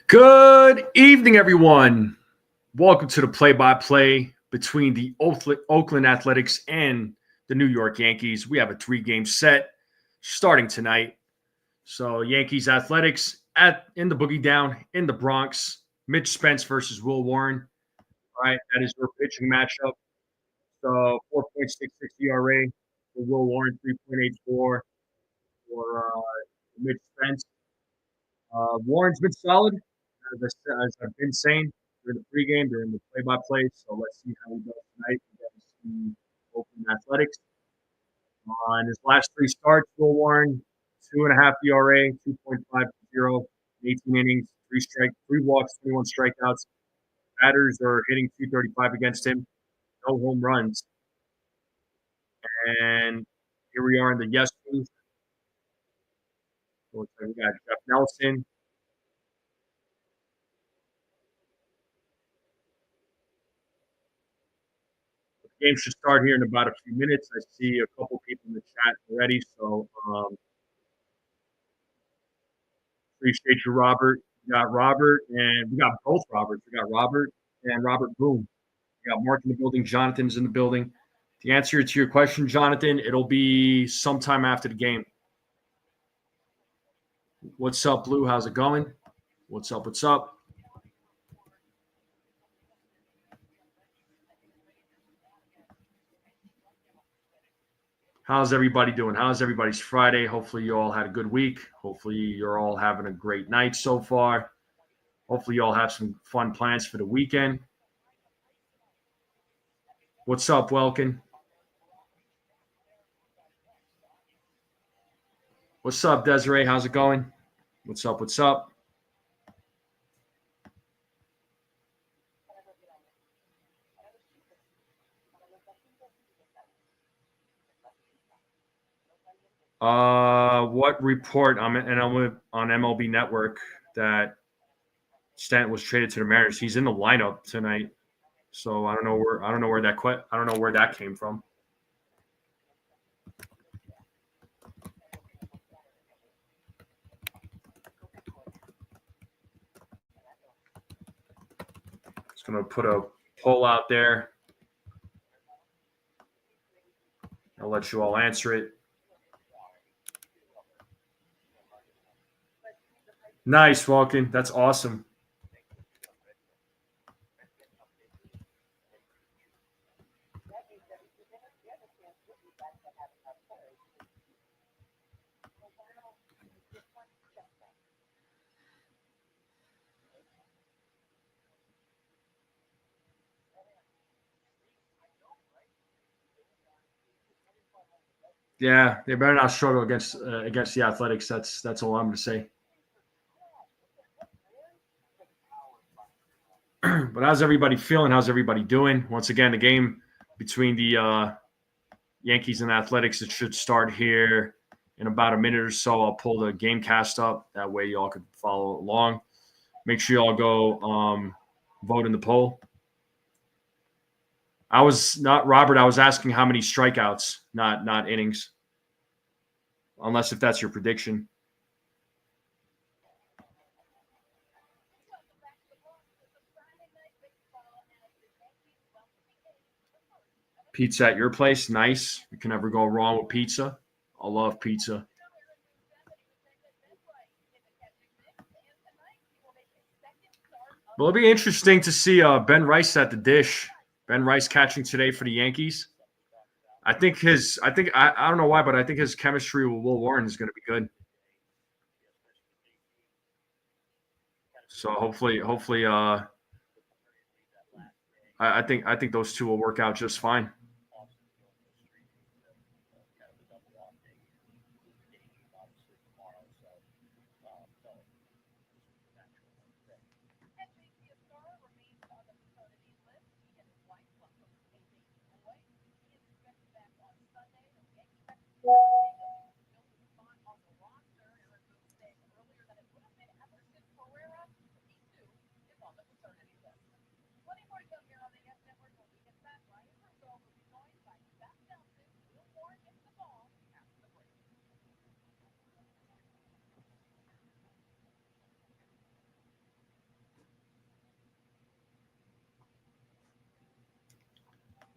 Good evening, everyone. Welcome to the play-by-play between the Oakland Athletics and the New York Yankees. We have a three-game set starting tonight. So Yankees Athletics in the Boogie Down in the Bronx. Mitch Spence versus Will Warren. All right, that is your pitching matchup. So 4.66 ERA for Will Warren, 3.84 for Mitch Spence. Warren's been solid, as I've been saying during the pregame, during the play-by-play. So let's see how he does tonight against the Oakland Athletics. In his last three starts, Will Warren, 2.5 ERA, 2.50, 18 innings, three walks, 21 strikeouts. Batters are hitting 235 against him. No home runs. And here we are in the yes booth. So we got Jeff Nelson. The game should start here in about a few minutes. I see a couple people in the chat already, so appreciate you, Robert. We got Robert, and we got both Roberts. We got Robert and Robert Boone. We got Mark in the building. Jonathan's in the building. The answer to your question, Jonathan, it'll be sometime after the game. What's up, Blue? How's it going? What's up? What's up? How's everybody doing? How's everybody's Friday? Hopefully you all had a good week. Hopefully you're all having a great night so far. Hopefully you all have some fun plans for the weekend. What's up, Welkin? What's up, Desiree? How's it going? What's up? What's up? What report? I'm on MLB Network that Stanton was traded to the Mariners. He's in the lineup tonight, so I don't know where that came from. Just gonna put a poll out there. I'll let you all answer it. Nice, Walken. That's awesome. Yeah, they better not struggle against the Athletics. That's all I'm going to say. But how's everybody feeling? How's everybody doing? Once again, the game between the Yankees and Athletics, it should start here in about a minute or so. I'll pull the game cast up. That way y'all can follow along. Make sure y'all go vote in the poll. I was asking how many strikeouts, not innings. Unless if that's your prediction. Pizza at your place, nice. You can never go wrong with pizza. I love pizza. Well, it'll be interesting to see Ben Rice at the dish. Ben Rice catching today for the Yankees. I don't know why, but I think his chemistry with Will Warren is going to be good. So hopefully, I think those two will work out just fine.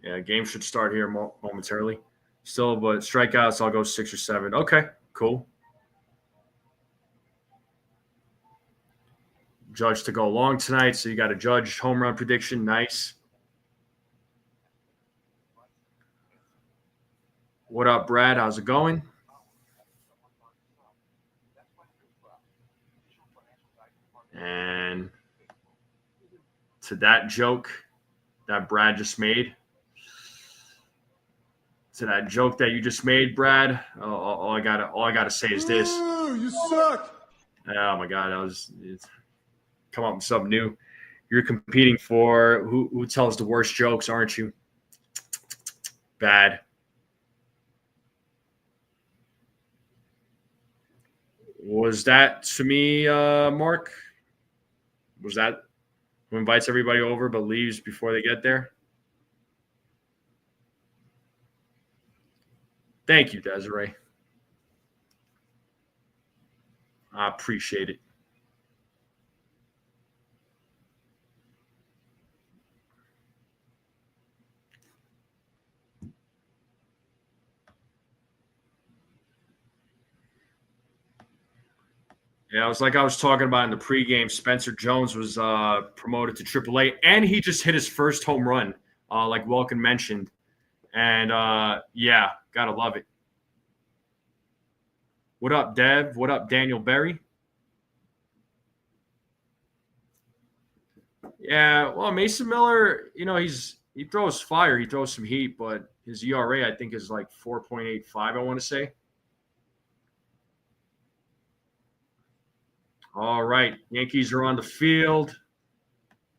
Yeah, game should start here momentarily. Still, but strikeouts, I'll go 6 or 7. Okay, cool. Judge to go long tonight, so you got a Judge home run prediction. Nice. What up, Brad? How's it going? And to that joke that Brad just made, to that joke that you just made, Brad, all I gotta say is this. You suck. Oh my God, it's come up with something new. You're competing for who tells the worst jokes, aren't you? Bad. Was that to me, Mark? Was that who invites everybody over but leaves before they get there? Thank you, Desiree. I appreciate it. Yeah, it was like I was talking about in the pregame. Spencer Jones was promoted to AAA, and he just hit his first home run, like Welkin mentioned. And yeah, gotta love it. What up, Dev? What up, Daniel Berry? Yeah, well, Mason Miller, he throws fire, he throws some heat, but his ERA I think is like 4.85. I want to say. All right, Yankees are on the field,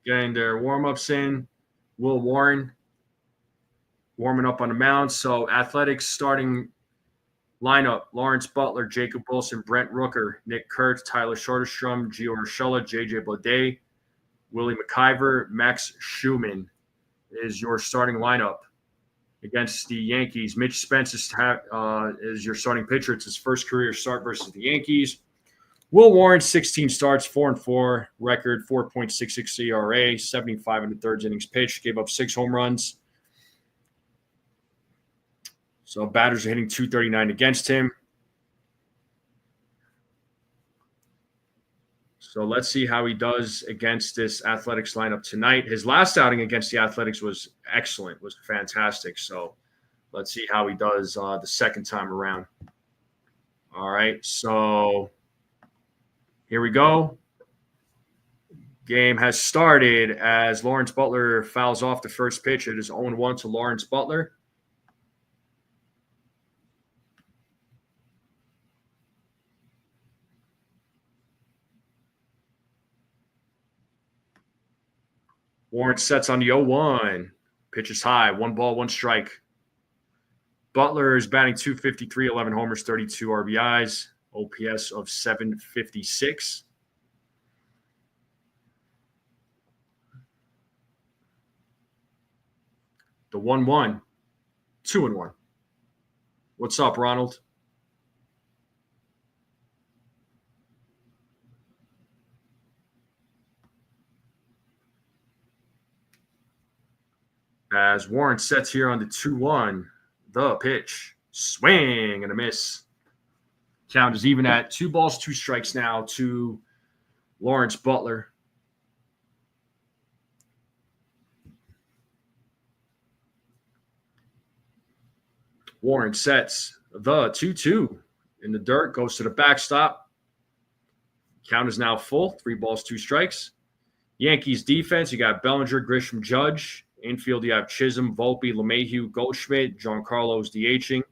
getting their warm-ups in. Will Warren warming up on the mound. So Athletics starting lineup: Lawrence Butler, Jacob Wilson, Brent Rooker, Nick Kurtz, Tyler Soderstrom, Gio Urshela, JJ Bleday, Willie McIver, Max Schumann is your starting lineup against the Yankees. Mitch Spence is your starting pitcher. It's his first career start versus the Yankees. Will Warren, 16 starts, 4-4 record, 4.66 ERA, 75 in the third innings pitched, gave up 6 home runs. So batters are hitting 239 against him. So let's see how he does against this Athletics lineup tonight. His last outing against the Athletics was excellent, was fantastic. So let's see how he does the second time around. All right, so here we go. Game has started as Lawrence Butler fouls off the first pitch. It is 0-1 to Lawrence Butler. Warren sets on the 0-1. Pitch is high. 1 ball, 1 strike. Butler is batting .253, 11 homers, 32 RBIs, OPS of 756. The 1-1, 2-1. What's up, Ronald? As Warren sets here on the 2-1, the pitch, swing and a miss. Count is even at 2 balls, 2 strikes now to Lawrence Butler. Warren sets the 2-2 in the dirt, goes to the backstop. Count is now full, 3 balls, 2 strikes. Yankees defense, you got Bellinger, Grisham, Judge. Infield, you have Chisholm, Volpe, LeMahieu, Goldschmidt, Giancarlo's DHing.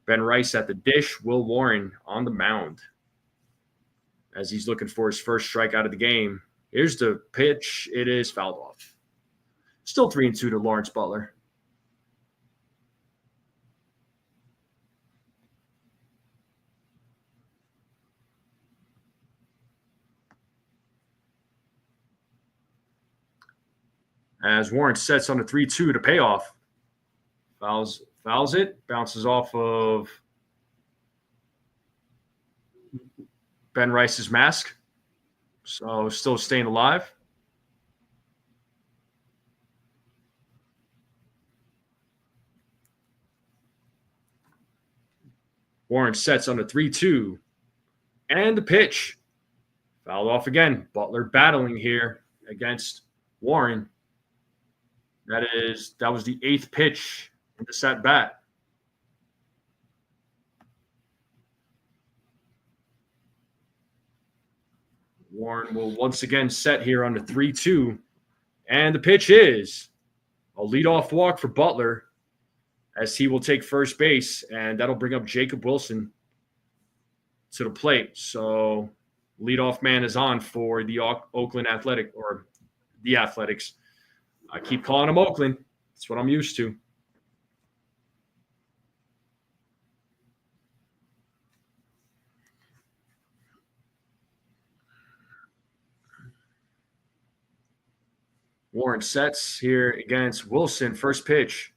Ben Rice at the dish, Will Warren on the mound as he's looking for his first strike out of the game. Here's the pitch. It is fouled off. Still 3-2 to Lawrence Butler. As Warren sets on the 3-2 to payoff. Fouls it, bounces off of Ben Rice's mask. So still staying alive. Warren sets on the 3-2. And the pitch. Fouled off again. Butler battling here against Warren. That was the 8th pitch in this at bat. Warren will once again set here on the 3-2. And the pitch is a leadoff walk for Butler as he will take first base, and that'll bring up Jacob Wilson to the plate. So leadoff man is on for the Oakland Athletic, or the Athletics. I keep calling them Oakland. That's what I'm used to. Warren sets here against Wilson. First pitch.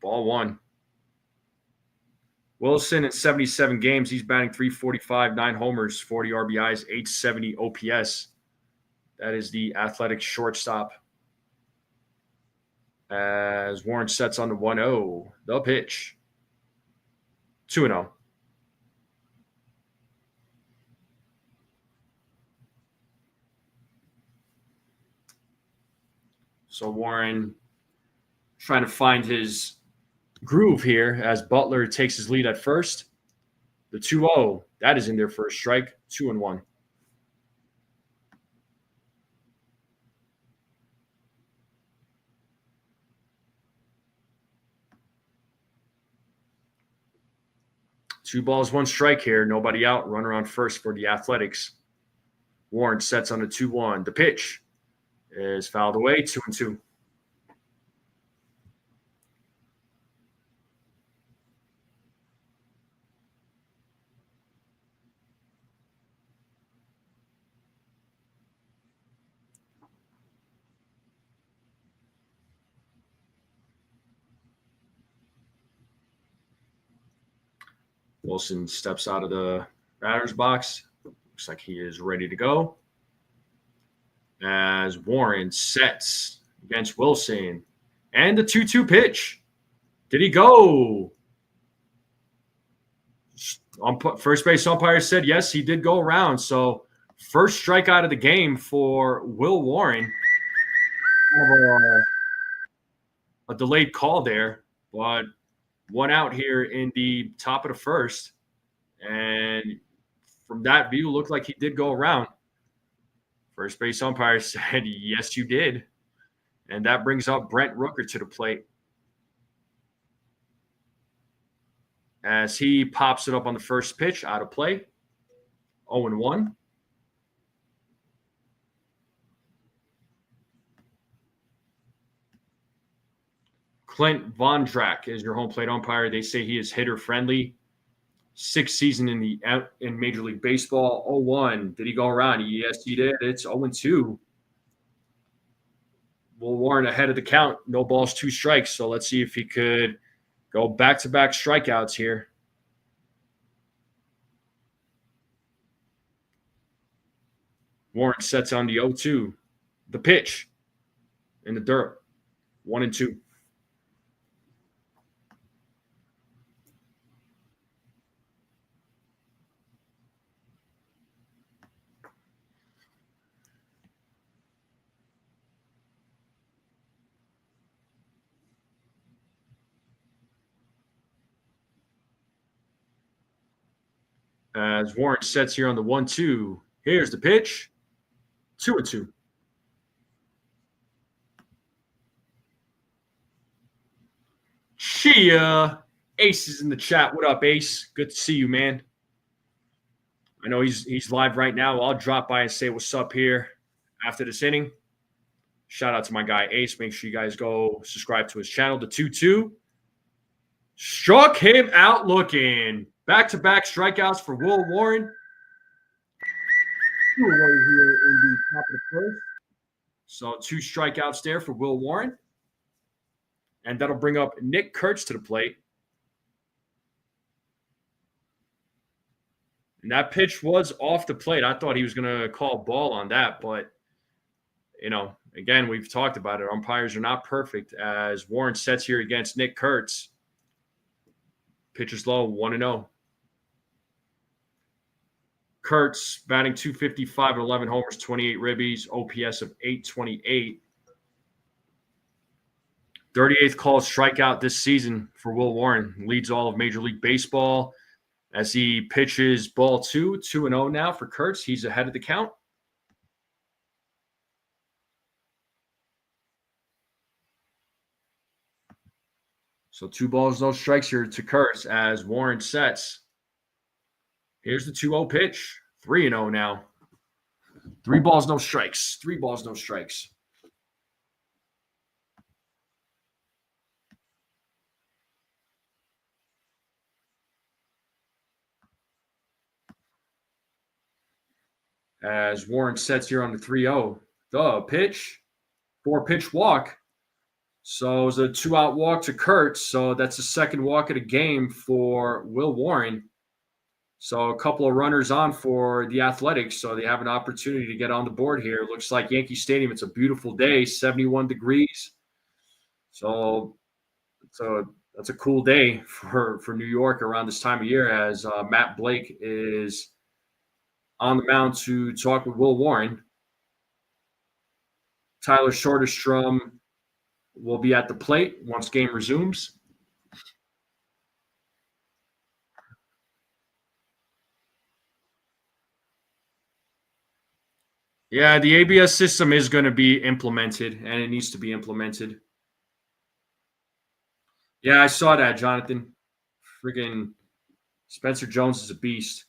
Ball 1. Wilson in 77 games, he's batting .345, 9 homers, 40 RBIs, 870 OPS. That is the Athletic shortstop. As Warren sets on the 1-0. The pitch. 2-0. So Warren trying to find his groove here as Butler takes his lead at first. The 2-0, that is in their first strike, 2-1. Two balls, one strike here. Nobody out. Runner on first for the Athletics. Warren sets on the 2-1. The pitch is fouled away, 2-2. Wilson steps out of the batter's box. Looks like he is ready to go. As Warren sets against Wilson. And the 2-2 pitch. Did he go? First base umpire said yes, he did go around. So first strikeout of the game for Will Warren. A delayed call there, but one out here in the top of the first. And from that view, looked like he did go around. First base umpire said, yes, you did. And that brings up Brent Rooker to the plate as he pops it up on the first pitch, out of play. 0-1. Clint Vondrak is your home plate umpire. They say he is hitter friendly. 6th season in Major League Baseball. 0-1. Did he go around? Yes, he did. It's 0-2. Will Warren ahead of the count. No balls, 2 strikes. So let's see if he could go back-to-back strikeouts here. Warren sets on the 0-2. The pitch in the dirt. 1-2. As Warren sets here on the 1-2. Here's the pitch. 2-2. Chia. Ace is in the chat. What up, Ace? Good to see you, man. I know he's live right now. I'll drop by and say what's up here after this inning. Shout out to my guy, Ace. Make sure you guys go subscribe to his channel. The 2-2. Struck him out looking. Back-to-back strikeouts for Will Warren. 2 away here in the top of the first. So 2 strikeouts there for Will Warren. And that'll bring up Nick Kurtz to the plate. And that pitch was off the plate. I thought he was going to call ball on that. But, again, we've talked about it. Umpires are not perfect as Warren sets here against Nick Kurtz. Pitch is low, 1-0. Kurtz batting .255 and 11 homers, 28 ribbies, OPS of .828. 38th called strikeout this season for Will Warren. Leads all of Major League Baseball as he pitches ball 2-0 now for Kurtz. He's ahead of the count. So 2 balls, no strikes here to Kurtz as Warren sets. Here's the 2-0 pitch. 3-0 now. 3 balls, no strikes. 3 balls, no strikes. As Warren sets here on the 3-0. The pitch. 4-pitch walk. So it was a 2-out walk to Kurtz. So that's the second walk of the game for Will Warren. So a couple of runners on for the Athletics. So they have an opportunity to get on the board here. Looks like Yankee Stadium. It's a beautiful day, 71 degrees. So that's a cool day for New York around this time of year as Matt Blake is on the mound to talk with Will Warren. Tyler Soderstrom will be at the plate once game resumes. Yeah, the ABS system is going to be implemented, and it needs to be implemented. Yeah, I saw that, Jonathan. Friggin' Spencer Jones is a beast.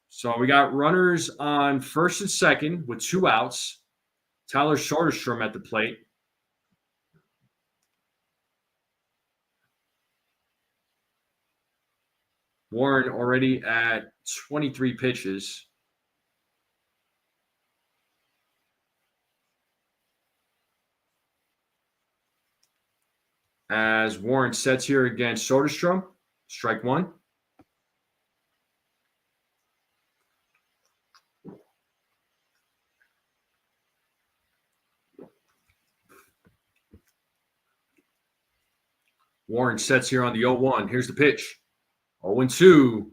So we got runners on first and second with 2 outs. Tyler Soderstrom at the plate. Warren already at 23 pitches. As Warren sets here against Soderstrom. Strike 1. Warren sets here on the 0-1. Here's the pitch. 0-2.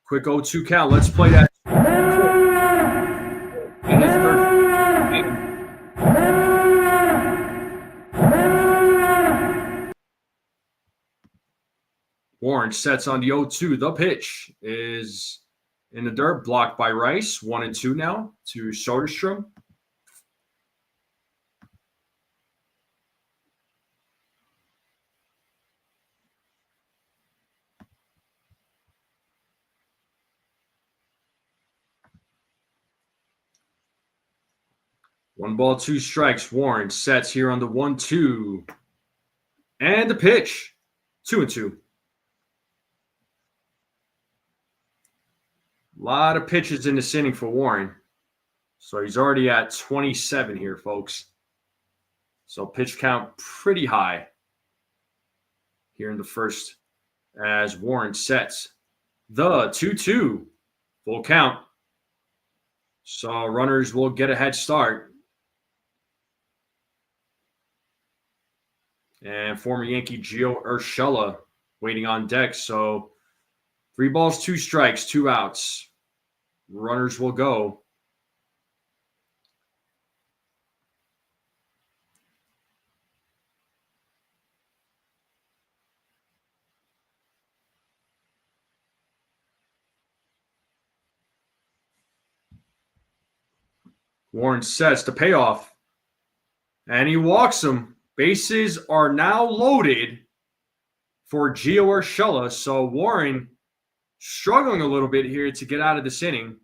Quick 0-2 count. Let's play that. Warren sets on the 0-2. The pitch is in the dirt, blocked by Rice. 1-2 now to Soderstrom. One ball, 2 strikes. Warren sets here on the 1-2. And the pitch. 2-2. A lot of pitches in this inning for Warren. So he's already at 27 here, folks. So pitch count pretty high here in the first as Warren sets the 2-2. Full count. So runners will get a head start. And former Yankee Gio Urshela waiting on deck. So 3 balls, 2 strikes, 2 outs. Runners will go. Warren sets the payoff. And he walks him. Bases are now loaded for Gio Urshela. So Warren struggling a little bit here to get out of this inning.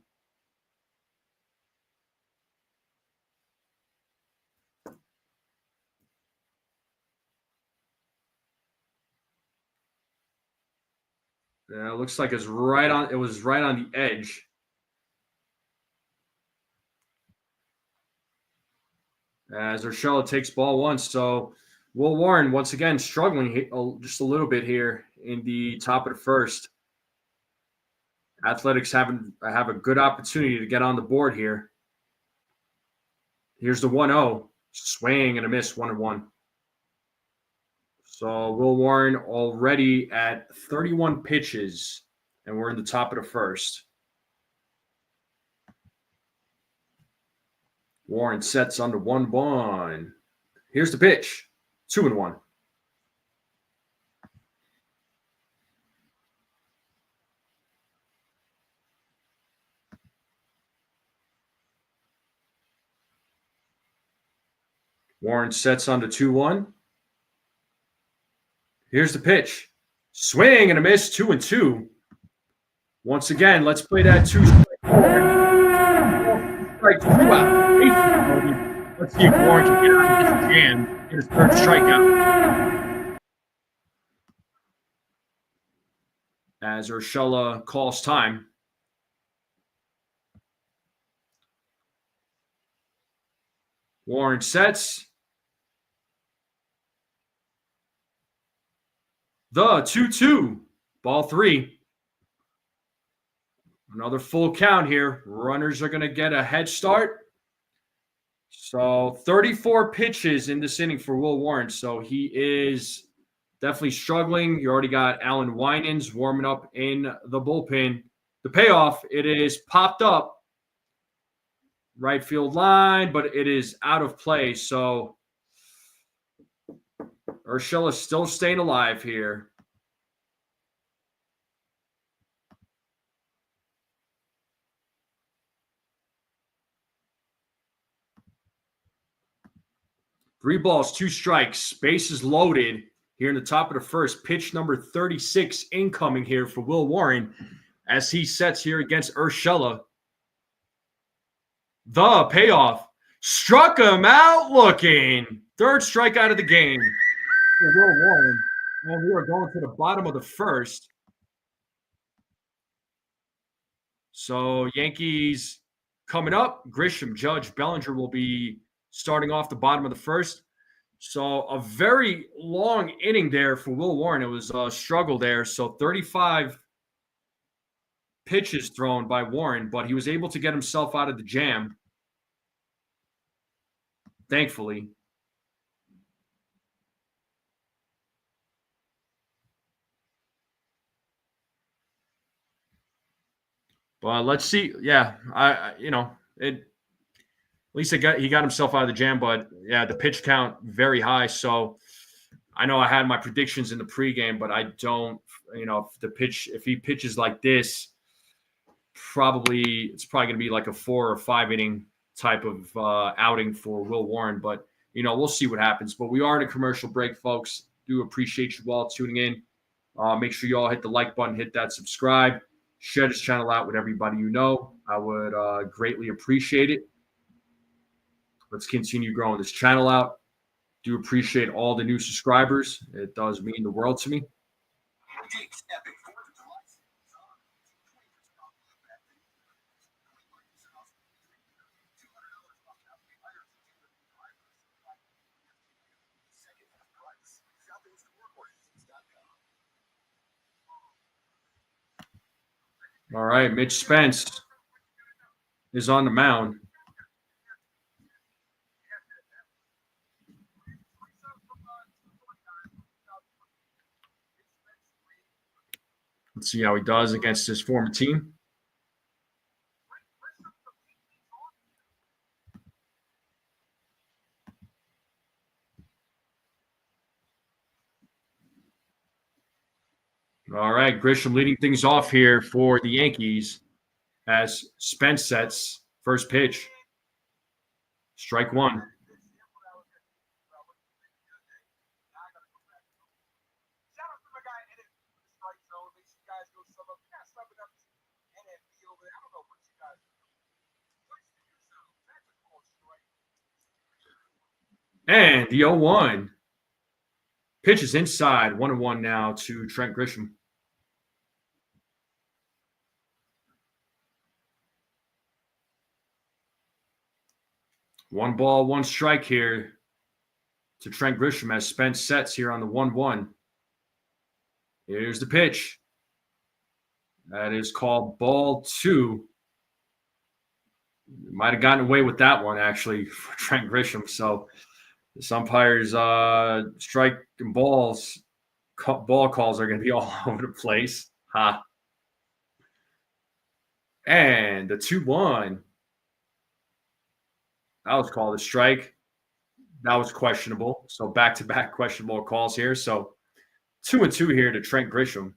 Yeah, it looks like it was right on the edge. As Urshela takes ball 1. So Will Warren, once again, struggling just a little bit here in the top of the first. Athletics have a good opportunity to get on the board here. Here's the 1-0. Swing and a miss, 1-1. So Will Warren already at 31 pitches, and we're in the top of the first. Warren sets on the 1-1. Here's the pitch. 2-1. Warren sets on the 2-1. Here's the pitch. Swing and a miss. 2-2. Once again, let's play that 2 strike 2 out. Let's see if Warren can get out of this jam. Get his third strikeout. As Urshela calls time. Warren sets. The 2-2. Ball 3. Another full count here. Runners are going to get a head start. So 34 pitches in this inning for Will Warren. So he is definitely struggling. You already got Alan Winans warming up in the bullpen. The payoff, it is popped up. Right field line, but it is out of play. So Urshela is still staying alive here. Three balls, 2 strikes. Bases loaded here in the top of the first. Pitch number 36 incoming here for Will Warren as he sets here against Urshela. The payoff. Struck him out looking. Third strikeout of the game for Will Warren. And we are going to the bottom of the first. So Yankees coming up. Grisham, Judge, Bellinger will be starting off the bottom of the first. So a very long inning there for Will Warren. It was a struggle there. So 35 pitches thrown by Warren, but he was able to get himself out of the jam. Thankfully. Well, let's see. Yeah, at least he got himself out of the jam, but yeah, the pitch count very high. So I know I had my predictions in the pregame, but I don't, if he pitches like this, it's probably going to be like a 4 or 5 inning type of outing for Will Warren. But we'll see what happens. But we are in a commercial break, folks. Do appreciate you all tuning in. Make sure you all hit the like button, hit that subscribe, share this channel out with everybody you know. I would greatly appreciate it. Let's continue growing this channel out. Do appreciate all the new subscribers. It does mean the world to me. All right, Mitch Spence is on the mound. Let's see how he does against his former team. All right, Grisham leading things off here for the Yankees as Spence sets first pitch. Strike 1. And the 0-1. Pitch is inside. 1-1 now to Trent Grisham. One ball, one strike here to Trent Grisham as Spence sets here on the 1-1. Here's the pitch. That is called ball 2. Might have gotten away with that one, actually, for Trent Grisham. So This umpire's strike and ball calls are going to be all over the place. Ha. And the 2-1. That was called a strike. That was questionable. So back-to-back questionable calls here. So 2-2 here to Trent Grisham.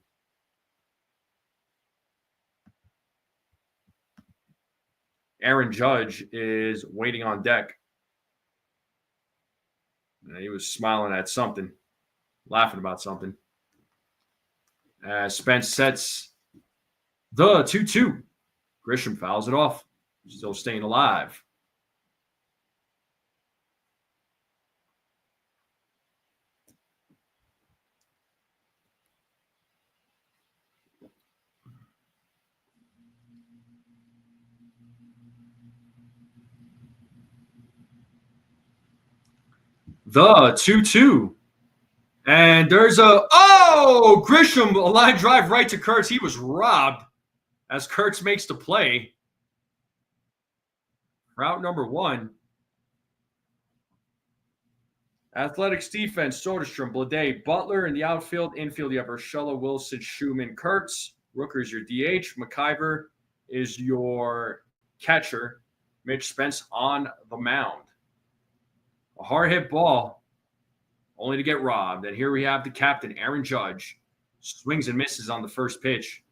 Aaron Judge is waiting on deck. And he was smiling at something, laughing about something. Spence sets the 2-2. Grisham fouls it off. Still staying alive. The 2-2. And there's Grisham, a line drive right to Kurtz. He was robbed as Kurtz makes the play. Route number 1. Athletics defense, Soderstrom, Blade, Butler in the outfield. Infield, you have Urshela, Wilson, Schumann, Kurtz. Rooker's your DH. McIver is your catcher. Mitch Spence on the mound. A hard hit ball, only to get robbed. And here we have the captain, Aaron Judge. Swings and misses on the first pitch.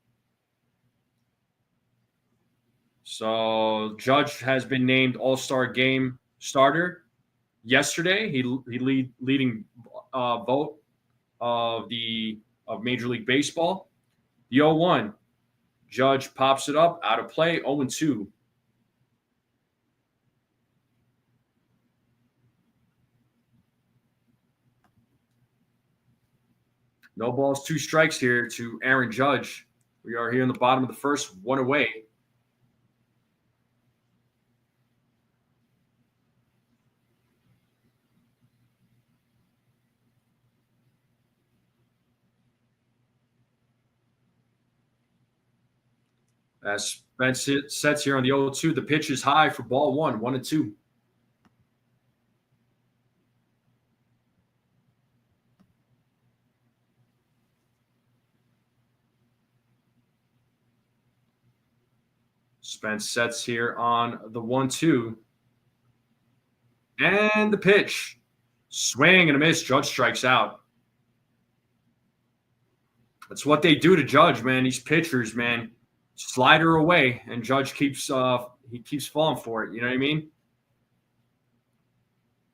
So Judge has been named All-Star Game starter yesterday. He leading vote of Major League Baseball. The 0-1. Judge pops it up, out of play, 0-2. No balls, 2 strikes here to Aaron Judge. We are here in the bottom of the first, 1 away. As Spence sets here on the 0-2, the pitch is high for ball 1, 1-2. Spence sets here on the 1-2. And the pitch. Swing and a miss. Judge strikes out. That's what they do to Judge, man. These pitchers, man. Slider away, and Judge keeps falling for it. You know what I mean?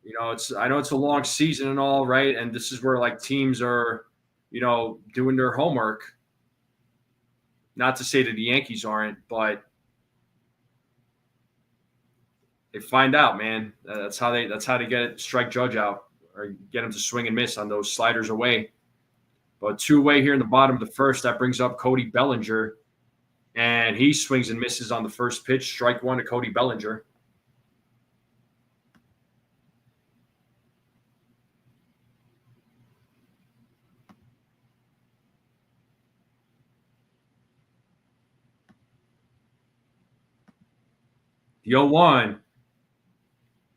You know, I know it's a long season and all, right? And this is where like teams are, doing their homework. Not to say that the Yankees aren't, but they find out, man. That's how they strike Judge out or get him to swing and miss on those sliders away. But 2 away here in the bottom of the first. That brings up Cody Bellinger. And he swings and misses on the first pitch. Strike 1 to Cody Bellinger. The 0-1.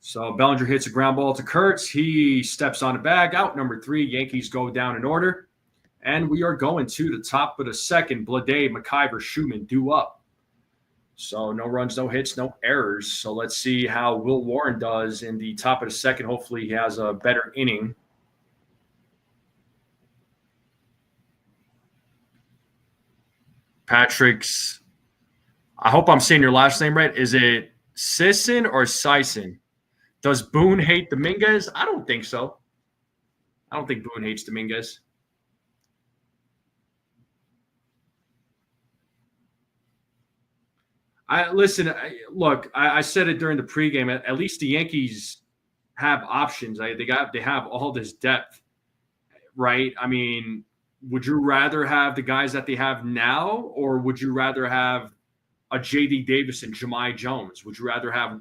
So Bellinger hits a ground ball to Kurtz. He steps on the bag. Out number 3. Yankees go down in order. And we are going to the top of the second. Blade, McIver, Schumann due up. So no runs, no hits, no errors. So let's see how Will Warren does in the top of the second. Hopefully he has a better inning. Patrick's, I hope I'm saying your last name right. Is it Sisson or Sison? Does Boone hate Dominguez? I don't think so. I don't think Boone hates Dominguez. I said it during the pregame. At least the Yankees have options. They have all this depth, right? I mean, would you rather have the guys that they have now, or would you rather have a J.D. Davis and Jahmai Jones? Would you rather have,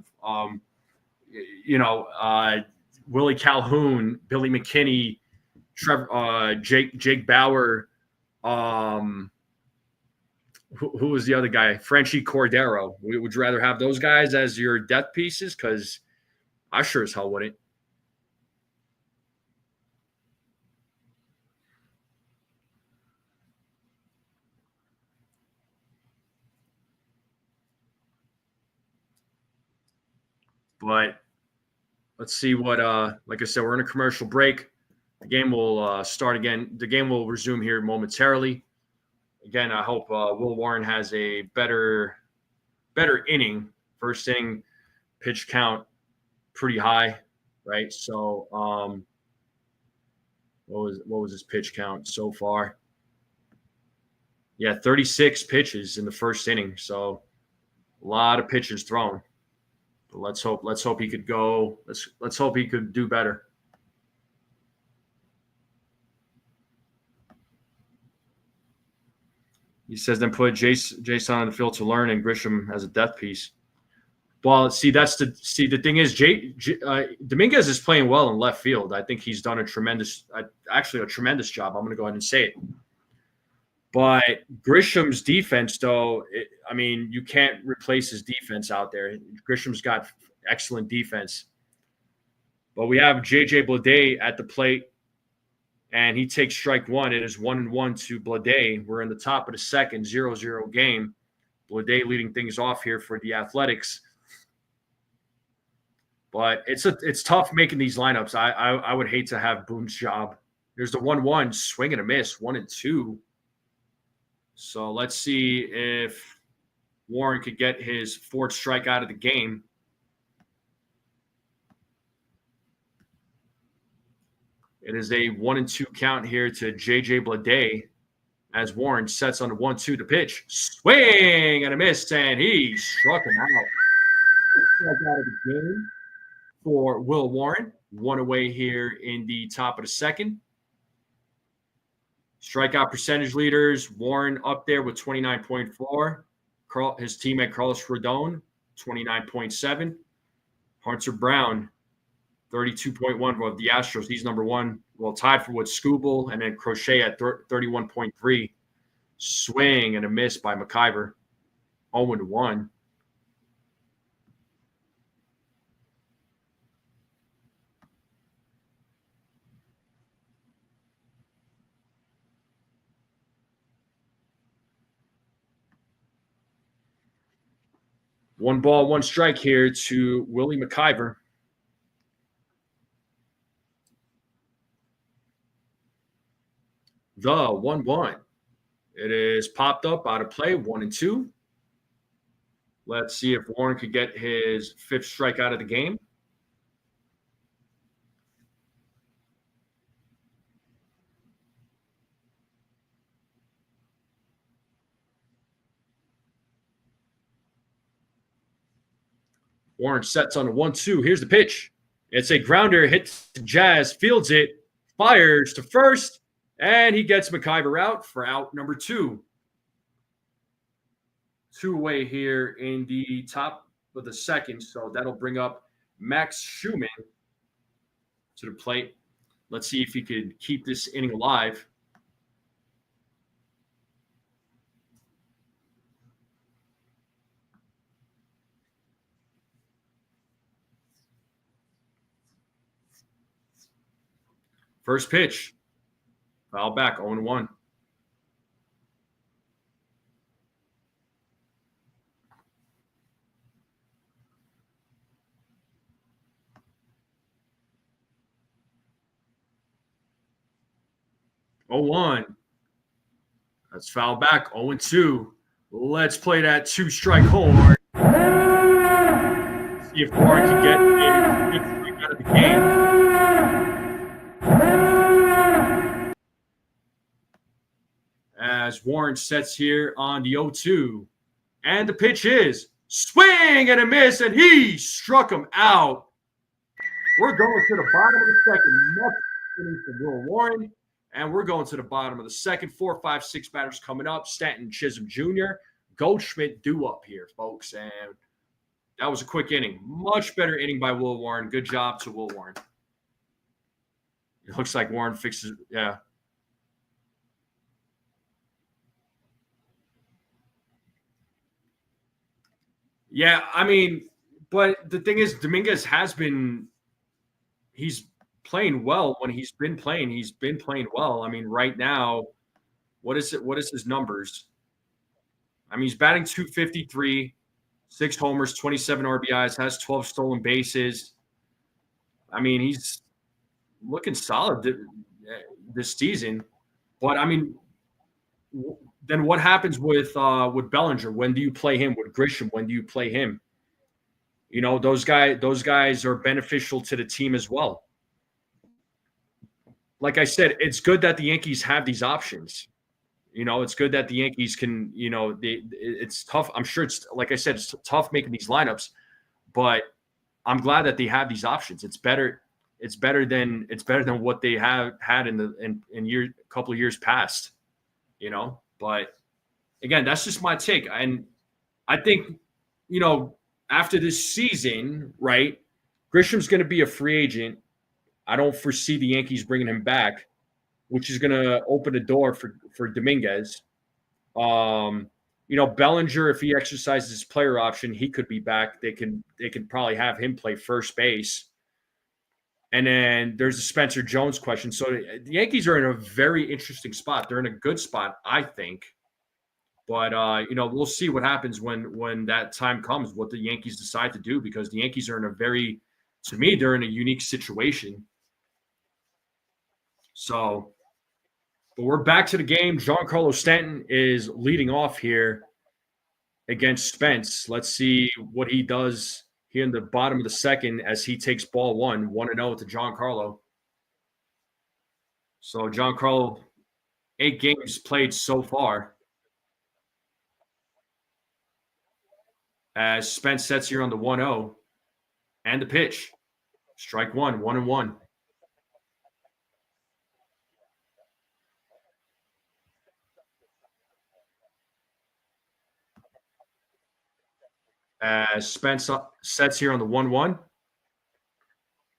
Willie Calhoun, Billy McKinney, Jake Bauer, who was the other guy? Frenchie Cordero. Would you rather have those guys as your depth pieces? Because I sure as hell wouldn't. But let's see what, like I said, we're in a commercial break. The game will start again. The game will resume here momentarily. Again, I hope Will Warren has a better inning. First inning, pitch count pretty high, right? So, what was his pitch count so far? Yeah, 36 pitches in the first inning. So, a lot of pitches thrown. But let's hope he could go. Let's hope he could do better. He says then put Jason on the field to learn and Grisham as a death piece. Well, see, the thing is, Dominguez is playing well in left field. I think he's done a tremendous job. I'm going to go ahead and say it. But Grisham's defense, though, you can't replace his defense out there. Grisham's got excellent defense. But we have J.J. Bleday at the plate, and he takes strike one. It is 1-1 to Bleday. We're in the top of the second, 0-0 game. Bleday leading things off here for the Athletics. But it's tough making these lineups. I would hate to have Boone's job. There's the 1-1, swing and a miss, 1-2. So let's see if Warren could get his fourth strike out of the game. It is a 1-2 count here to J.J. Bleday as Warren sets on the 1-2 to pitch. Swing and a miss, and he struck him out. Strike out of the game for Will Warren. One away here in the top of the second. Strikeout percentage leaders, Warren up there with 29.4. His teammate Carlos Rodon, 29.7. Hunter Braun, 32.1 of the Astros. He's number one. Well, tied for with Scooble, and then Crochet at 31.3. Swing and a miss by McIver. 0-1. One ball, one strike here to Willie McIver. The 1-1. It is popped up out of play, 1-2. Let's see if Warren could get his fifth strike out of the game. Warren sets on a 1-2. Here's the pitch. It's a grounder, hits Jazz, fields it, fires to first, and he gets McIver out for out number 2. 2 away here in the top of the second, so that'll bring up Max Schumann to the plate. Let's see if he could keep this inning alive. First pitch, foul back, 0-1. That's foul back, 0-2. Let's play that 2-strike horn. See if Warren can get a fifth strike out of the game. As Warren sets here on the 0-2. And the pitch is swing and a miss, and he struck him out. We're going to the bottom of the second. Nothing for Will Warren. And we're going to the bottom of the second. 4, 5, 6 batters coming up. Stanton, Chisholm Jr., Goldschmidt due up here, folks. And that was a quick inning. Much better inning by Will Warren. Good job to Will Warren. It looks like Warren fixes – yeah. Yeah, but the thing is, Dominguez he's playing well when he's been playing. He's been playing well. Right now, what is his numbers? He's batting .253, 6 homers, 27 RBIs, has 12 stolen bases. I mean, he's looking solid this season. But I mean, then what happens with Bellinger? When do you play him? With Grisham, when do you play him? You know, those guys are beneficial to the team as well. Like I said, it's good that the Yankees have these options. You know, it's good that the Yankees can, you know, it's tough. I'm sure it's, like I said, it's tough making these lineups, but I'm glad that they have these options. It's better than what they have had in couple of years past, you know. But again, that's just my take. And I think, you know, after this season, right, Grisham's going to be a free agent. I don't foresee the Yankees bringing him back, which is going to open the door for Dominguez. You know, Bellinger, if he exercises his player option, he could be back. They can probably have him play first base. And then there's the Spencer Jones question. So the Yankees are in a very interesting spot. They're in a good spot, I think. But you know, we'll see what happens when that time comes, what the Yankees decide to do, because the Yankees are in a very, to me, they're in a unique situation. So, but we're back to the game. Giancarlo Stanton is leading off here against Spence. Let's see what he does here in the bottom of the second as he takes ball 1-0 to Giancarlo. So Giancarlo, 8 games played so far. As Spence sets here on the 1-0 and the pitch. Strike 1-1. As Spence sets here on the 1-1.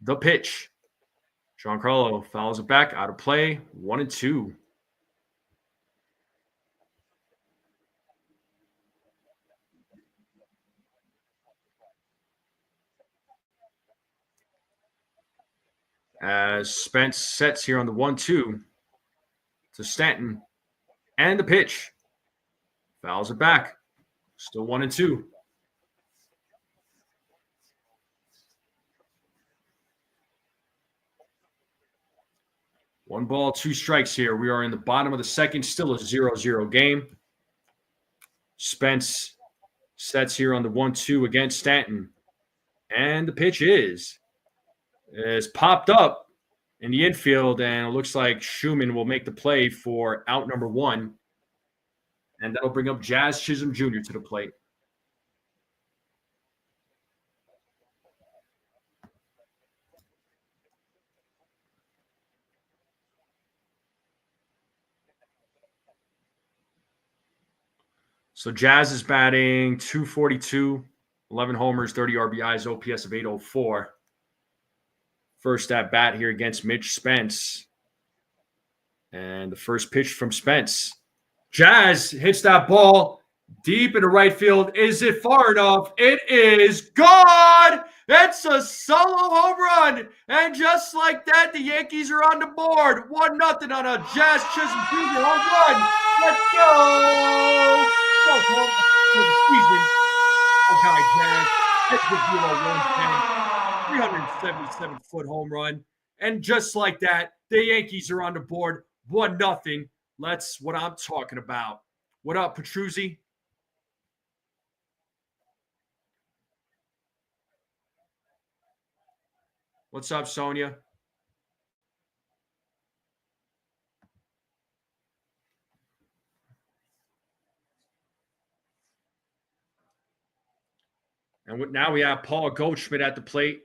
The pitch. Giancarlo fouls it back, out of play, 1-2. As Spence sets here on the 1-2 to Stanton. And the pitch. Fouls it back. Still 1-2. One ball, 2 strikes here. We are in the bottom of the second, still a 0-0 game. Spence sets here on the 1-2 against Stanton. And the pitch is popped up in the infield, and it looks like Schumann will make the play for out number 1. And that'll bring up Jazz Chisholm Jr. to the plate. So Jazz is batting .242, 11 homers, 30 RBIs, OPS of .804. First at bat here against Mitch Spence. And the first pitch from Spence. Jazz hits that ball deep into right field. Is it far enough? It is gone! It's a solo home run. And just like that, the Yankees are on the board. 1-0 on a Jazz Chisholm Jr. home run. Let's go! For the season. Okay, Jazz. It's the 110. 377-foot home run. And just like that, the Yankees are on the board. 1-0. That's what I'm talking about. What up, Petruzzi? What's up, Sonia? And now we have Paul Goldschmidt at the plate.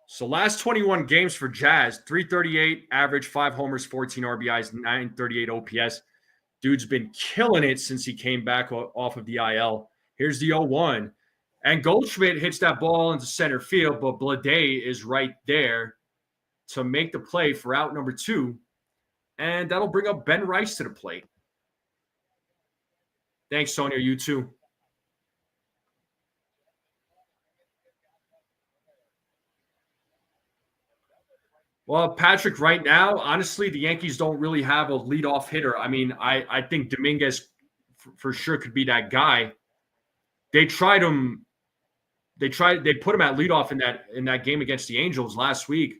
So last 21 games for Jazz, 338 average, 5 homers, 14 RBIs, 938 OPS. Dude's been killing it since he came back off of the IL. Here's the 0-1. And Goldschmidt hits that ball into center field, but Blade is right there to make the play for out number 2. And that'll bring up Ben Rice to the plate. Thanks, Sonia. You too. Well, Patrick, right now, honestly, the Yankees don't really have a leadoff hitter. I mean, I think Dominguez for sure could be that guy. they tried him. They put him at leadoff in that game against the Angels last week.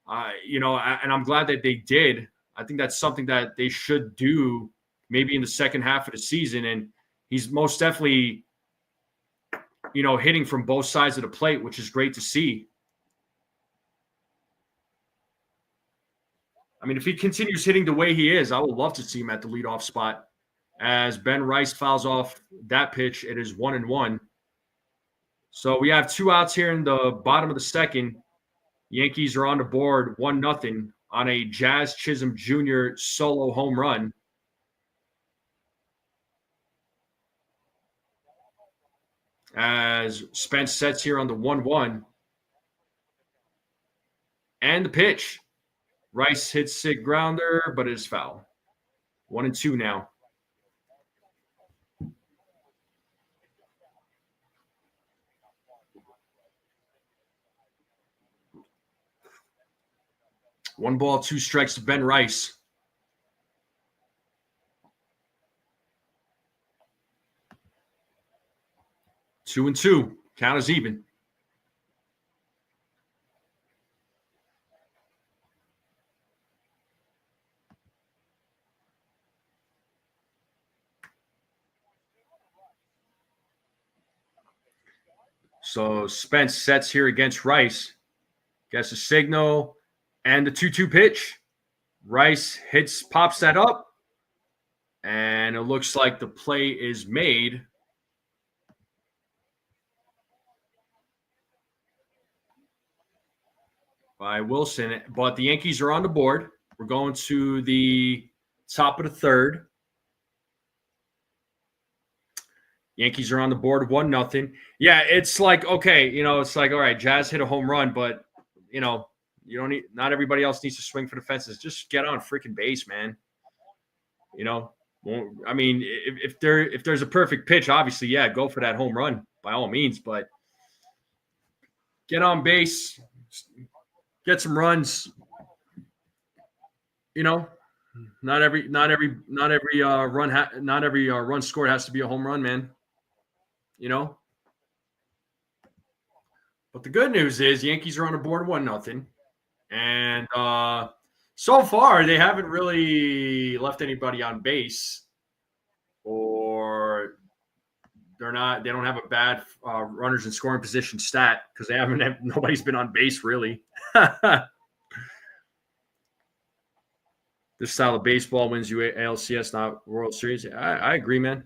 And I'm glad that they did. I think that's something that they should do maybe in the second half of the season. And he's most definitely, hitting from both sides of the plate, which is great to see. I mean, if he continues hitting the way he is, I would love to see him at the leadoff spot. As Ben Rice fouls off that pitch, it is 1-1. So we have 2 outs here in the bottom of the second. Yankees are on the board 1-0 on a Jazz Chisholm Jr. solo home run. As Spence sets here on the 1-1. And the pitch. Rice hits a grounder, but it is foul. 1-2 now. One ball, 2 strikes to Ben Rice. Two and two. Count is even. So Spence sets here against Rice. Gets a signal and the 2-2 pitch. Rice pops that up. And it looks like the play is made. By Wilson. But the Yankees are on the board. We're going to the top of the third. Yankees are on the board 1-0. Yeah, it's like, okay, it's like, all right, Jazz hit a home run, but, you don't need, not everybody else needs to swing for the fences. Just get on freaking base, man. I mean, if there's a perfect pitch, obviously, yeah, go for that home run by all means, but get on base, get some runs. Not every run scored has to be a home run, man. But the good news is Yankees are on the board 1-0. And so far, they haven't really left anybody on base, or they don't have a bad runners in scoring position stat because nobody's been on base really. This style of baseball wins you ALCS, not World Series. I agree, man.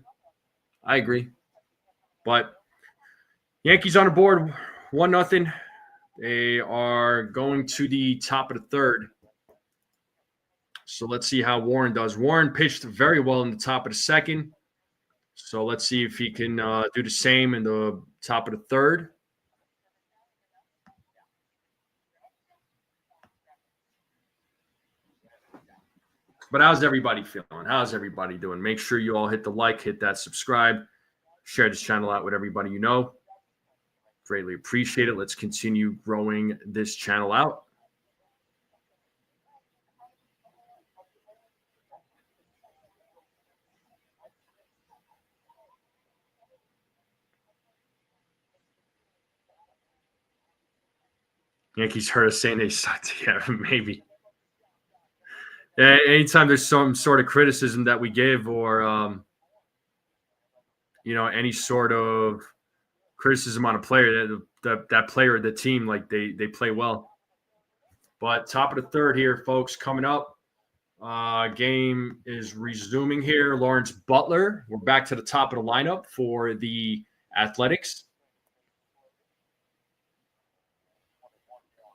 I agree. But Yankees on the board 1-0. They are going to the top of the third. So let's see how Warren does. Warren pitched very well in the top of the second. So let's see if he can do the same in the top of the third. But how's everybody feeling? How's everybody doing? Make sure you all hit the like, hit that subscribe, share this channel out with everybody you know. Greatly appreciate it. Let's continue growing this channel out. Yankees heard us saying they sucked. Yeah, maybe. Anytime there's some sort of criticism that we give or, any sort of criticism on a player, that player or the team, like they play well. But top of the third here, folks, coming up. Game is resuming here. Lawrence Butler. We're back to the top of the lineup for the Athletics.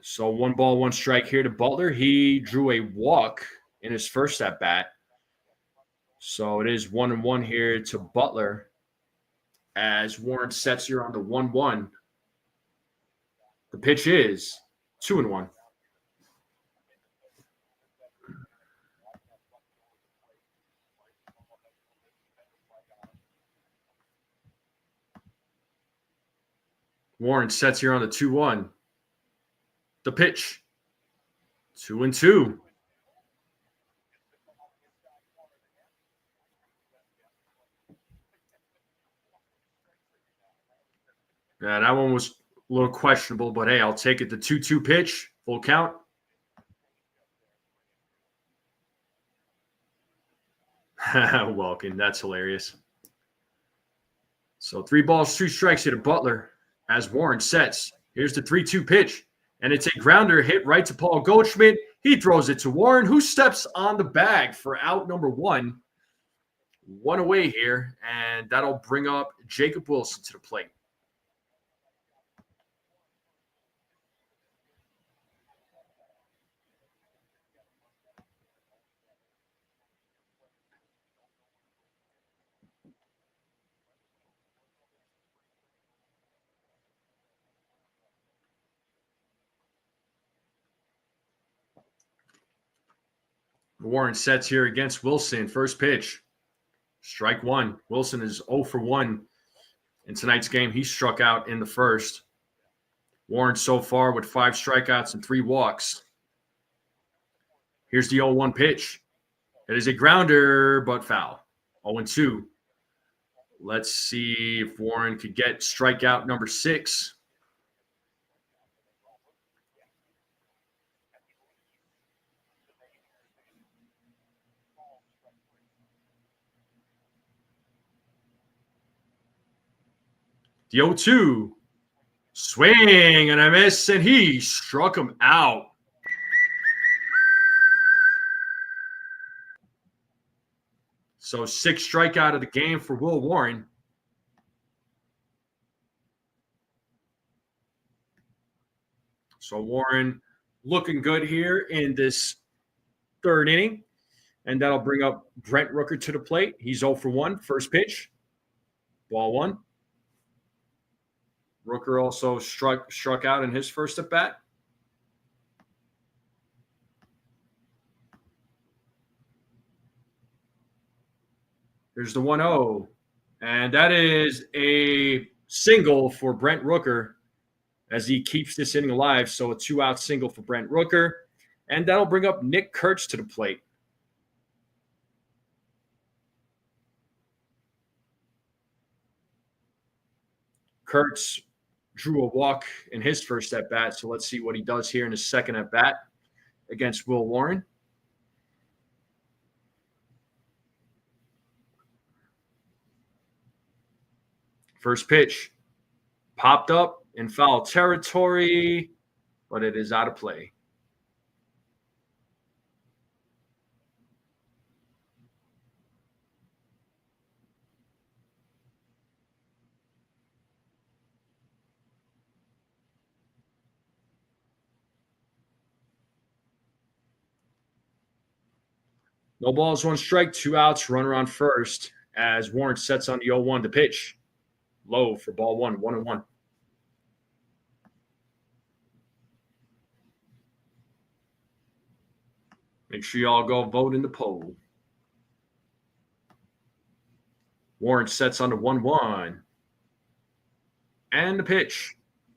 So 1 ball, 1 strike here to Butler. He drew a walk in his first at bat. So it is 1-1 here to Butler as Warren sets here on the 1-1. The pitch is 2-1. Warren sets here on the 2-1. The pitch 2-2. Yeah, that one was a little questionable, but hey, I'll take it. The 2-2 pitch, full count. Welcome. That's hilarious. So 3 balls, 2 strikes here to Butler as Warren sets. Here's the 3-2 pitch, and it's a grounder hit right to Paul Goldschmidt. He throws it to Warren, who steps on the bag for out number 1. 1 away here, and that'll bring up Jacob Wilson to the plate. Warren sets here against Wilson. First pitch, strike 1. Wilson is 0 for 1 in tonight's game. He struck out in the first. Warren so far with 5 strikeouts and 3 walks. Here's the 0-1 pitch. It is a grounder, but foul. 0-2. Let's see if Warren could get strikeout number 6. The 0-2. Swing and a miss, and he struck him out. So 6 strikeout of the game for Will Warren. So Warren looking good here in this 3rd inning. And that'll bring up Brent Rooker to the plate. He's 0 for 1. First pitch. Ball 1. Rooker also struck out in his first at bat. There's the 1-0. And that is a single for Brent Rooker as he keeps this inning alive. So a 2-out single for Brent Rooker. And that'll bring up Nick Kurtz to the plate. Kurtz drew a walk in his first at bat, so let's see what he does here in his second at bat against Will Warren. First pitch popped up in foul territory, but it is out of play. No balls, 1 strike, 2 outs, runner on first as Warren sets on the 0-1 to pitch. Low for ball 1, 1-1. Make sure you all go vote in the poll. Warren sets on the 1-1. And the pitch.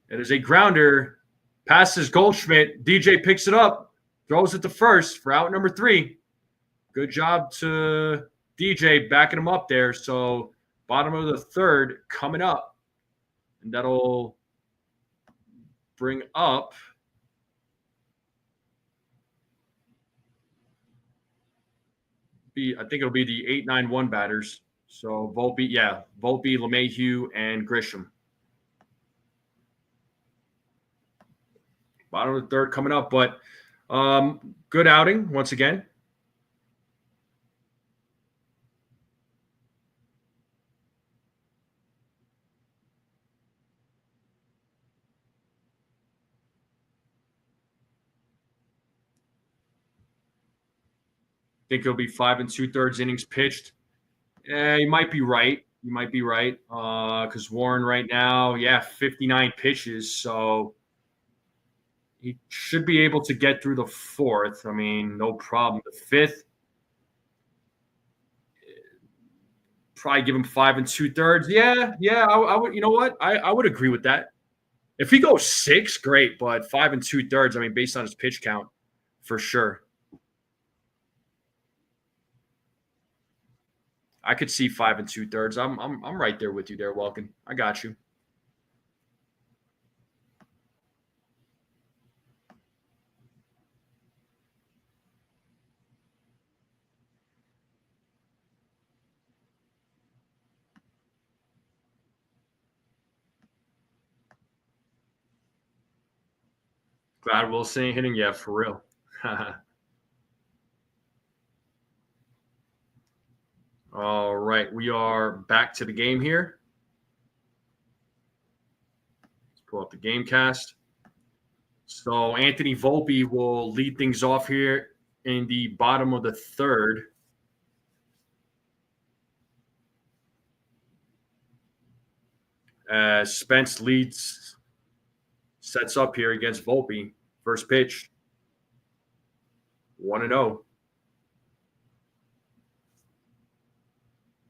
It is a grounder. Passes Goldschmidt. DJ picks it up. Throws it to first for out number 3. Good job to DJ backing him up there. So bottom of the 3rd coming up. And that'll bring up I think it'll be the 8-9-1 batters. So Volpe, LeMahieu, and Grisham. Bottom of the 3rd coming up, but good outing once again. Think it'll be 5 2/3 innings pitched. You might be right. Because Warren right now, 59 pitches. So he should be able to get through the 4th. I mean, no problem. The 5th, probably give him 5 2/3. I would. You know what? I would agree with that. If he goes 6, great. But 5 2/3, I mean, based on his pitch count, for sure. I could see 5 2/3. I'm right there with you there, Welkin. I got you. Bad Wilson hitting, yeah, for real. All right, we are back to the game here. Let's pull up the game cast. So Anthony Volpe will lead things off here in the bottom of the third. Spence sets up here against Volpe. First pitch, 1-0.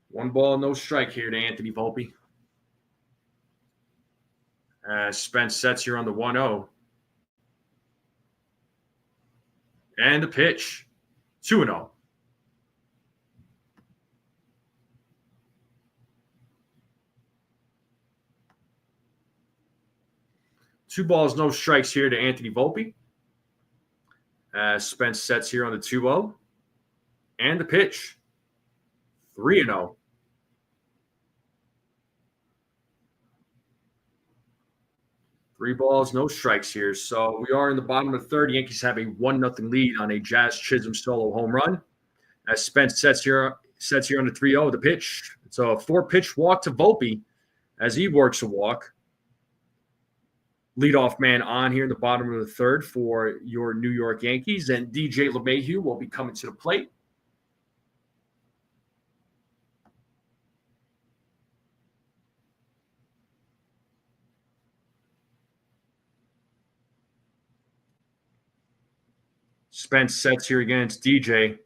1 ball, no strike here to Anthony Volpe. Spence sets here on the 1-0. And the pitch, 2-0. Two balls, no strikes here to Anthony Volpe. Spence sets here on the 2-0. And the pitch, 3-0. Three balls, no strikes here. So we are in the bottom of the third. Yankees have a 1-0 lead on a Jazz Chisholm solo home run. As Spence sets here on the 3-0, the pitch. It's a 4-pitch walk to Volpe as he works a walk. Leadoff man on here in the bottom of the third for your New York Yankees. And DJ LeMahieu will be coming to the plate. Spence sets here against DJ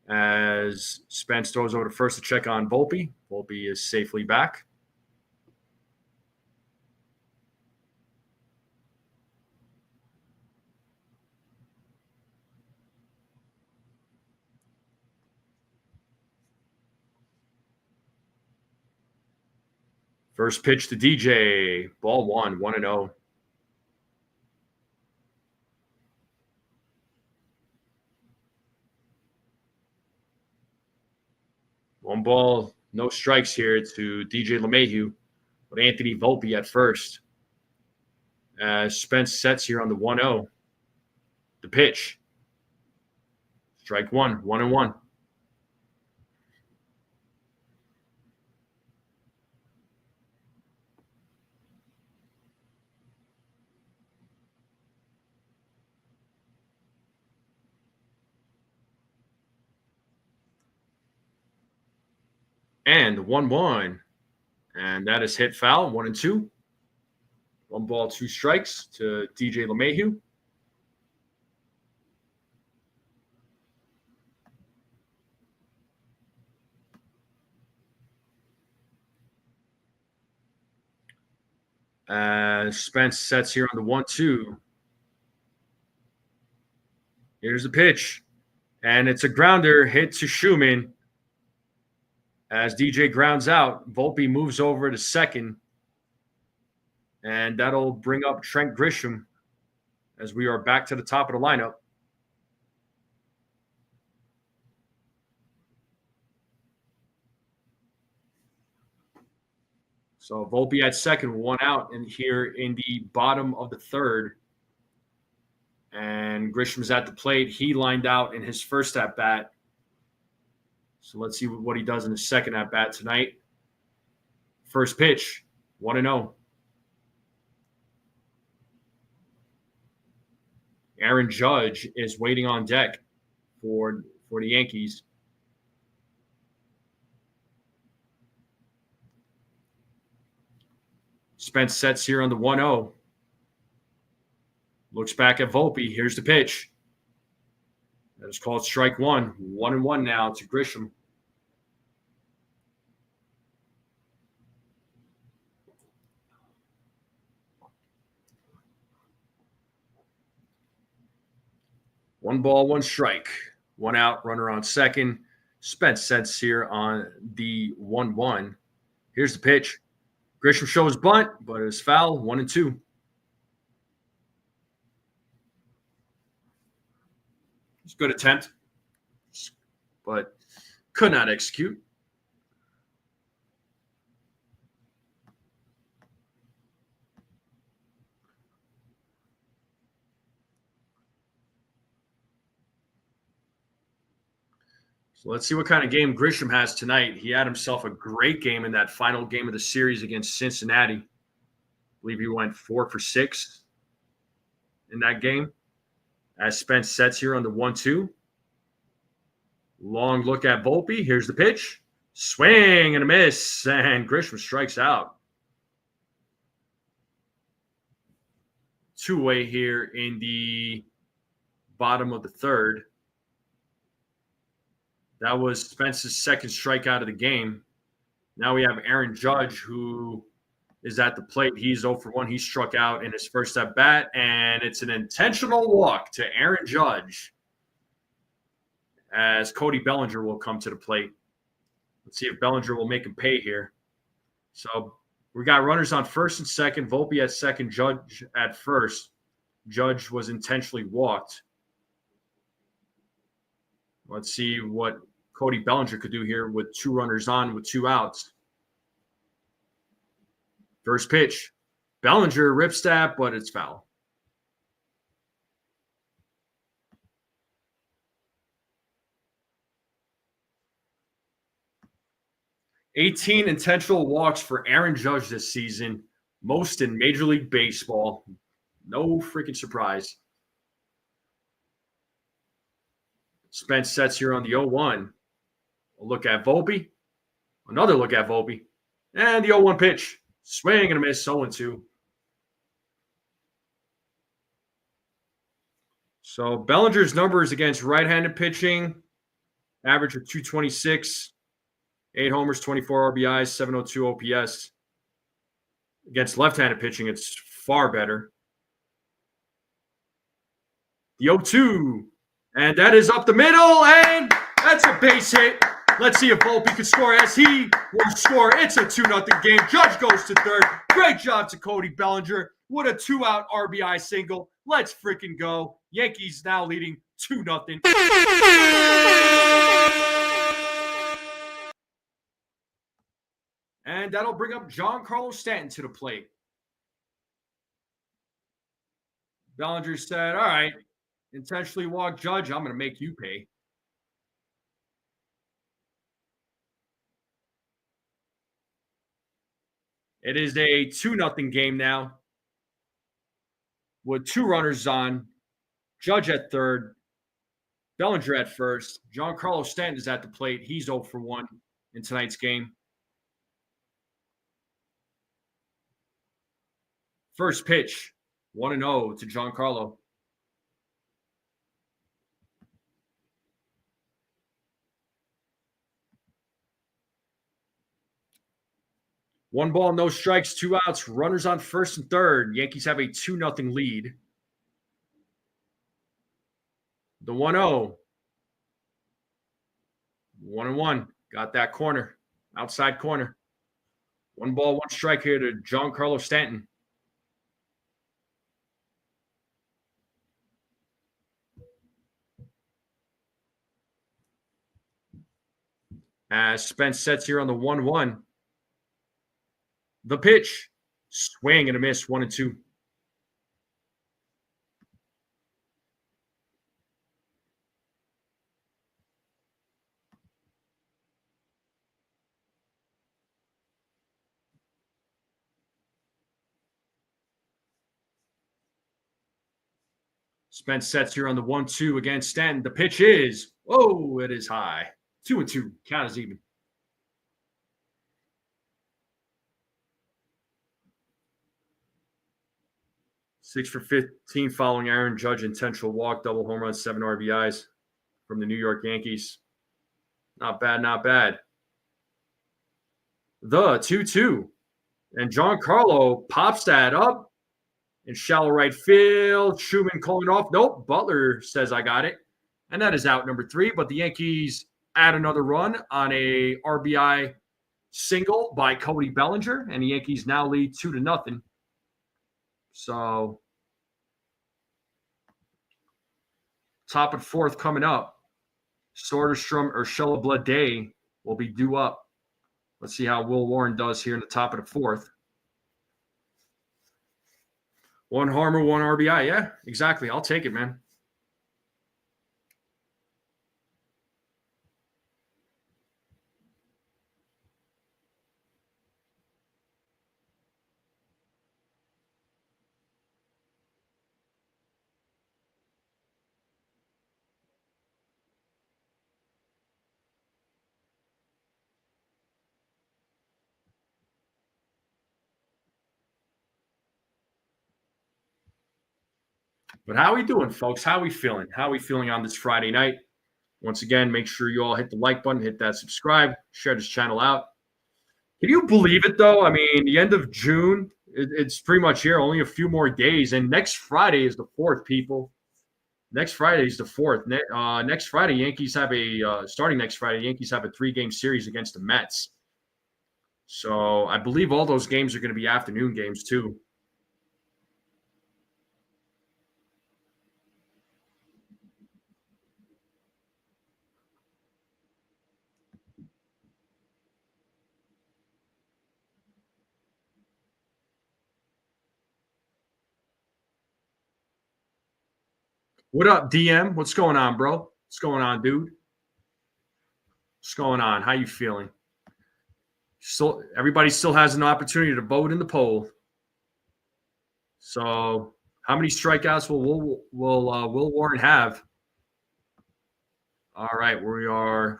as Spence throws over to first to check on Volpe. Volpe is safely back. First pitch to DJ. Ball 1-0. One ball, no strikes here to DJ LeMahieu, but Anthony Volpe at first. Spence sets here on the 1-0. The pitch. Strike one, 1-1. And 1-1. And that is hit foul, 1-2. 1 ball, 2 strikes to DJ LeMahieu. Spence sets here on the 1-2. Here's the pitch. And it's a grounder hit to Schumann. As DJ grounds out, Volpe moves over to second. And that'll bring up Trent Grisham as we are back to the top of the lineup. So Volpe at second, 1 out, and here in the bottom of the third. And Grisham's at the plate. He lined out in his first at-bat. So let's see what he does in his second at-bat tonight. First pitch, 1-0. Aaron Judge is waiting on deck for the Yankees. Spence sets here on the 1-0. Looks back at Volpe. Here's the pitch. That is called strike one. 1-1 now to Grisham. One ball, 1 strike. 1 out, runner on second. Spence sets here on the 1-1. Here's the pitch. Grisham shows bunt, but it was foul, 1-2. It's a good attempt, but could not execute. So let's see what kind of game Grisham has tonight. He had himself a great game in that final game of the series against Cincinnati. I believe he went 4 for 6 in that game. As Spence sets here on the 1-2. Long look at Volpe. Here's the pitch. Swing and a miss. And Grisham strikes out. Two-way here in the bottom of the third. That was Spence's second strikeout of the game. Now we have Aaron Judge, who is at the plate. He's 0 for 1. He struck out in his first at bat, and it's an intentional walk to Aaron Judge as Cody Bellinger will come to the plate. Let's see if Bellinger will make him pay here. So we got runners on first and second. Volpe at second, Judge at first. Judge was intentionally walked. Let's see what Cody Bellinger could do here with 2 runners on with 2 outs. First pitch. Bellinger rips that, but it's foul. $18 intentional walks for Aaron Judge this season, most in Major League Baseball. No freaking surprise. Spence sets here on the 0-1. A look at Volpe. Another look at Volpe. And the 0-1 pitch. Swing and a miss, 0-2. So Bellinger's numbers against right-handed pitching, average of 226, 8 homers, 24 RBIs, 702 OPS. Against left-handed pitching, it's far better. The 0-2. And that is up the middle, and that's a base hit. Let's see if Volpe can score as he will score. It's a 2-0 game. Judge goes to third. Great job to Cody Bellinger. What a 2-out RBI single. Let's freaking go. Yankees now leading 2-0. And that'll bring up Giancarlo Stanton to the plate. Bellinger said, all right, intentionally walk Judge. I'm going to make you pay. It is a 2-0 game now with 2 runners on. Judge at third. Bellinger at first. Giancarlo Stanton is at the plate. He's 0 for 1 in tonight's game. First pitch, 1-0 to Giancarlo. One ball, no strikes, 2 outs, runners on first and third. Yankees have a 2-0 lead. The 1-0. 1-1. Got that corner. Outside corner. 1 ball, 1 strike here to Giancarlo Stanton. As Spence sets here on the 1-1. The pitch. Swing and a miss, 1-2. Spence sets here on the 1-2 against Stanton. The pitch is, oh, it is high. 2-2. Count is even. Six for 15 following Aaron Judge intentional walk, double home run, 7 RBIs from the New York Yankees. Not bad, not bad. The 2-2. And Giancarlo pops that up in shallow right field. Schumann calling off. Nope. Butler says, I got it. And that is out number 3. But the Yankees add another run on a RBI single by Cody Bellinger. And the Yankees now lead 2-0. So, top of 4th coming up. Soderstrom or Shella Day will be due up. Let's see how Will Warren does here in the top of the 4th. 1 homer, 1 RBI. Yeah, exactly. I'll take it, man. But how are we doing, folks? How are we feeling? How are we feeling on this Friday night? Once again, make sure you all hit the like button, hit that subscribe, share this channel out. Can you believe it, though? I mean, the end of June, it's pretty much here, only a few more days. And next Friday is the 4th, people. Next Friday is the 4th. Next Friday, Yankees have starting next Friday, Yankees have a 3-game series against the Mets. So I believe all those games are going to be afternoon games, too. What up, DM? What's going on, bro? What's going on, dude? What's going on? How you feeling? Still, everybody still has an opportunity to vote in the poll. So, how many strikeouts will Will Warren have? All right,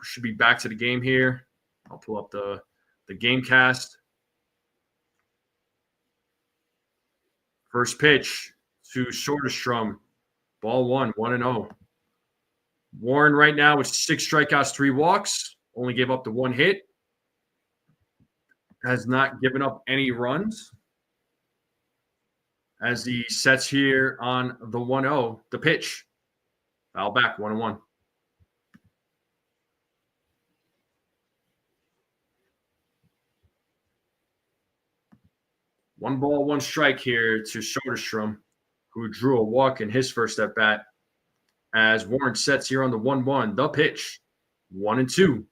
should be back to the game here. I'll pull up the game cast. First pitch to Soderstrom. Ball 1-0. Warren right now with 6 strikeouts, 3 walks. Only gave up the 1 hit. Has not given up any runs. As he sets here on the 1-0, the pitch. Foul back, 1-1. One ball, 1 strike here to Soderstrom, who drew a walk in his first at bat. As Warren sets here on the 1-1, the pitch, 1-2.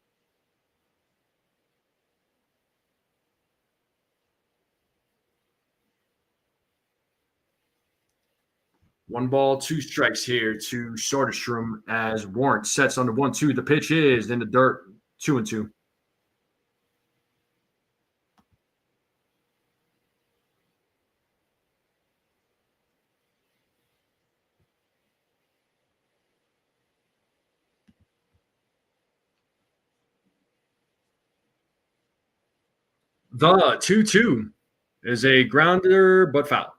One ball, 2 strikes here to Soderstrom as Warren sets on the 1-2. The pitch is in the dirt, 2-2. The 2-2 is a grounder, but foul.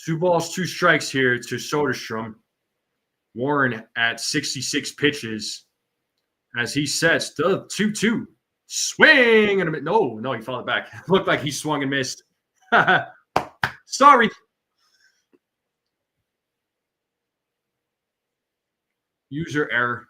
Two balls, 2 strikes here to Soderstrom. Warren at 66 pitches as he sets the 2-2. Swing and a no, he fouled it back. Looked like he swung and missed. Sorry. User error.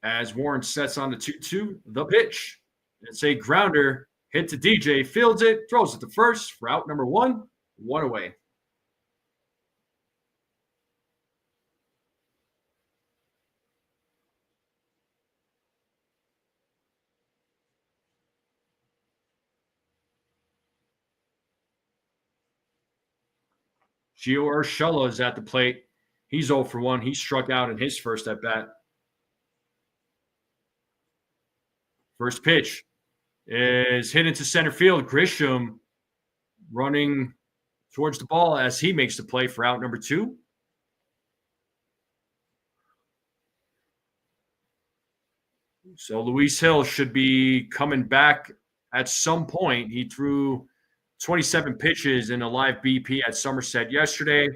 As Warren sets on the 2-2, the pitch. It's a grounder. Hit to DJ, fields it, throws it to first for out number 1, 1 away. Gio Urshela is at the plate. He's 0 for 1. He struck out in his first at bat. First pitch is hit into center field. Grisham running towards the ball as he makes the play for out number 2. So Luis Hill should be coming back at some point. He threw 27 pitches in a live BP at Somerset yesterday.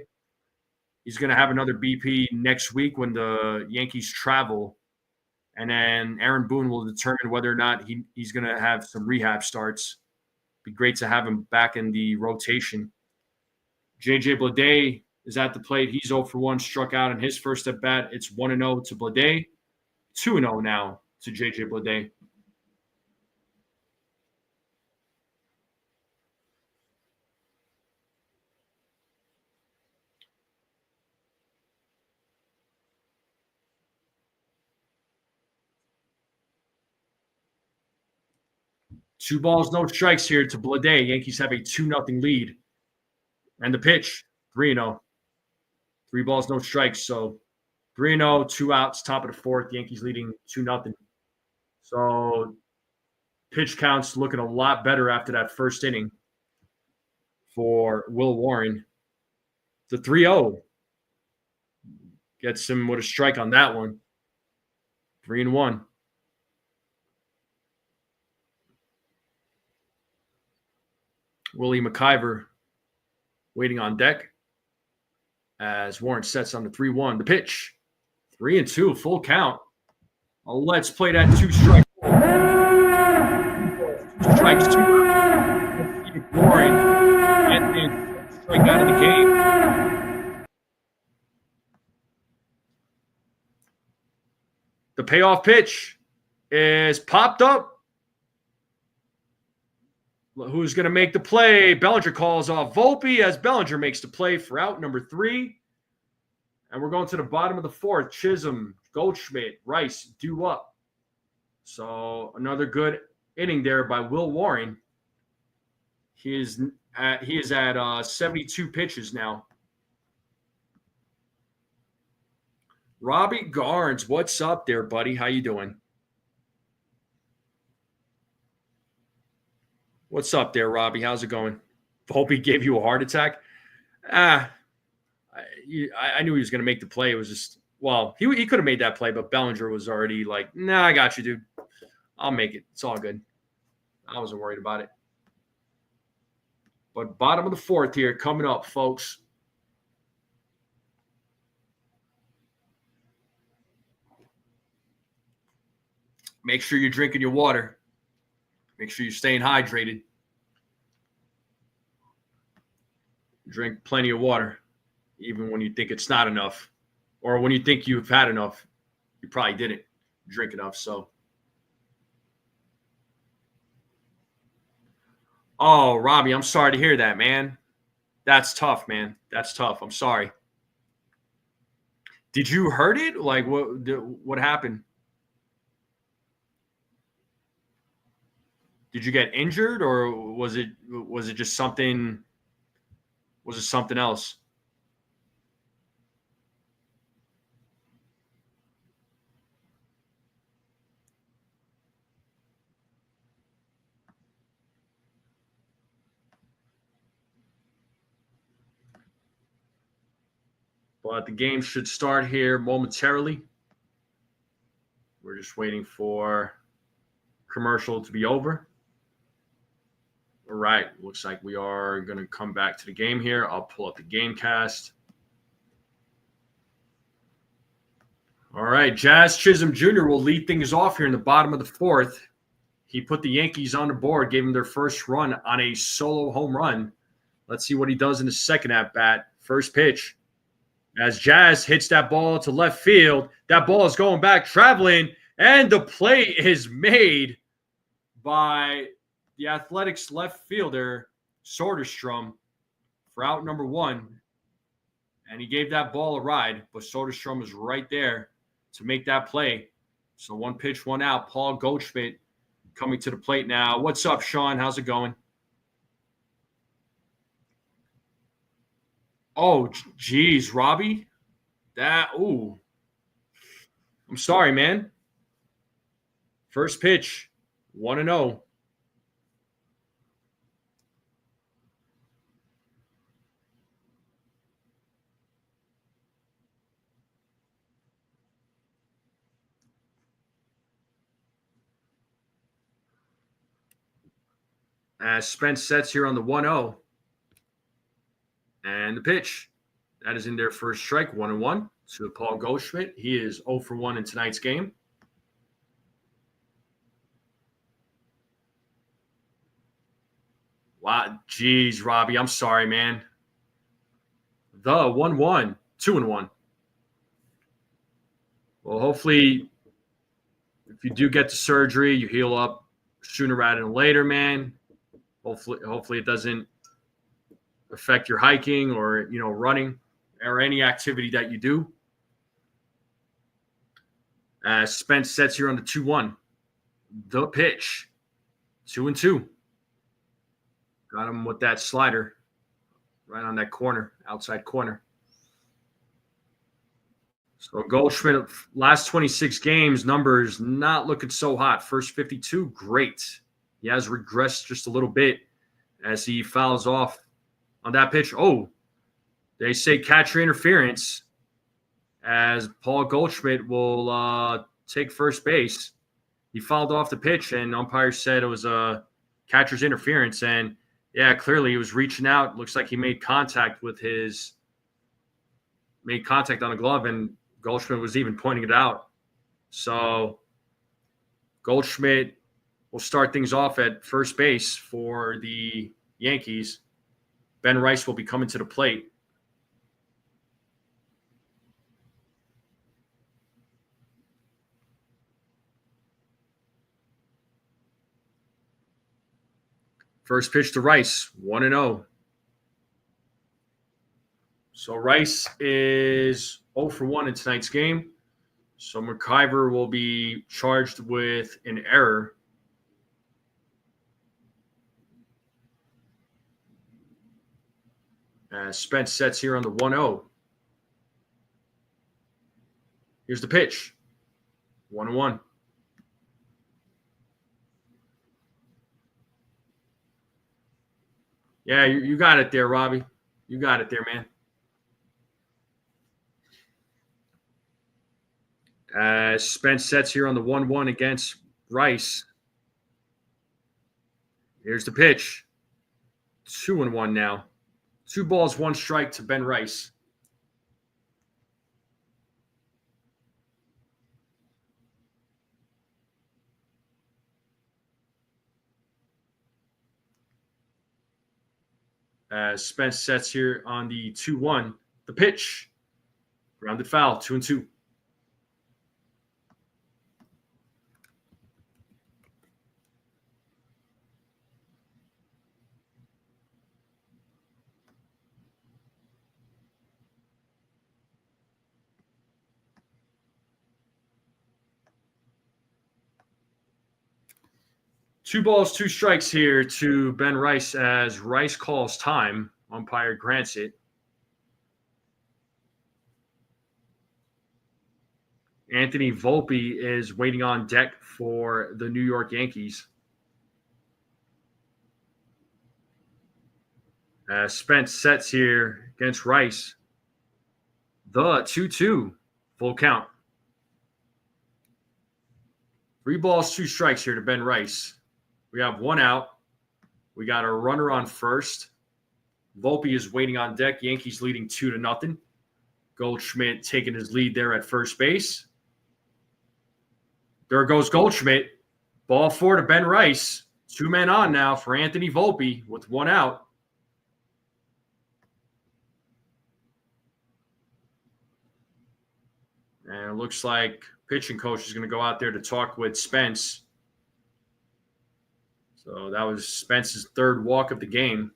He's going to have another BP next week when the Yankees travel. And then Aaron Boone will determine whether or not he's going to have some rehab starts. Be great to have him back in the rotation. JJ Bleday is at the plate. He's 0 for 1, struck out in his first at bat. It's 1-0 to Bleday. 2-0 now to JJ Bleday. Two balls, no strikes here to Bleday. Yankees have a 2-0 lead. And the pitch, 3-0. 3 balls, no strikes. So 3-0, 2 outs, top of the 4th. Yankees leading 2-0. So pitch counts looking a lot better after that first inning for Will Warren. The 3-0. Gets him with a strike on that one. 3-1. Willie McIver waiting on deck as Warren sets on the 3-1. The pitch. 3-2, full count. Let's play that 2-strike. Strikes 2. Warren. And then strike out of the game. The payoff pitch is popped up. Who's going to make the play? Bellinger calls off Volpe as Bellinger makes the play for out number 3. And we're going to the bottom of the 4th. Chisholm, Goldschmidt, Rice, due up. So another good inning there by Will Warren. He is at 72 pitches now. Robbie Garnes, what's up there, buddy? How you doing? What's up there, Robbie? How's it going? Volpe gave you a heart attack? I knew he was going to make the play. It was just, well, he could have made that play, but Bellinger was already like, nah, I got you, dude. I'll make it. It's all good. I wasn't worried about it. But bottom of the 4th here coming up, folks. Make sure you're drinking your water. Make sure you're staying hydrated. Drink plenty of water, even when you think it's not enough. Or when you think you've had enough, you probably didn't drink enough. So, oh, Robbie, I'm sorry to hear that, man. That's tough, man. That's tough. I'm sorry. Did you hurt it? Like, what happened? Did you get injured, or was it just something? Was it something else? But the game should start here momentarily. We're just waiting for commercial to be over. All right, looks like we are going to come back to the game here. I'll pull up the game cast. All right, Jazz Chisholm Jr. will lead things off here in the bottom of the 4th. He put the Yankees on the board, gave them their first run on a solo home run. Let's see what he does in the second at-bat. First pitch. As Jazz hits that ball to left field, that ball is going back, traveling, and the play is made by the Athletics left fielder, Soderstrom, for out number 1. And he gave that ball a ride, but Soderstrom was right there to make that play. So 1 pitch, 1 out. Paul Goldschmidt coming to the plate now. What's up, Sean? How's it going? Oh, geez, Robbie. I'm sorry, man. First pitch, 1-0. As Spence sets here on the 1-0. And the pitch. That is in there for a strike, 1-1 to Paul Goldschmidt. He is 0 for 1 in tonight's game. Wow. Geez, Robbie, I'm sorry, man. The 1-1, 2-1. Well, hopefully, if you do get the surgery, you heal up sooner rather than later, man. Hopefully it doesn't affect your hiking or, running or any activity that you do. Spence sets here on the 2-1. The pitch. 2-2. Got him with that slider right on that corner, outside corner. So Goldschmidt, last 26 games, numbers not looking so hot. First 52, great. He has regressed just a little bit as he fouls off on that pitch. Oh, They say catcher interference as Paul Goldschmidt will take first base. He fouled off the pitch, and umpire said it was a catcher's interference. And, yeah, clearly he was reaching out. Looks like he made contact on the glove, and Goldschmidt was even pointing it out. So Goldschmidt will start things off at first base for the Yankees. Ben Rice will be coming to the plate. First pitch to Rice, 1-0. So Rice is 0 for 1 in tonight's game. So McIver will be charged with an error. Spence sets here on the 1-0. Here's the pitch. 1-1. Yeah, you got it there, Robbie. You got it there, man. Spence sets here on the 1-1 against Rice. Here's the pitch. 2-1 now. 2 balls, 1 strike to Ben Rice. Spence sets here on the 2-1. The pitch. Grounded foul, 2-2. Two balls, 2 strikes here to Ben Rice as Rice calls time. Umpire grants it. Anthony Volpe is waiting on deck for the New York Yankees. Spence sets here against Rice. The 2-2, full count. 3 balls, 2 strikes here to Ben Rice. We have 1 out. We got a runner on first. Volpe is waiting on deck. Yankees leading 2-0. Goldschmidt taking his lead there at first base. There goes Goldschmidt. Ball 4 to Ben Rice. 2 men on now for Anthony Volpe with 1 out. And it looks like pitching coach is going to go out there to talk with Spence. So that was Spence's 3rd walk of the game.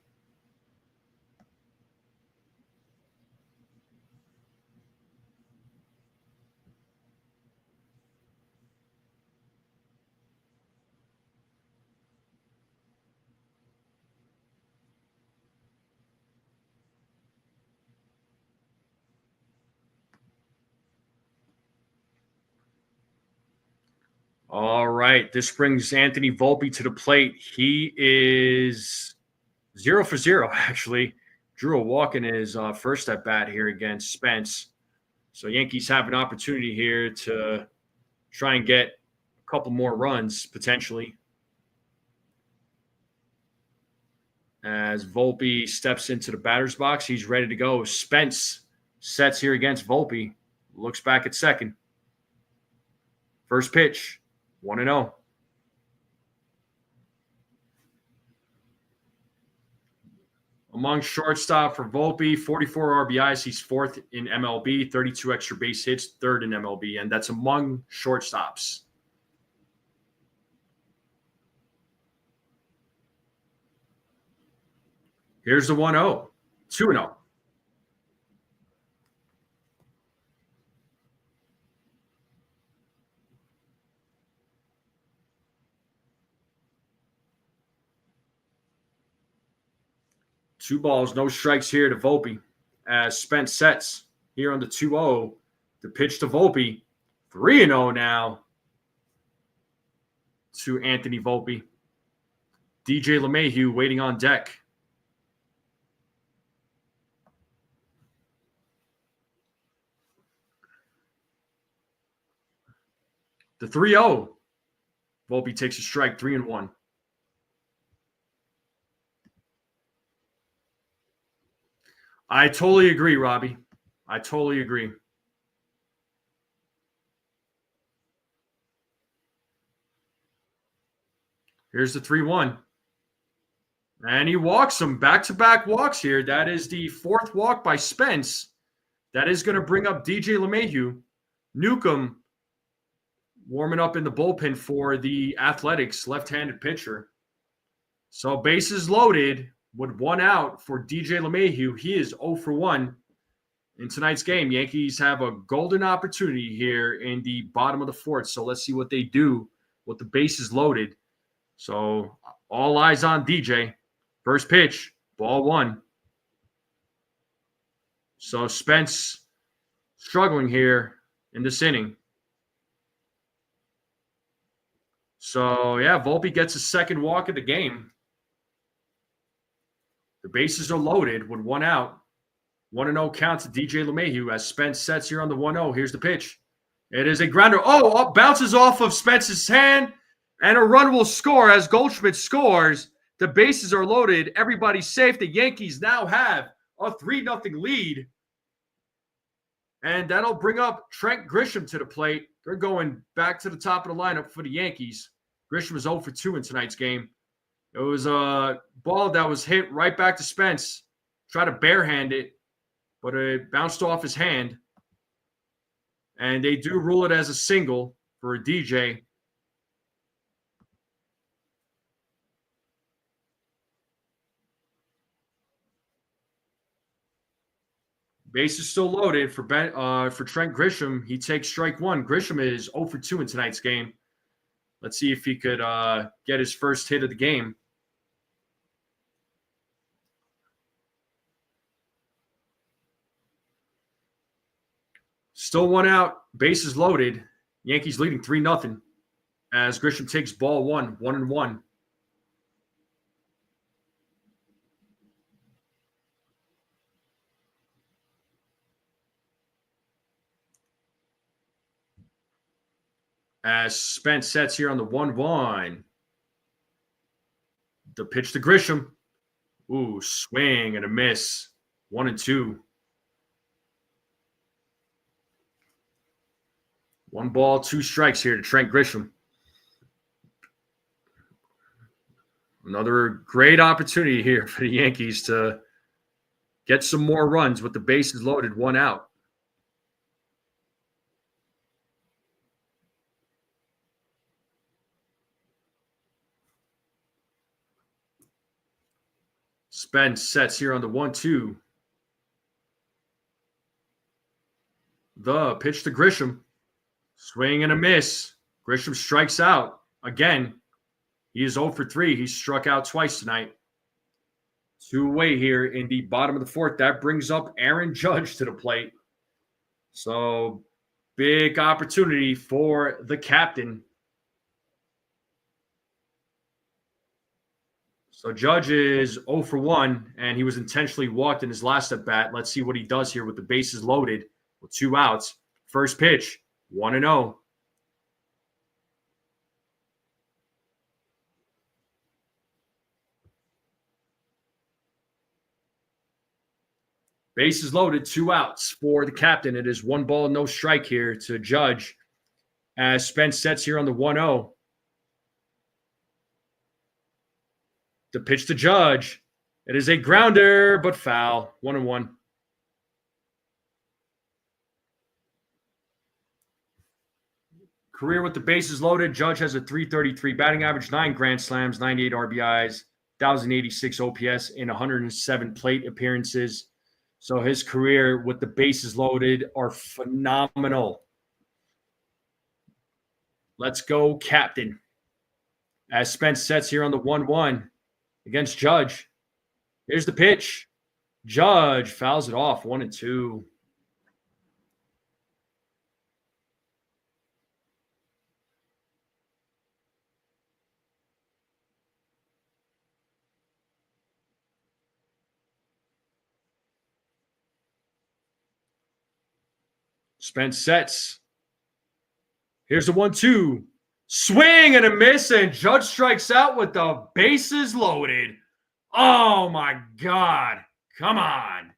All right, this brings Anthony Volpe to the plate. He is 0 for 0, actually. Drew a walk in his first at bat here against Spence. So Yankees have an opportunity here to try and get a couple more runs, potentially. As Volpe steps into the batter's box, he's ready to go. Spence sets here against Volpe. Looks back at second. First pitch. 1-0. Among shortstop for Volpe, 44 RBIs. He's 4th in MLB, 32 extra base hits, 3rd in MLB, and that's among shortstops. Here's the 1-0. 2-0. Two balls, no strikes here to Volpe as Spence sets here on the 2-0. The pitch to Volpe. 3-0 now to Anthony Volpe. DJ LeMahieu waiting on deck. The 3-0. Volpe takes a strike, 3-1. I totally agree, Robbie. I totally agree. Here's the 3-1. And he walks him. Back-to-back walks here. That is the fourth walk by Spence. That is going to bring up DJ LeMahieu. Newcomb warming up in the bullpen for the Athletics, left-handed pitcher. So bases loaded with one out for DJ LeMahieu. He is 0 for 1 in tonight's game. Yankees have a golden opportunity here in the bottom of the fourth. So let's see what they do with the bases loaded. So all eyes on DJ. First pitch, ball 1. So Spence struggling here in this inning. So, yeah, Volpe gets his second walk of the game. The bases are loaded with one out. 1-0 count to DJ LeMahieu as Spence sets here on the 1-0. Here's the pitch. It is a grounder. Oh, bounces off of Spence's hand, and a run will score as Goldschmidt scores. The bases are loaded. Everybody's safe. The Yankees now have a 3-0 lead. And that'll bring up Trent Grisham to the plate. They're going back to the top of the lineup for the Yankees. Grisham is 0 for 2 in tonight's game. It was a ball that was hit right back to Spence. Tried to barehand it, but it bounced off his hand. And they do rule it as a single for a DJ. Base is still loaded for Trent Grisham. He takes strike 1. Grisham is 0 for 2 in tonight's game. Let's see if he could get his first hit of the game. Still one out. Bases loaded. Yankees leading 3-0 as Grisham takes ball 1, 1-1. As Spence sets here on the 1-1. The pitch to Grisham. Ooh, swing and a miss. 1-2. 1 ball, 2 strikes here to Trent Grisham. Another great opportunity here for the Yankees to get some more runs with the bases loaded, 1 out. Spence sets here on the 1-2. The pitch to Grisham. Swing and a miss. Grisham strikes out. Again, he is 0 for 3. He struck out twice tonight. 2 away here in the bottom of the fourth. That brings up Aaron Judge to the plate. So, big opportunity for the captain. So Judge is 0 for 1, and he was intentionally walked in his last at bat. Let's see what he does here with the bases loaded with 2 outs. First pitch, 1-0. Bases loaded, 2 outs for the captain. It is 1 ball, no strike here to Judge as Spence sets here on the 1-0. The pitch to Judge. It is a grounder, but foul. 1-1. Career with the bases loaded. Judge has a .333 batting average, 9 grand slams, 98 RBIs, 1,086 OPS in 107 plate appearances. So his career with the bases loaded are phenomenal. Let's go, captain. As Spence sets here on the 1-1 against Judge. Here's the pitch. Judge fouls it off, 1-2. Spence sets. Here's the 1-2. Swing and a miss, and Judge strikes out with the bases loaded. Oh, my God. Come on.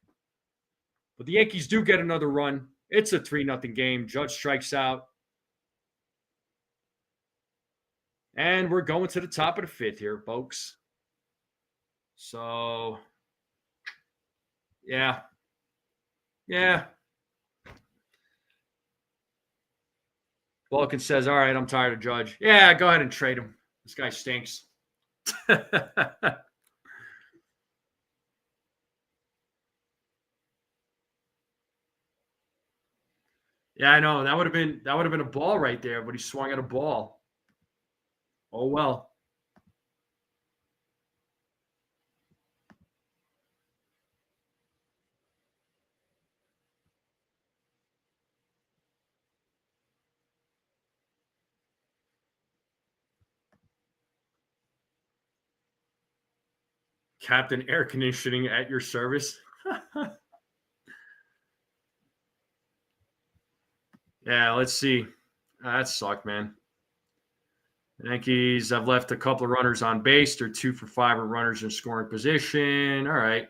But the Yankees do get another run. It's a 3-0 game. Judge strikes out. And we're going to the top of the fifth here, folks. So, yeah. Vulcan says, all right, I'm tired of Judge. Yeah, go ahead and trade him. This guy stinks. Yeah, I know. That would have been a ball right there, but he swung at a ball. Oh well. Captain Air Conditioning at your service. Yeah, let's see. That sucked, man. Yankees have left a couple of runners on base. They're 2 for 5 runners in scoring position. All right.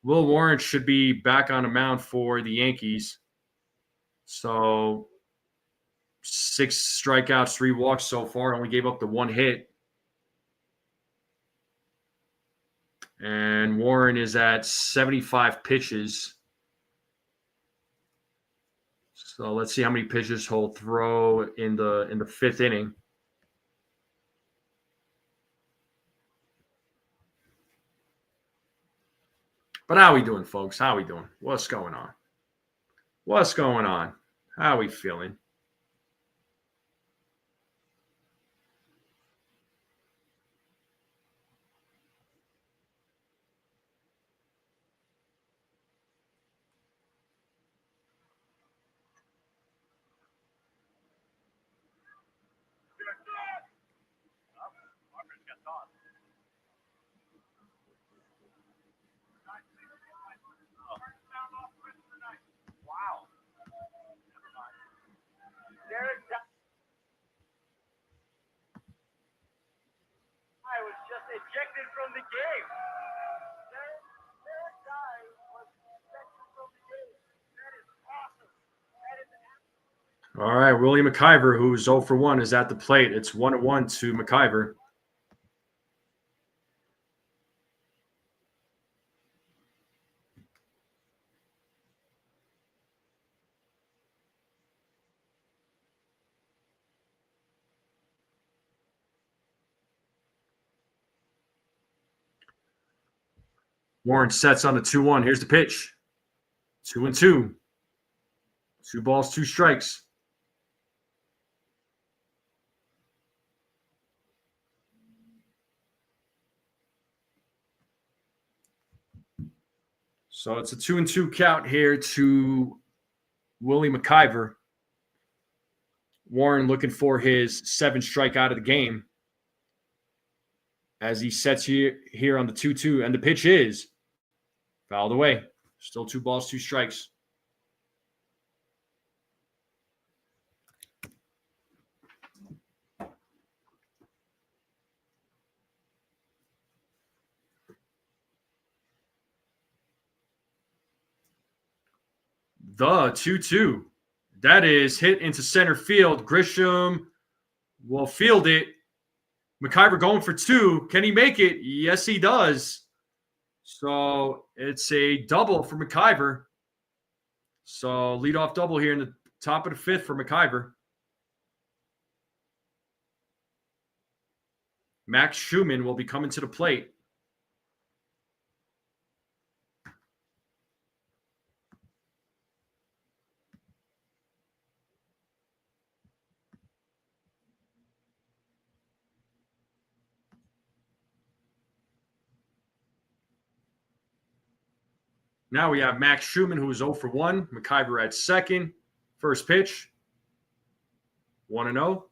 Will Warren should be back on the mound for the Yankees. So 6 strikeouts, 3 walks so far. Only gave up the 1 hit. And Warren is at 75 pitches. So let's see how many pitches he'll throw in the 5th inning. But how are we doing, folks? How are we doing? What's going on? What's going on? How are we feeling? I was just ejected from the game. All right, Willie McIver, who's 0 for 1, is at the plate. It's 1-1 to McIver. Warren sets on the 2-1. Here's the pitch. 2-2. 2 balls, 2 strikes. So it's a 2-2 count here to Willie McIver. Warren looking for his 7th strikeout of the game as he sets here on the 2-2. And the pitch is fouled away. Still 2 balls, 2 strikes. The 2-2. That is hit into center field. Grisham will field it. McIver going for 2. Can he make it? Yes, he does. So it's a double for McIver. So leadoff double here in the top of the 5th for McIver. Max Schumann will be coming to the plate. Now we have Max Schumann, who is 0 for 1. McIver at second. First pitch. 1-0.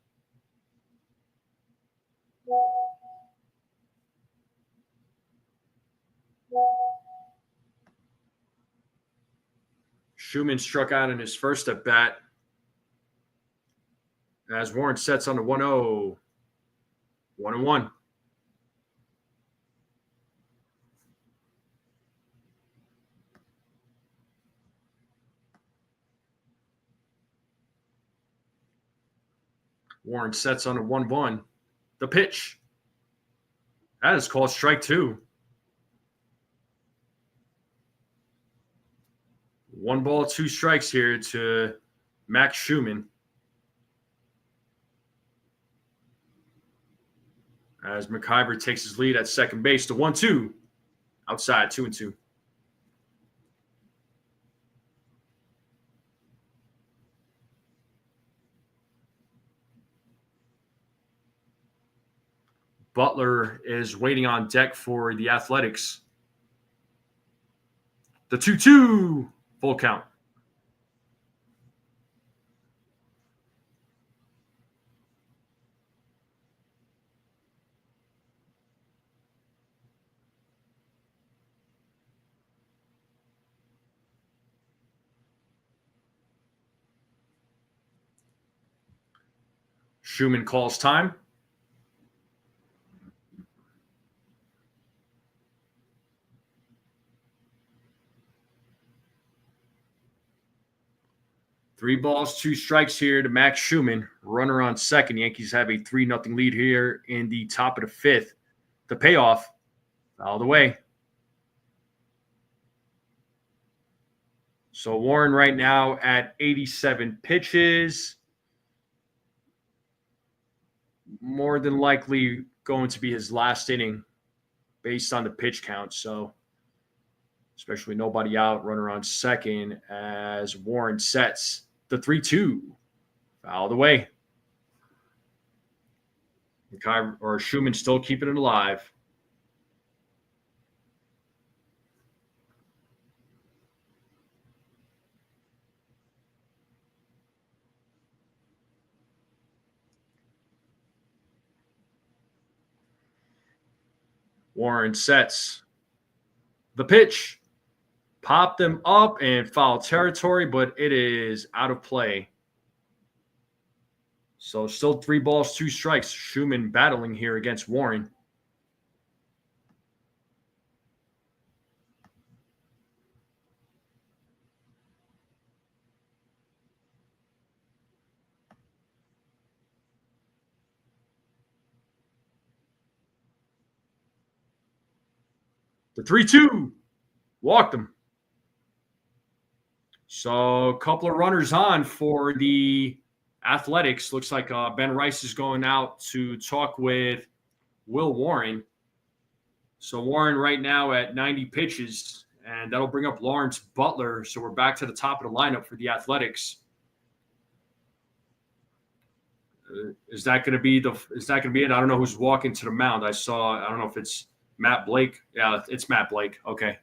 Schumann struck out in his first at bat. as Warren sets on the 1-0. 1-1. Warren sets on a 1-1. The pitch. That is called strike 2. 1 ball, 2 strikes here to Max Schumann. As McIver takes his lead at second base to 1-2. Outside, 2-2. Butler is waiting on deck for the Athletics. The 2-2. Full count. Schumann calls time. Three balls, 2 strikes here to Max Schumann. Runner on second. Yankees have a 3-0 lead here in the top of the 5th. The payoff, all the way. So Warren right now at 87 pitches. More than likely going to be his last inning based on the pitch count. So especially nobody out, runner on second as Warren sets the 3-2. Foul the way. Schumann still keeping it alive. Warren sets the pitch. Pop them up and foul territory, but it is out of play. So still 3 balls, 2 strikes. Schumann battling here against Warren. The 3-2. Walked him. So a couple of runners on for the Athletics. Looks like Ben Rice is going out to talk with Will Warren. So Warren right now at 90 pitches, and that'll bring up Lawrence Butler. So we're back to the top of the lineup for the Athletics. Is that going to be it? I don't know who's walking to the mound. I don't know if it's Matt Blake. Yeah, it's Matt Blake. Okay.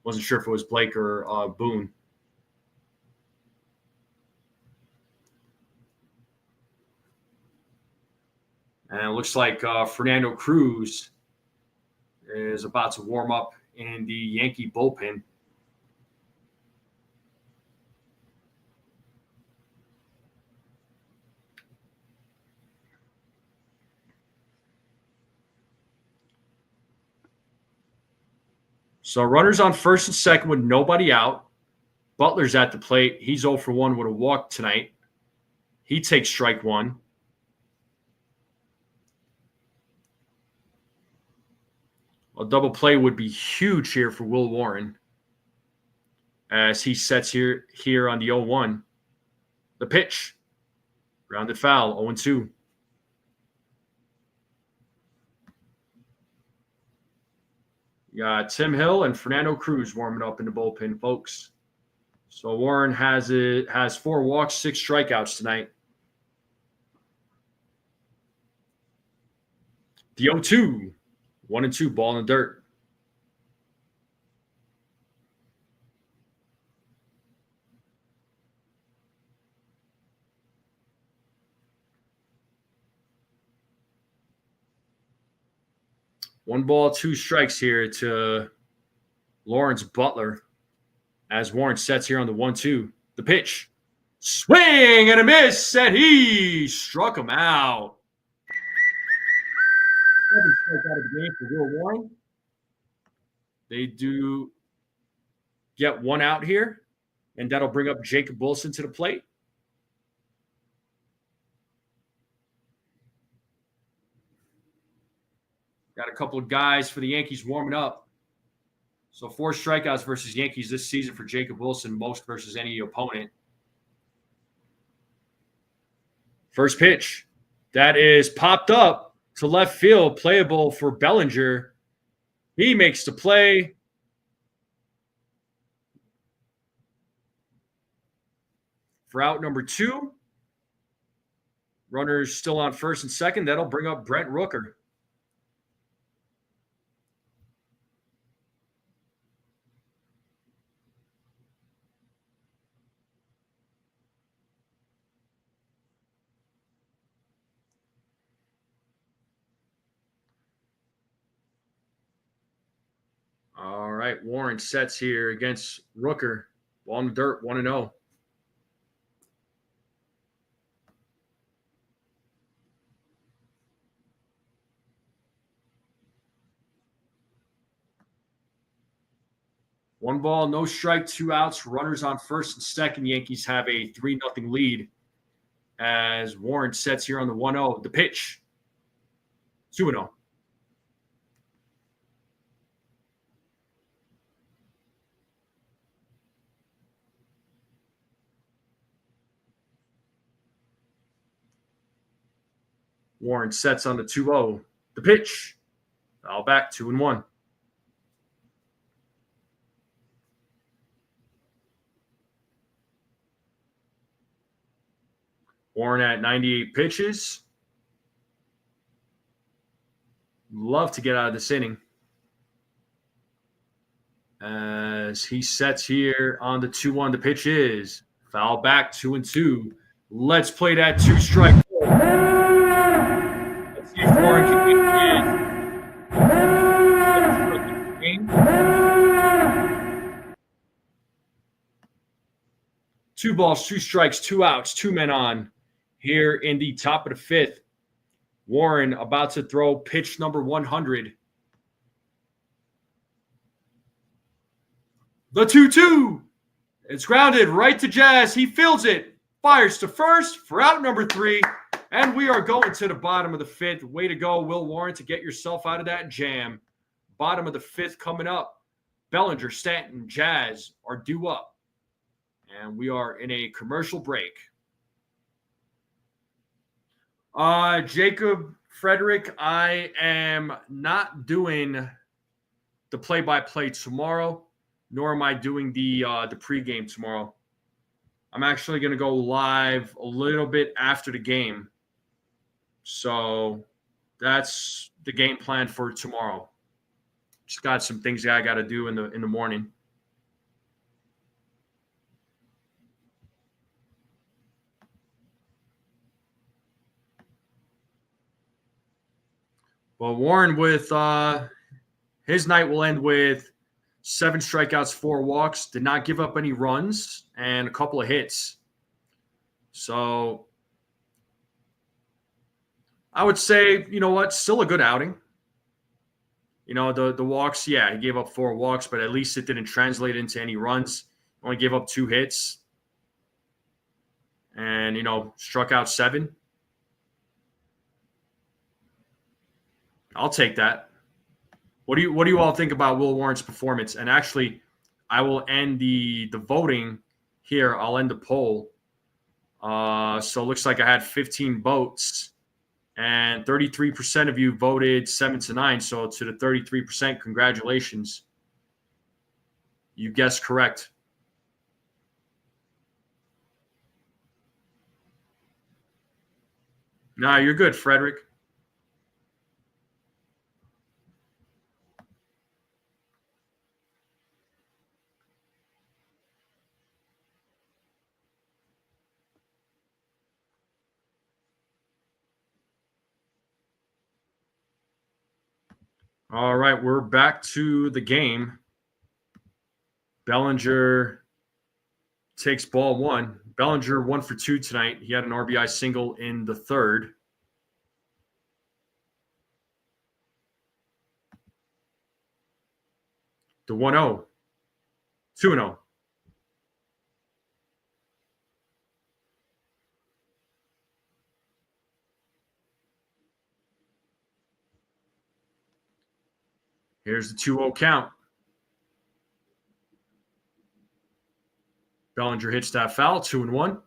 Wasn't sure if it was Blake or Boone. And it looks like Fernando Cruz is about to warm up in the Yankee bullpen. So runners on first and second with nobody out. Butler's at the plate. He's 0 for 1 with a walk tonight. He takes strike 1. A double play would be huge here for Will Warren as he sets here on the 0-1. The pitch. Grounded foul, 0-2. You got Tim Hill and Fernando Cruz warming up in the bullpen, folks. So Warren has 4 walks, 6 strikeouts tonight. The 0-2. 1-2, ball in the dirt. One ball, 2 strikes here to Lawrence Butler as Warren sets here on the 1-2. The pitch. Swing and a miss, and he struck him out. 7 strikes out of the game for Will Warren. They do get one out here, and that'll bring up Jacob Wilson to the plate. Got a couple of guys for the Yankees warming up. So 4 strikeouts versus Yankees this season for Jacob Wilson, most versus any opponent. First pitch. That is popped up to left field, playable for Bellinger. He makes the play. For out number 2. Runners still on first and second. That'll bring up Brent Rooker. All right, Warren sets here against Rooker. Ball in the dirt, 1-0. One ball, no strike, 2 outs. Runners on first and second. Yankees have a 3-0 lead as Warren sets here on the 1-0. The pitch, 2-0. Warren sets on the 2-0. The pitch, foul back, 2-1. Warren at 98 pitches. Love to get out of this inning. As he sets here on the 2-1, the pitch is foul back, 2-2. Let's play that 2-strike. Let's see if Warren can get in. 2 balls, 2 strikes, 2 outs, 2 men on here in the top of the 5th. Warren about to throw pitch number 100. The 2-2. It's grounded right to Jazz. He fields it. Fires to first for out number 3. And we are going to the bottom of the 5th. Way to go, Will Warren, to get yourself out of that jam. Bottom of the 5th coming up. Bellinger, Stanton, Jazz are due up. And we are in a commercial break. Jacob, Frederick, I am not doing the play-by-play tomorrow, nor am I doing the pregame tomorrow. I'm actually going to go live a little bit after the game. So that's the game plan for tomorrow. Just got some things that I got to do in the morning. Well, Warren with his night will end with 7 strikeouts, 4 walks, did not give up any runs, and a couple of hits. So I would say, you know what, still a good outing. You know, the walks, yeah, he gave up 4 walks, but at least it didn't translate into any runs. Only gave up 2 hits and, you know, struck out 7. I'll take that. What do you all think about Will Warren's performance? And actually, I will end the voting here. I'll end the poll. So it looks like I had 15 votes, and 33% of you voted 7-9. So to the 33%, congratulations. You guessed correct. No, you're good, Frederick. All right, we're back to the game. Bellinger takes ball one. Bellinger 1 for 2 tonight. He had an RBI single in the third. The 1-0. 2-0. Here's the 2-0 count. Bellinger hits that foul, 2-1.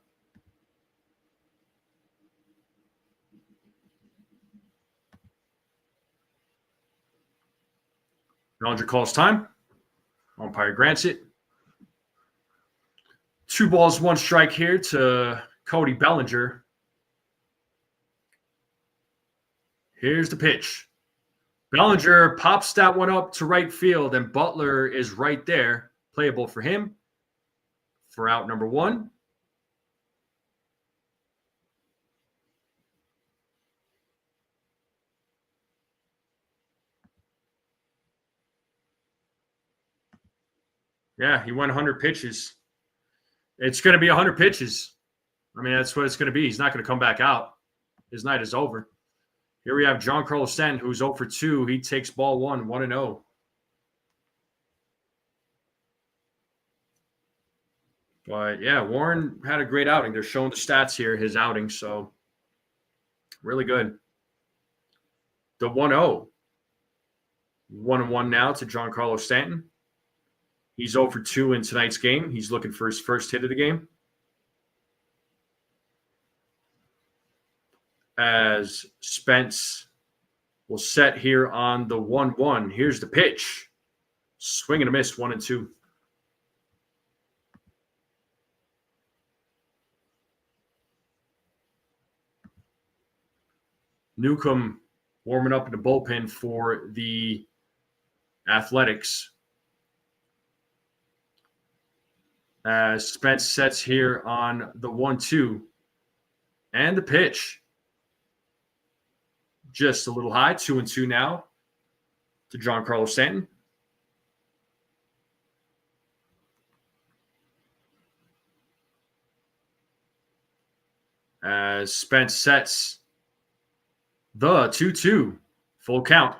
Bellinger calls time. Umpire grants it. 2 balls, 1 strike here to Cody Bellinger. Here's the pitch. Bellinger pops that one up to right field, and Butler is right there. Playable for him for out number 1. Yeah, he went 100 pitches. It's going to be 100 pitches. I mean, that's what it's going to be. He's not going to come back out. His night is over. Here we have Giancarlo Stanton, who's 0 for 2. He takes ball 1, 1-0. But, yeah, Warren had a great outing. They're showing the stats here, his outing, so really good. The 1-0. 1-1 now to Giancarlo Stanton. He's 0 for 2 in tonight's game. He's looking for his first hit of the game. As Spence will set here on the 1-1. Here's the pitch. Swing and a miss, 1-2. Newcomb warming up in the bullpen for the Athletics. As Spence sets here on the 1-2. And the pitch. Just a little high, 2-2 now to Giancarlo Stanton. As Spence sets the 2-2, full count.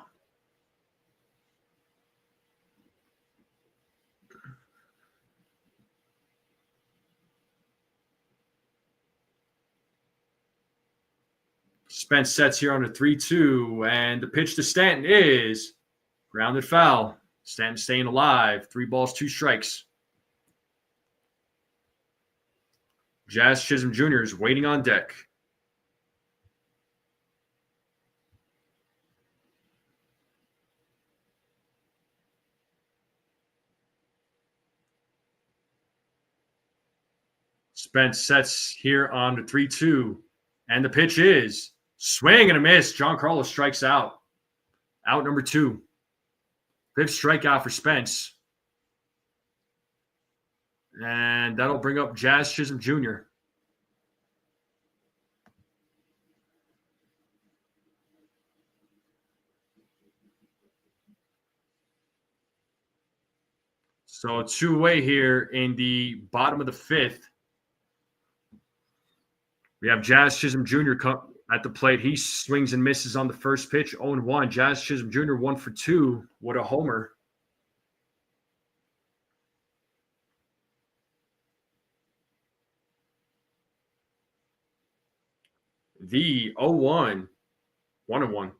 Spence sets here on a 3-2, and the pitch to Stanton is grounded foul. Stanton staying alive. 3 balls, 2 strikes. Jazz Chisholm Jr. is waiting on deck. Spence sets here on the 3-2, and the pitch is swing and a miss. Giancarlo strikes out. Out number 2. 5th strikeout for Spence. And that'll bring up Jazz Chisholm Jr. So 2 away here in the bottom of the 5th. We have Jazz Chisholm Jr. at the plate. He swings and misses on the first pitch, 0-1. Jazz Chisholm Jr. 1 for 2. What a homer. The 0-1, 1-1.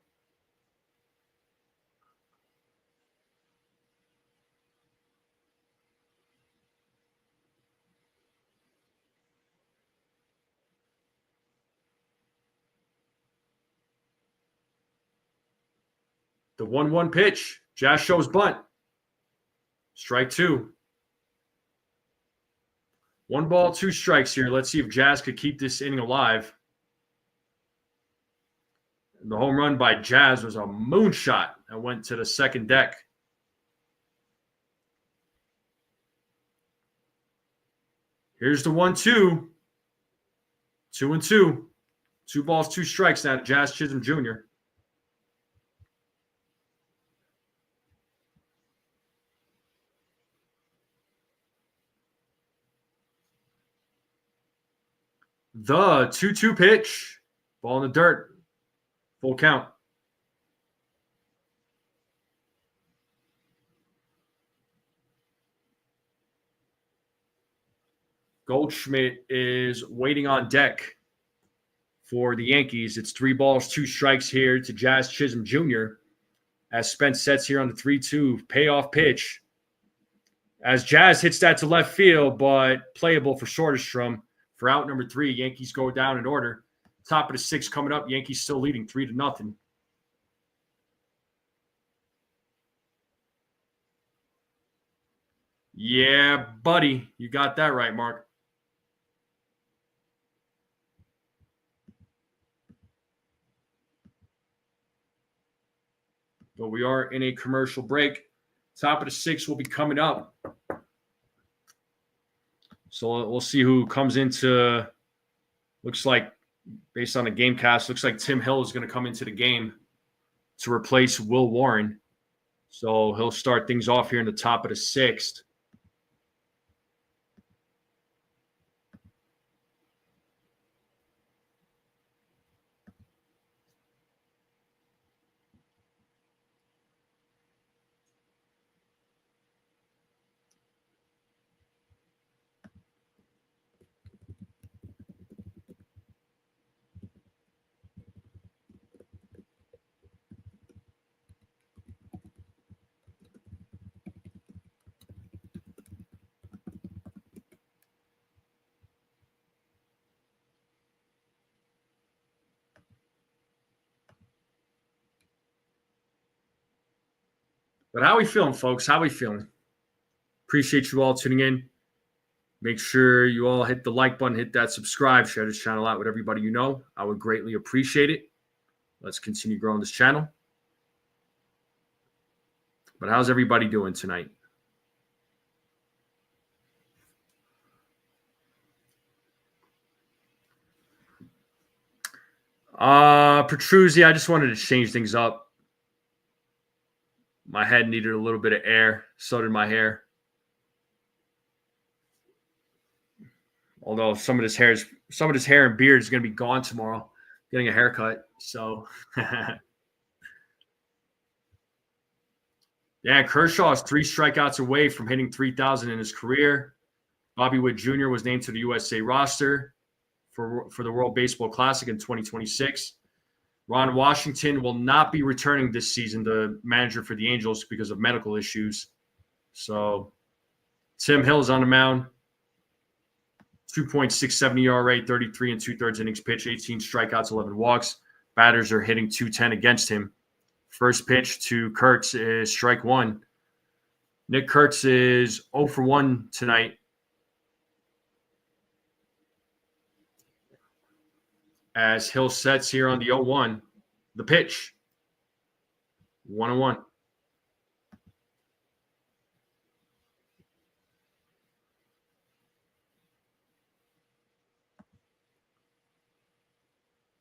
The 1-1 pitch. Jazz shows bunt. Strike 2. 1 ball, 2 strikes here. Let's see if Jazz could keep this inning alive. The home run by Jazz was a moonshot that went to the second deck. Here's the 1-2. 2-2. 2 balls, 2 strikes now to Jazz Chisholm Jr. The 2-2 pitch. Ball in the dirt. Full count. Goldschmidt is waiting on deck for the Yankees. It's 3 balls, 2 strikes here to Jazz Chisholm Jr. as Spence sets here on the 3-2 payoff pitch. As Jazz hits that to left field, but playable for Soderstrom for out number 3. Yankees go down in order. Top of the 6th coming up. Yankees still leading 3-0. Yeah, buddy. You got that right, Mark. But we are in a commercial break. Top of the 6th will be coming up. So we'll see who comes into, looks like, based on the game cast, looks like Tim Hill is going to come into the game to replace Will Warren. So he'll start things off here in the top of the 6th. But how are we feeling, folks? How are we feeling? Appreciate you all tuning in. Make sure you all hit the like button, hit that subscribe, share this channel out with everybody you know. I would greatly appreciate it. Let's continue growing this channel. But how's everybody doing tonight? Petruzzi, I just wanted to change things up. My head needed a little bit of air. So did my hair. Although some of his hair and beard is going to be gone tomorrow. Getting a haircut. So, yeah, Kershaw is 3 strikeouts away from hitting 3,000 in his career. Bobby Witt Jr. was named to the USA roster for the World Baseball Classic in 2026. Ron Washington will not be returning this season, the manager for the Angels, because of medical issues. So Tim Hill's on the mound. 2.67 ERA, 33 2/3 innings pitched, 18 strikeouts, 11 walks. Batters are hitting .210 against him. First pitch to Kurtz is strike 1. Nick Kurtz is 0 for 1 tonight. As Hill sets here on the 0-1. The pitch. 1-1.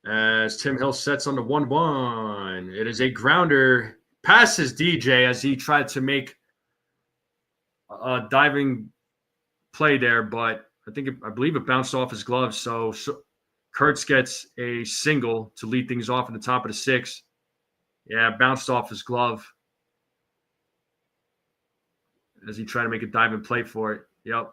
As Tim Hill sets on the 1-1. It is a grounder. Passes DJ as he tried to make a diving play there, but I believe it bounced off his glove. So Kurtz gets a single to lead things off at the top of the 6th. Yeah, bounced off his glove as he tried to make a diving play for it. Yep.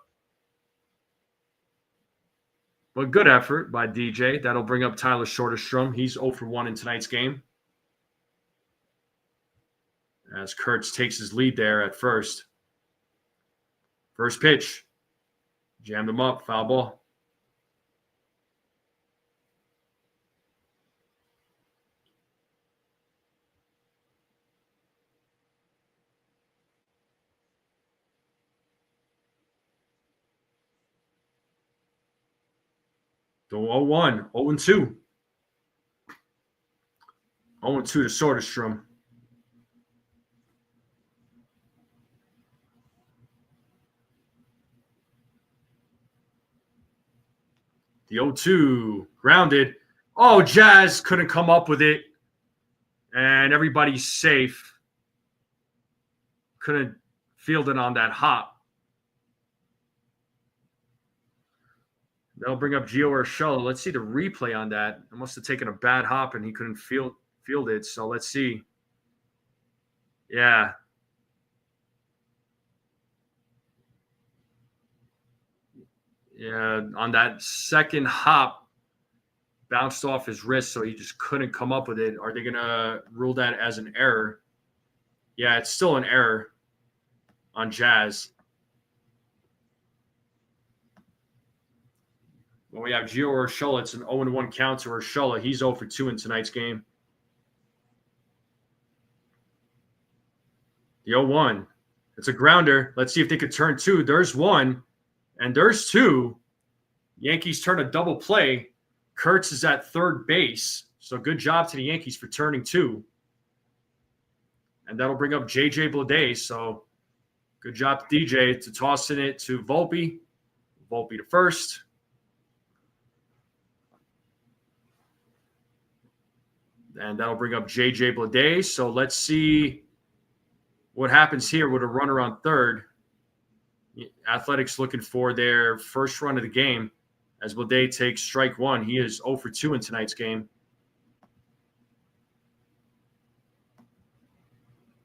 But good effort by DJ. That'll bring up Tyler Soderstrom. He's 0 for 1 in tonight's game. As Kurtz takes his lead there at first. First pitch. Jammed him up. Foul ball. The 0-1, 0-2. 0-2 to Soderstrom. The 0-2, grounded. Oh, Jazz couldn't come up with it. And everybody's safe. Couldn't field it on that hop. They'll bring up Gio Urshela. Let's see the replay on that. It must have taken a bad hop and he couldn't field it. So let's see. Yeah. Yeah, on that second hop, bounced off his wrist, so he just couldn't come up with it. Are they going to rule that as an error? Yeah, it's still an error on Jazz. Well, we have Gio Urshela. It's an 0-1 count to Urshela. He's 0 for 2 in tonight's game. The 0-1. It's a grounder. Let's see if they could turn 2. There's 1, and there's 2. Yankees turn a double play. Cortes is at third base. So good job to the Yankees for turning 2. And that'll bring up J.J. Bleday. So good job to DJ to tossing it to Volpe. Volpe to first. And that'll bring up J.J. Bleday. So let's see what happens here with a runner on third. Athletics looking for their first run of the game as Bleday takes strike 1. He is 0 for 2 in tonight's game.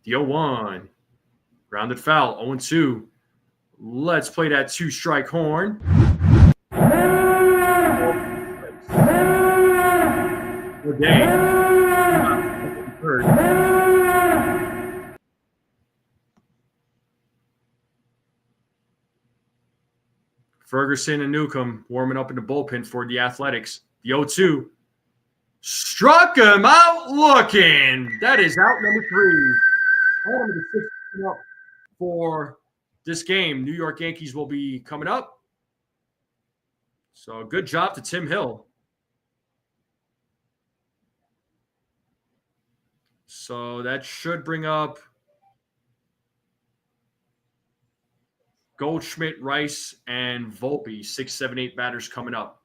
The 0-1. Grounded foul, 0-2. Let's play that 2-strike horn. Bleday. Ferguson and Newcomb warming up in the bullpen for the Athletics. The 0-2. Struck him out looking. That is out number 3. Bottom of the 6th coming up for this game. New York Yankees will be coming up. So good job to Tim Hill. So that should bring up Goldschmidt, Rice, and Volpe. 6, 7, 8 batters coming up.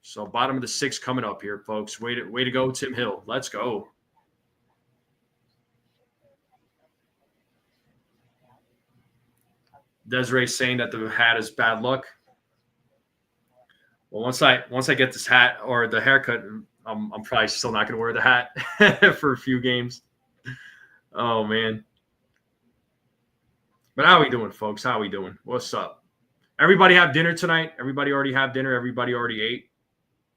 So bottom of the 6th coming up here, folks. Way to go, Tim Hill. Let's go. Desiree saying that the hat is bad luck. Well, once I get this hat or the haircut, I'm probably still not going to wear the hat for a few games. Oh, man. But how we doing, folks? How we doing? What's up? Everybody have dinner tonight? Everybody already have dinner? Everybody already ate?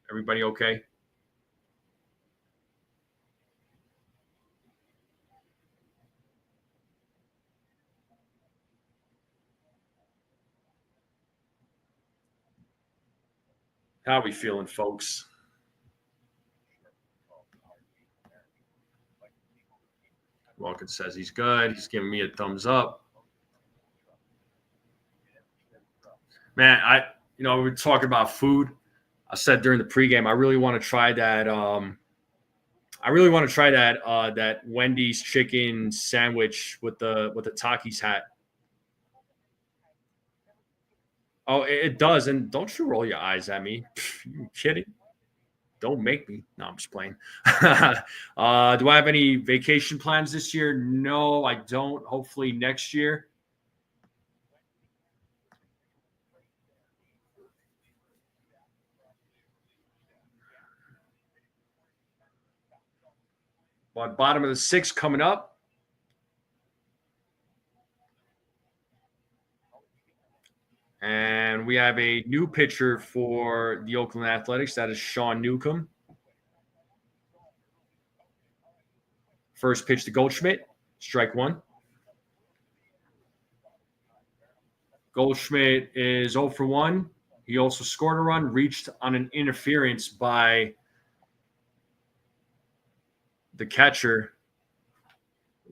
Everybody okay? How we feeling, folks? Walken says he's good. He's giving me a thumbs up. Man, we were talking about food. I said during the pregame, I really want to try that. That Wendy's chicken sandwich with the Takis hat. Oh, it does. And don't you roll your eyes at me. You kidding? Don't make me. No, I'm just playing. Do I have any vacation plans this year? No, I don't. Hopefully next year. But bottom of the 6th coming up. And we have a new pitcher for the Oakland Athletics. That is Sean Newcomb. First pitch to Goldschmidt. Strike 1. Goldschmidt is 0 for 1. He also scored a run, reached on an interference by the catcher,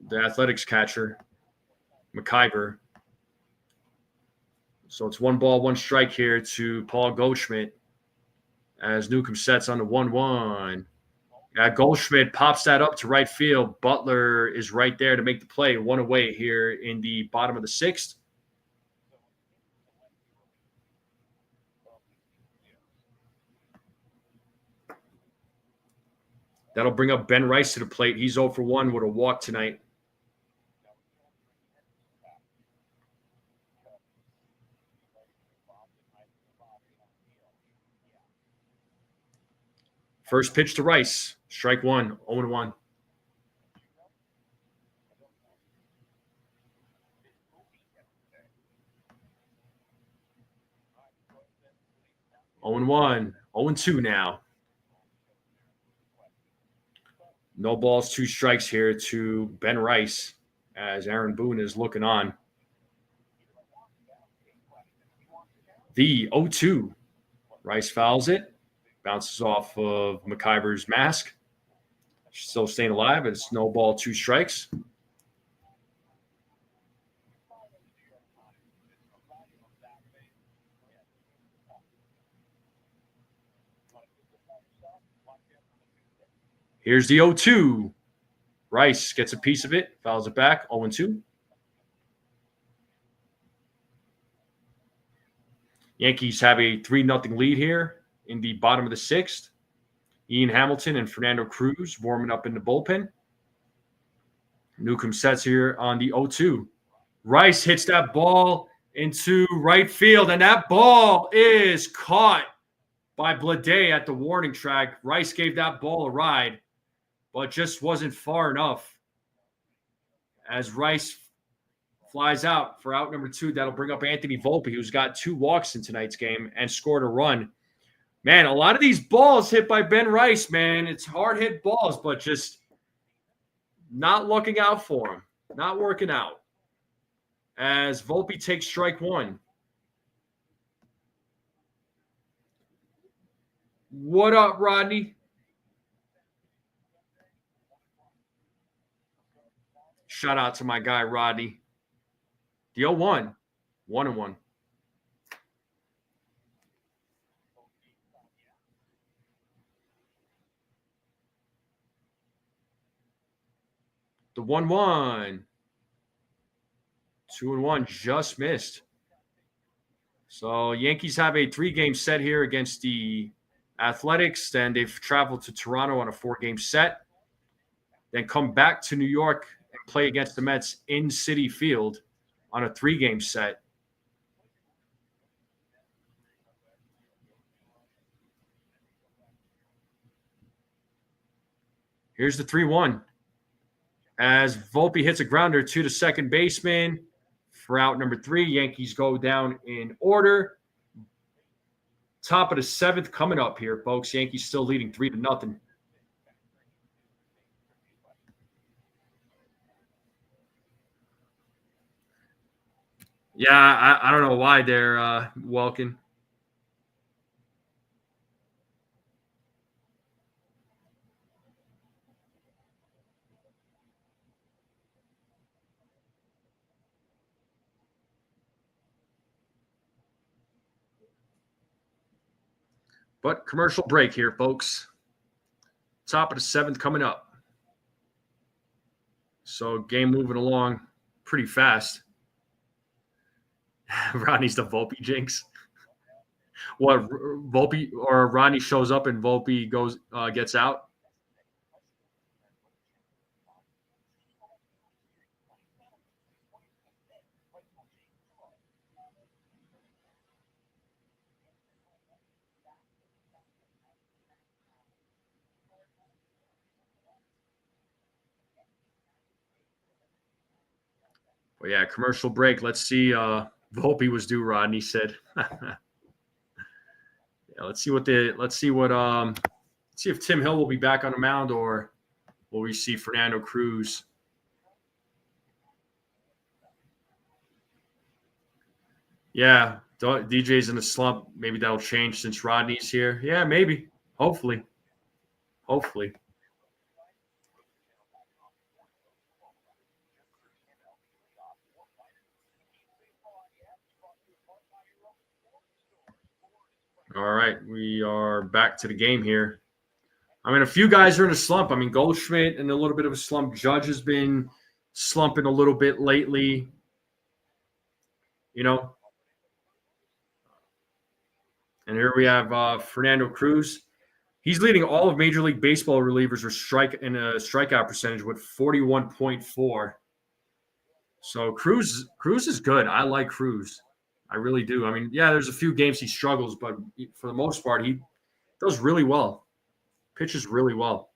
the Athletics catcher, McIver. So it's 1 ball, 1 strike here to Paul Goldschmidt as Newcomb sets on the 1-1. Goldschmidt pops that up to right field. Butler is right there to make the play. 1 away here in the bottom of the 6th. That'll bring up Ben Rice to the plate. He's 0 for 1 with a walk tonight. First pitch to Rice. Strike one, 0-1. Oh and 1, 0-2 now. No balls, 2 strikes here to Ben Rice as Aaron Boone is looking on. The 0-2. Rice fouls it. Bounces off of McIver's mask. Still staying alive. It's no ball, 2 strikes. Here's the 0-2. Rice gets a piece of it, fouls it back, 0-2. Yankees have a 3-0 lead here in the bottom of the 6th. Ian Hamilton and Fernando Cruz warming up in the bullpen. Newcomb sets here on the 0-2. Rice hits that ball into right field, and that ball is caught by Blade at the warning track. Rice gave that ball a ride, but just wasn't far enough. As Rice flies out for out number 2, that'll bring up Anthony Volpe, who's got 2 walks in tonight's game and scored a run. Man, a lot of these balls hit by Ben Rice, man. It's hard-hit balls, but just not looking out for him. Not working out. As Volpe takes strike 1. What up, Rodney? Shout out to my guy, Rodney. The 0-1. 1-1. The 1-1. 2-1 just missed. So Yankees have a 3-game set here against the Athletics. Then they've traveled to Toronto on a 4-game set. Then come back to New York and play against the Mets in Citi Field on a 3-game set. Here's the 3-1. As Volpe hits a grounder to the second baseman for out number 3, Yankees go down in order. Top of the 7th coming up here, folks. Yankees still leading 3-0. Yeah, I don't know why they're walking. But commercial break here, folks. Top of the 7th coming up. So game moving along pretty fast. Ronnie's the Volpe jinx. What, Volpe or Ronnie shows up and Volpe gets out? Well, yeah, commercial break. Let's see. Volpe was due, Rodney said. Yeah, let's see if Tim Hill will be back on the mound or will we see Fernando Cruz? Yeah, DJ's in a slump. Maybe that'll change since Rodney's here. Yeah, maybe. Hopefully. All right, we are back to the game here. I mean, a few guys are in a slump. I mean, Goldschmidt in a little bit of a slump. Judge has been slumping a little bit lately. You know. And here we have Fernando Cruz. He's leading all of Major League Baseball relievers in a strikeout percentage with 41.4. So Cruz is good. I like Cruz. I really do. I mean, yeah, there's a few games he struggles, but for the most part, he does really well. Pitches really well.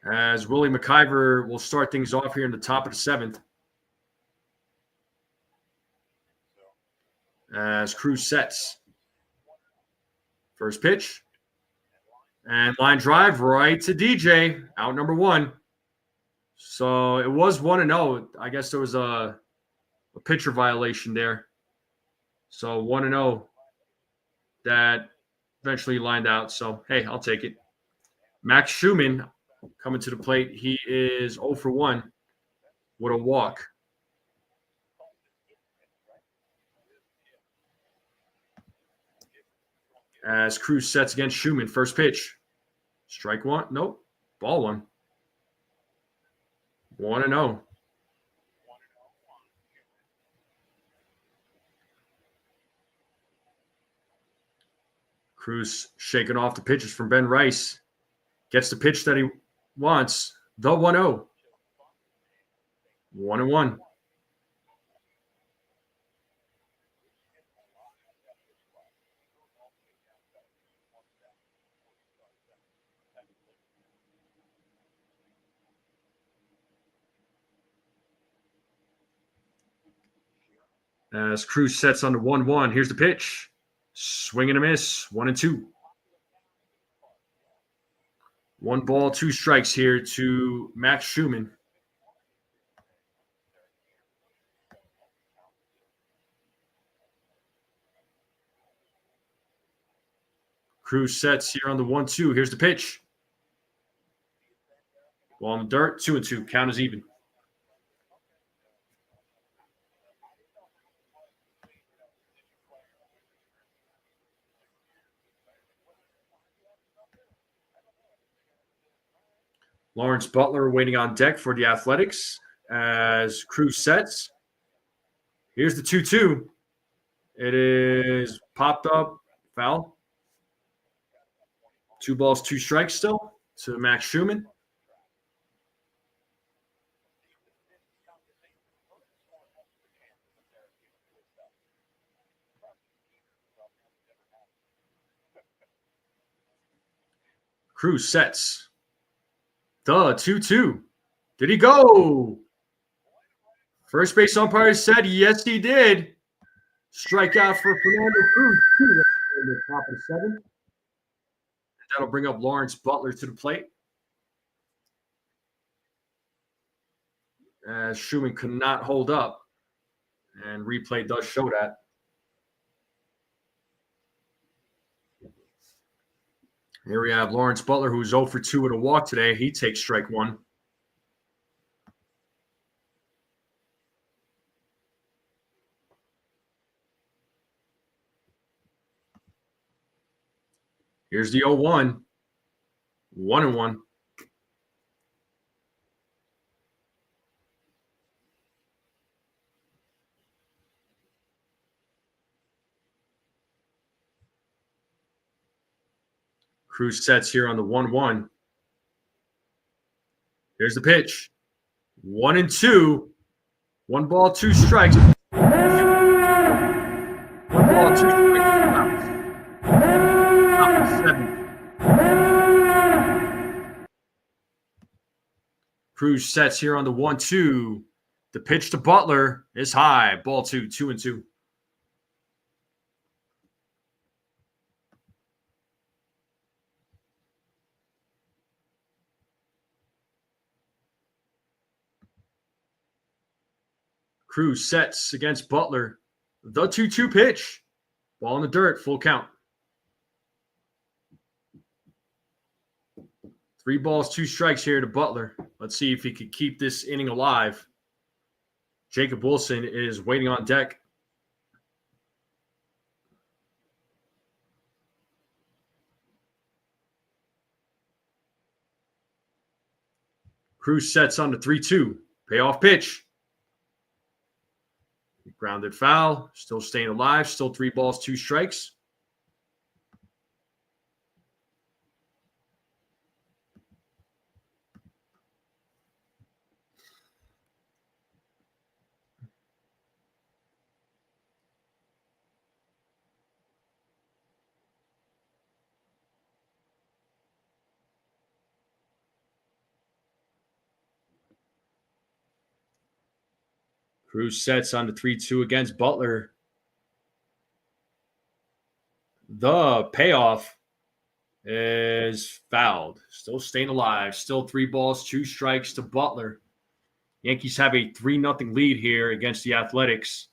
As Willie McIver will start things off here in the top of the 7th. As Cruz sets. First pitch. And line drive right to DJ. Out number 1. So it was 1-0. I guess there was a pitcher violation there. So 1-0 that eventually lined out. So, hey, I'll take it. Max Schumann coming to the plate. He is 0 for 1 with a walk. As Cruz sets against Schumann. First pitch. Strike 1. Nope. Ball 1. 1-0. Cruz shaking off the pitches from Ben Rice. Gets the pitch that he wants. The 1-0. 1-1. As Cruz sets on the 1-1. Here's the pitch. Swing and a miss. 1-2. 1 ball, 2 strikes here to Max Schumann. Cruz sets here on the 1-2. Here's the pitch. Ball on the dirt. 2-2. Count is even. Lawrence Butler waiting on deck for the Athletics as Cruz sets. Here's the 2-2. It is popped up. Foul. 2 balls, 2 strikes still to Max Schumann. Cruz sets. The 2-2. Did he go? First base umpire said yes, he did. Strikeout for Fernando Cruz. 2 in the top of the 7th. That'll bring up Lawrence Butler to the plate. As Schumann could not hold up. And replay does show that. Here we have Lawrence Butler, who's 0 for 2 with a walk today. He takes strike 1. Here's the 0-1. 1-1. Cruz sets here on the 1-1. Here's the pitch. 1-2. 1 ball, 2 strikes. 1 ball, 2 strikes. 7. Cruz sets here on the 1-2. The pitch to Butler is high. Ball 2, 2-2. Cruz sets against Butler. The 2-2 pitch. Ball in the dirt. Full count. 3 balls, 2 strikes here to Butler. Let's see if he could keep this inning alive. Jacob Wilson is waiting on deck. Cruz sets on the 3-2. Payoff pitch. Grounded foul. Still staying alive. Still 3 balls, 2 strikes. Cruz sets on the 3-2 against Butler. The payoff is fouled. Still staying alive. Still 3 balls, 2 strikes to Butler. Yankees have a 3-0 lead here against the Athletics.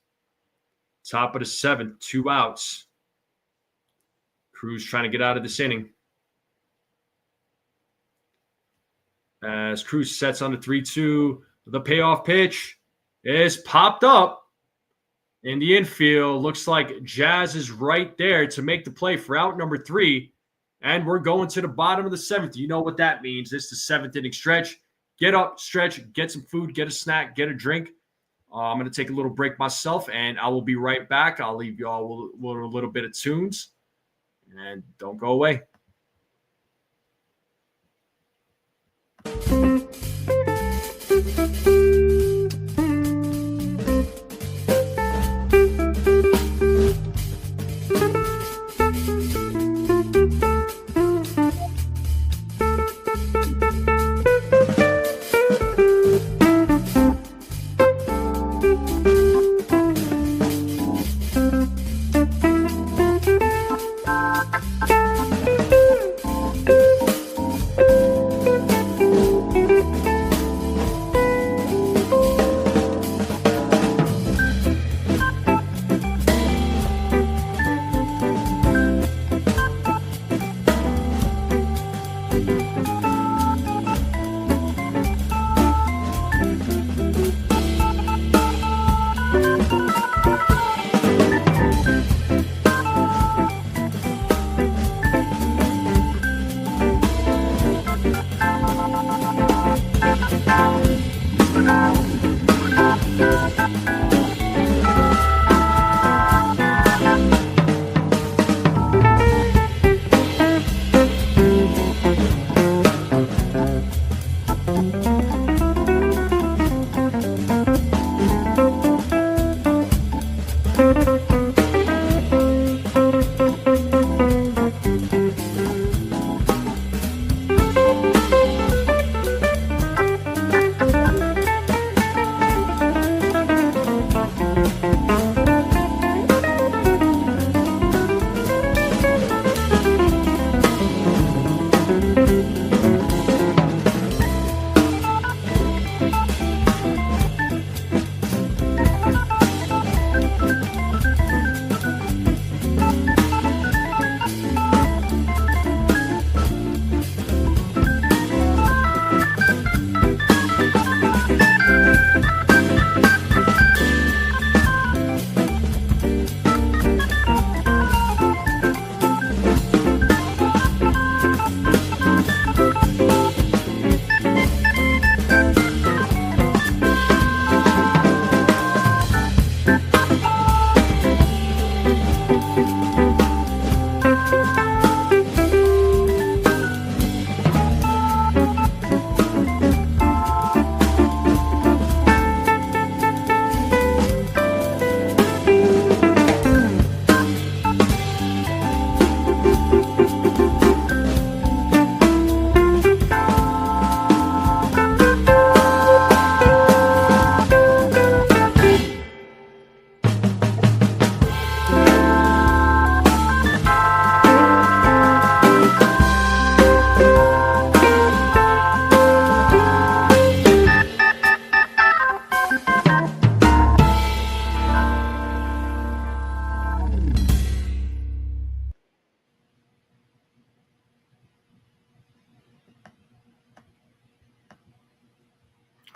Top of the 7th, 2 outs. Cruz trying to get out of this inning. As Cruz sets on the 3-2, the payoff pitch is popped up in the infield. Looks like Jazz is right there to make the play for out number 3. And we're going to the bottom of the 7th. You know what that means. It's the 7th inning stretch. Get up, stretch, get some food, get a snack, get a drink. I'm going to take a little break myself, and I will be right back. I'll leave you all with a little bit of tunes. And don't go away.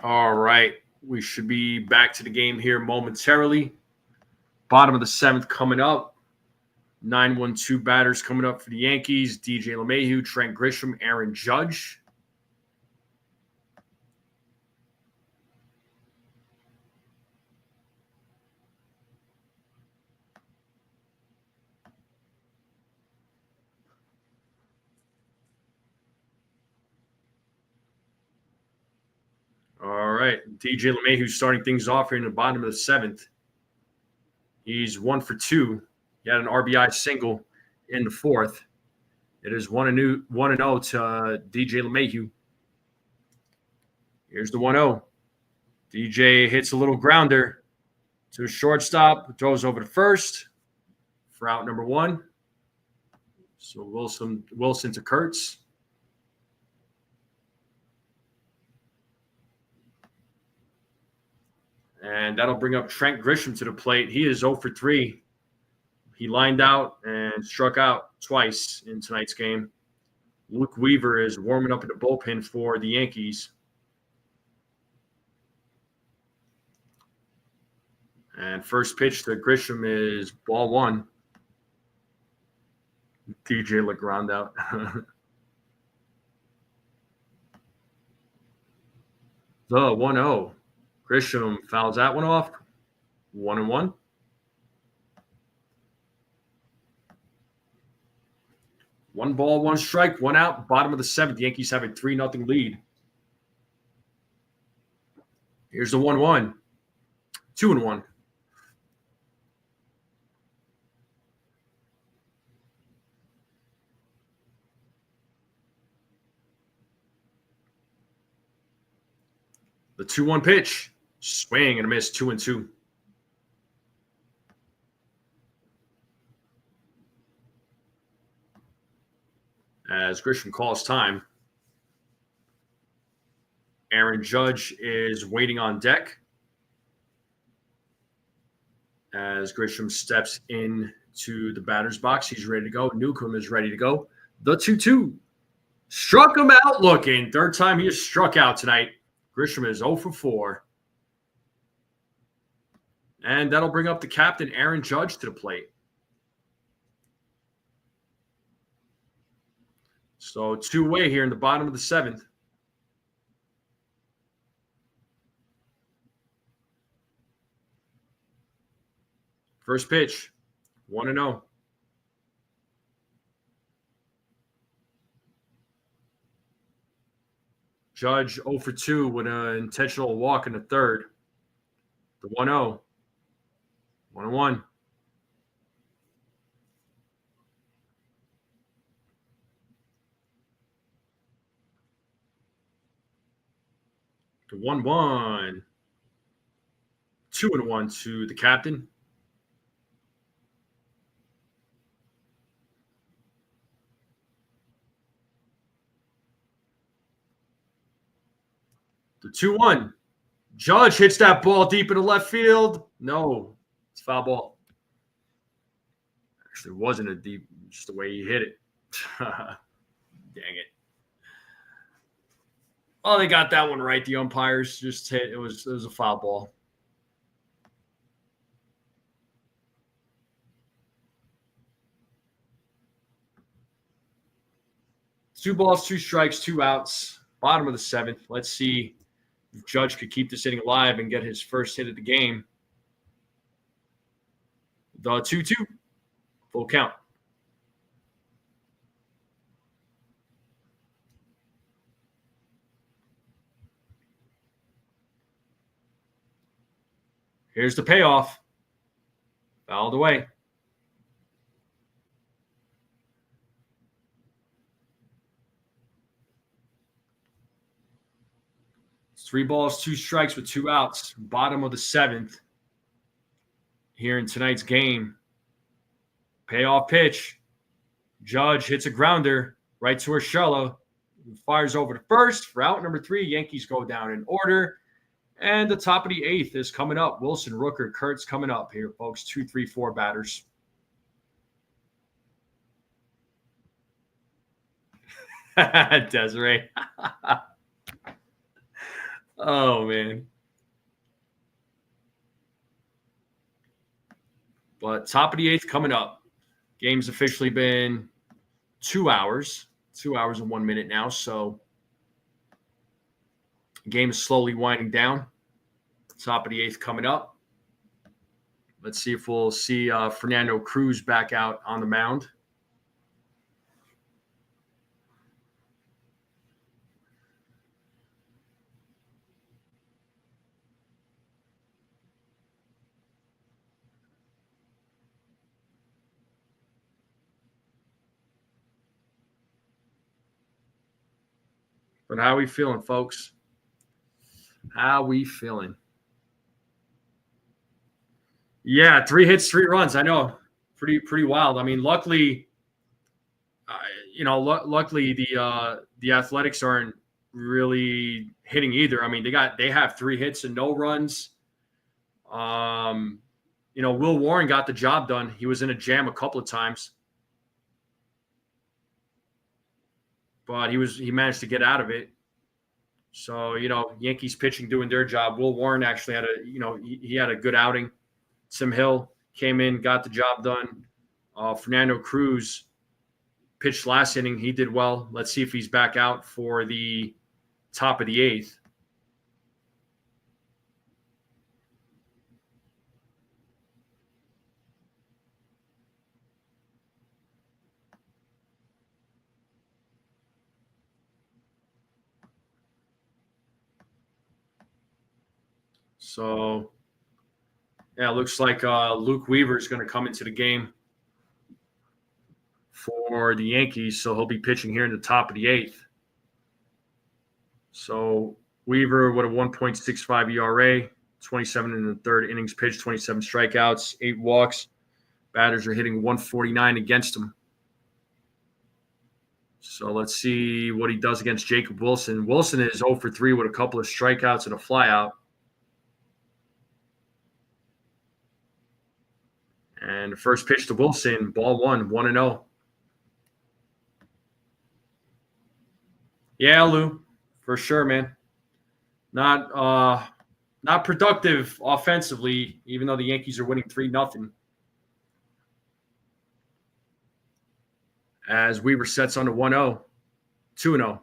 All right. We should be back to the game here momentarily. Bottom of the 7th coming up. 9-1-2 batters coming up for the Yankees. DJ LeMahieu, Trent Grisham, Aaron Judge. All right. DJ LeMahieu starting things off here in the bottom of the 7th. He's 1 for 2. He had an RBI single in the 4th. It is 1-0 to DJ LeMahieu. Here's the 1-0. DJ hits a little grounder. to shortstop, throws over to first for out number 1. So Wilson to Kurtz. And that'll bring up Trent Grisham to the plate. He is 0 for 3. He lined out and struck out twice in tonight's game. Luke Weaver is warming up in the bullpen for the Yankees. And first pitch to Grisham is ball 1. DJ LeGrand out. The 1-0. Grisham fouls that one off. 1-1. One ball, one strike, one out. Bottom of the 7th. The Yankees have a 3-0 lead. Here's the 1-1. 2-1. The 2-1 pitch. Swing and a miss. 2-2. As Grisham calls time. Aaron Judge is waiting on deck. As Grisham steps into the batter's box, he's ready to go. Newcomb is ready to go. The 2-2. Struck him out looking. Third time he has struck out tonight. Grisham is 0 for 4. And that'll bring up the captain, Aaron Judge, to the plate. So 2-way here in the bottom of the 7th. First pitch, 1-0. Judge 0 for 2 with an intentional walk in the 3rd. The 1-0. 1-1. The 1-1. 2-1 to the captain. The 2-1. Judge hits that ball deep into left field. No, it's foul ball. Actually, it wasn't a deep, just the way he hit it. Dang it. Oh, they got that one right. The umpires just hit. It was a foul ball. Two balls, two strikes, two outs. Bottom of the 7th. Let's see if Judge could keep this inning alive and get his first hit of the game. The 2-2. Full count. Here's the payoff. Fouled away. It's 3 balls, 2 strikes with 2 outs. Bottom of the 7th. Here in tonight's game. Payoff pitch. Judge hits a grounder right to Urshela. Fires over to first for out number 3. Yankees go down in order. And the top of the 8th is coming up. Wilson, Rooker, Kurtz coming up here, folks. 2, 3, 4 batters. Desiree. Oh, man. But top of the 8th coming up. Game's officially been 2 hours. 2 hours and 1 minute now. So the game is slowly winding down. Top of the 8th coming up. Let's see if we'll see Fernando Cruz back out on the mound. But how are we feeling, folks? How we feeling? Yeah, 3 hits, 3 runs. I know, pretty wild. I mean, luckily, luckily the Athletics aren't really hitting either. I mean, they have 3 hits and no runs. Will Warren got the job done. He was in a jam a couple of times, but he managed to get out of it. So, Yankees pitching doing their job. Will Warren actually had he had a good outing. Tim Hill came in, got the job done. Fernando Cruz pitched last inning. He did well. Let's see if he's back out for the top of the 8th. So, yeah, it looks like Luke Weaver is going to come into the game for the Yankees, so he'll be pitching here in the top of the 8th. So Weaver with a 1.65 ERA, 27 in the 3rd innings pitched, 27 strikeouts, 8 walks. Batters are hitting 149 against him. So let's see what he does against Jacob Wilson. Wilson is 0 for 3 with a couple of strikeouts and a flyout. And the first pitch to Wilson, ball 1-0. Yeah, Lou, for sure, man. Not productive offensively, even though the Yankees are winning 3-0. As Weaver sets on to 1-0, 2-0.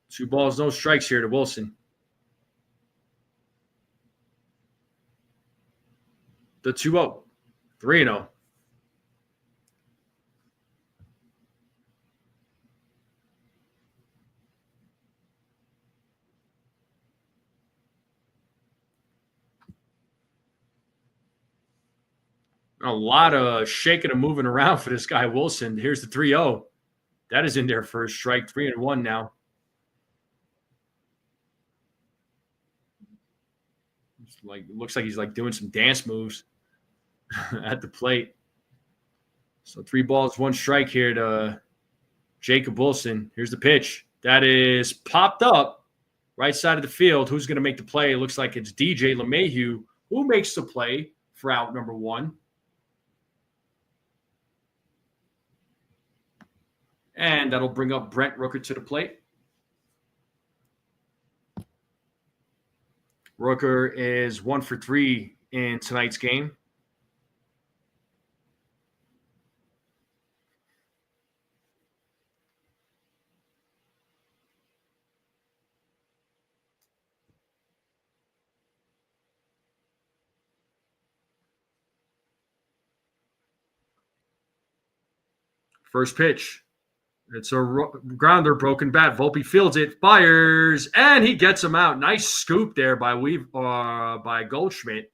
Two balls, no strikes here to Wilson. The 2-0, 3-0. A lot of shaking and moving around for this guy, Wilson. Here's the 3-0. That is in there for a strike, 3-1 now. Looks like he's doing some dance moves at the plate. So 3 balls, 1 strike here to Jacob Wilson. Here's the pitch. That is popped up right side of the field. Who's going to make the play? It looks like it's DJ LeMahieu who makes the play for out number 1. And that'll bring up Brent Rooker to the plate. Rooker is 1 for 3 in tonight's game. First pitch. It's a grounder, broken bat. Volpe fields it, fires, and he gets him out. Nice scoop there by by Goldschmidt.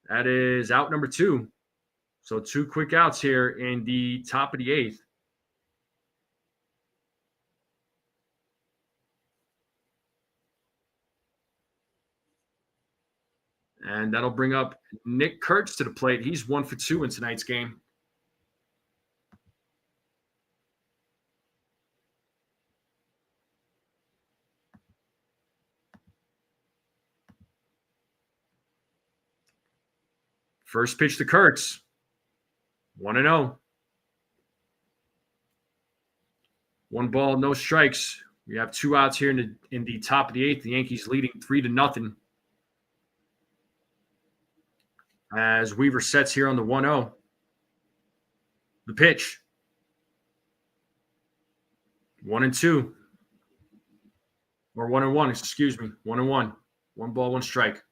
That is out number 2. So 2 quick outs here in the top of the 8th. And that'll bring up Nick Kurtz to the plate. He's 1 for 2 in tonight's game. First pitch to Kurtz. 1-0. 1 ball, no strikes. We have 2 outs here in the top of the 8th. The Yankees leading 3-0. As Weaver sets here on the 1-0. The pitch. 1-2. Or 1-1, excuse me. 1-1. 1 ball, 1 strike.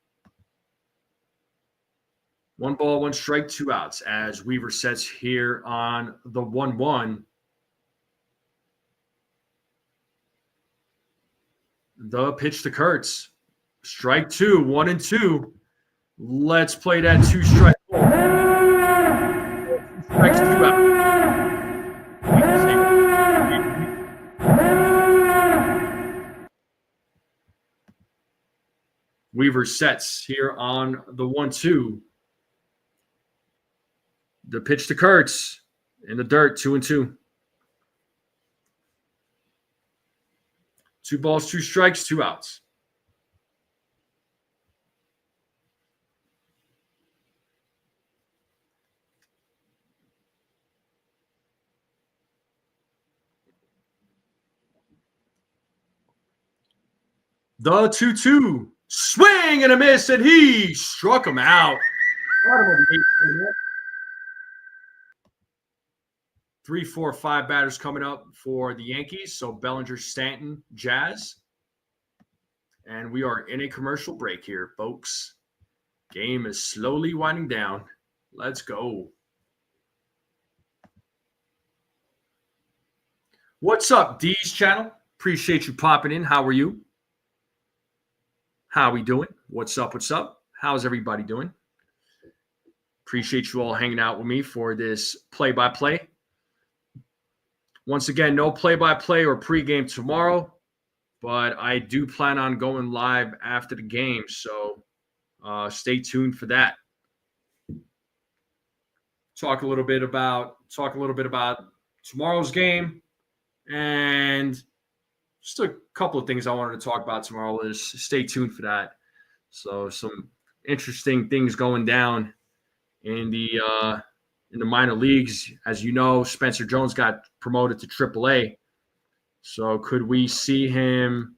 1 ball, 1 strike, 2 outs as Weaver sets here on the 1-1. The pitch to Kurtz. Strike 2, 1-2. Let's play that 2-strike ball. Weaver sets here on the 1-2. The pitch to Cortes in the dirt, 2-2. 2 balls, 2 strikes, 2 outs. The 2-2. Swing and a miss, and he struck him out. 3, 4, 5 batters coming up for the Yankees. So Bellinger, Stanton, Jazz. And we are in a commercial break here, folks. Game is slowly winding down. Let's go. What's up, D's channel? Appreciate you popping in. How are you? How we doing? What's up? What's up? How's everybody doing? Appreciate you all hanging out with me for this play-by-play. Once again, no play-by-play or pregame tomorrow, but I do plan on going live after the game, so stay tuned for that. Talk a little bit about tomorrow's game, and just a couple of things I wanted to talk about tomorrow. Is stay tuned for that. So some interesting things going down in the minor leagues. As you know, Spencer Jones got promoted to AAA. So could we see him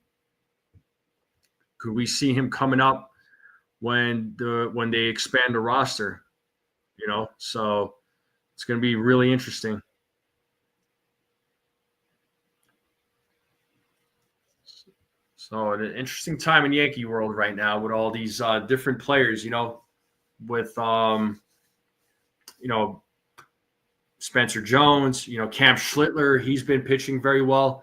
coming up when they expand the roster? You know, so it's going to be really interesting. So an interesting time in Yankee world right now with all these different players, you know, with Spencer Jones, you know, Cam Schlittler, he's been pitching very well.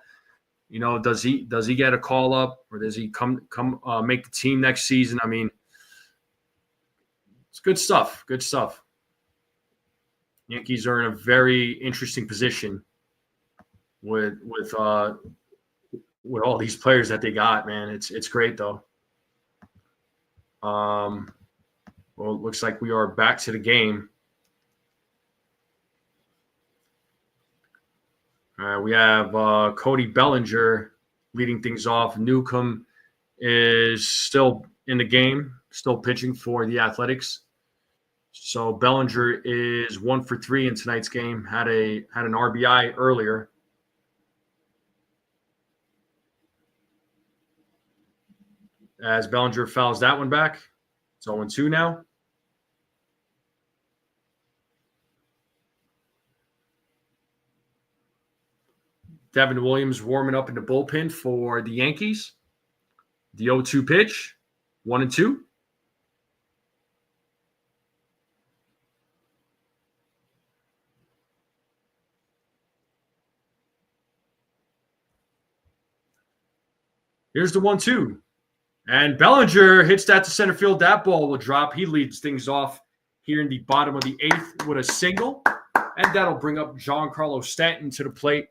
You know, does he get a call up, or does he come make the team next season? I mean, it's good stuff. Good stuff. Yankees are in a very interesting position with all these players that they got, man. It's great though. Well, it looks like we are back to the game. We have Cody Bellinger leading things off. Newcomb is still in the game, still pitching for the Athletics. So Bellinger is 1 for 3 in tonight's game. Had an RBI earlier. As Bellinger fouls that one back. It's 0-2 now. Devin Williams warming up in the bullpen for the Yankees. The 0-2 pitch, 1-2. Here's the 1-2. And Bellinger hits that to center field. That ball will drop. He leads things off here in the bottom of the 8th with a single. And that'll bring up Giancarlo Stanton to the plate,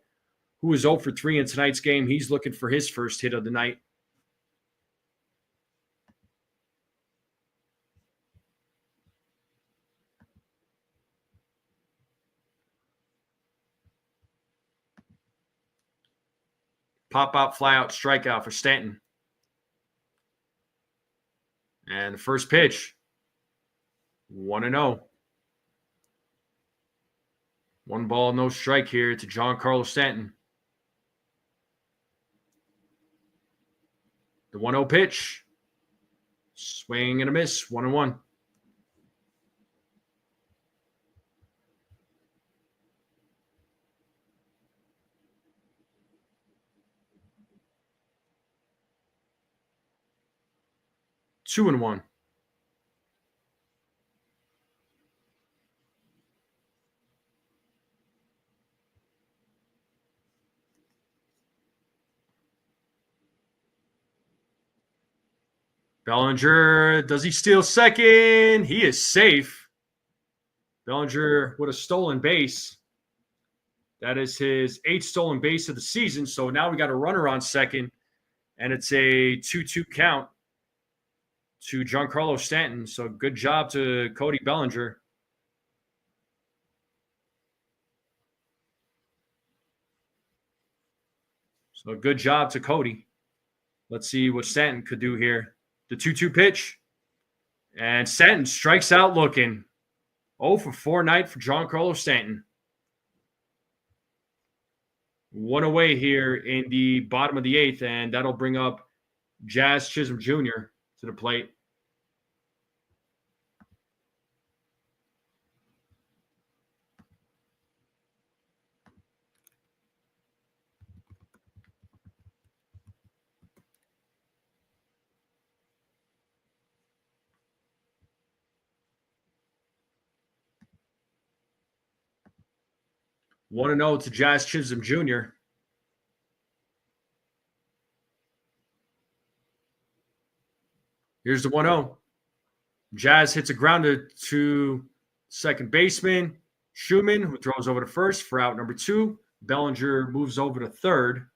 who is 0 for 3 in tonight's game. He's looking for his first hit of the night. Pop-out, fly-out, strikeout for Stanton. And the first pitch, 1-0. 1 ball, no strike here to Giancarlo Stanton. The 1-0 pitch, swing and a miss, 1-1. Two and 1. Bellinger, does he steal second? He is safe. Bellinger with a stolen base. That is his 8th stolen base of the season. So now we got a runner on second, and it's a 2-2 count to Giancarlo Stanton. So good job to Cody Bellinger. So good job to Cody. Let's see what Stanton could do here. The 2-2 pitch. And Stanton strikes out looking. 0 for 4 night for Giancarlo Stanton. One away here in the bottom of the 8th, and that'll bring up Jazz Chisholm Jr. to the plate. One and 0 to Jazz Chisholm Jr. Here's the 1-0. Jazz hits a grounder to second baseman Schumann, who throws over to first for out number 2. Bellinger moves over to third.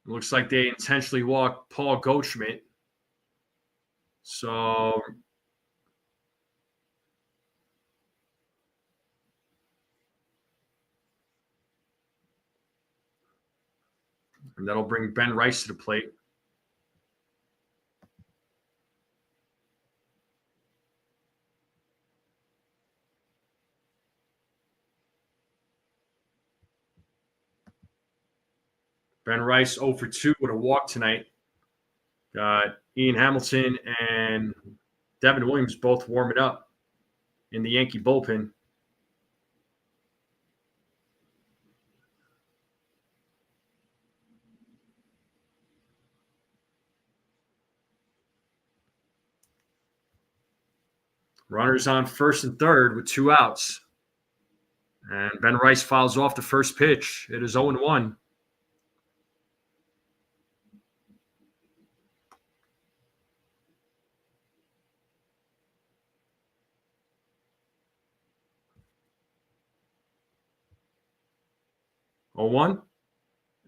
Looks like they intentionally walked Paul Goldschmidt. So and that'll bring Ben Rice to the plate. Ben Rice 0 for 2 with a walk tonight. Got Ian Hamilton and Devin Williams both warming up in the Yankee bullpen. Runners on first and third with 2 outs. And Ben Rice fouls off the first pitch. It is 0-1.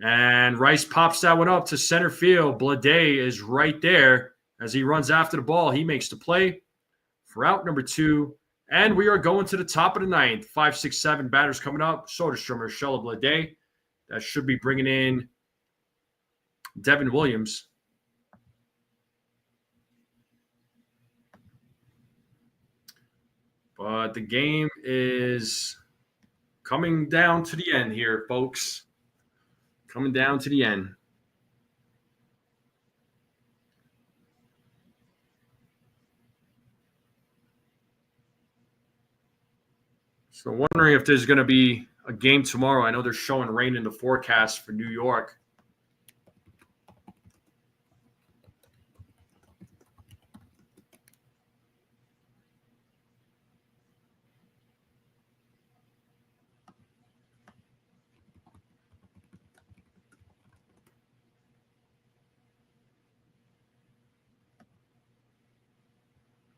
And Rice pops that one up to center field. Blade is right there as he runs after the ball. He makes the play for out number 2. And we are going to the top of the 9th. 5, 6, 7 batters coming up. Soderstrom, Shella Blade. That should be bringing in Devin Williams. But the game is coming down to the end here, folks. Coming down to the end. So wondering if there's going to be a game tomorrow. I know they're showing rain in the forecast for New York.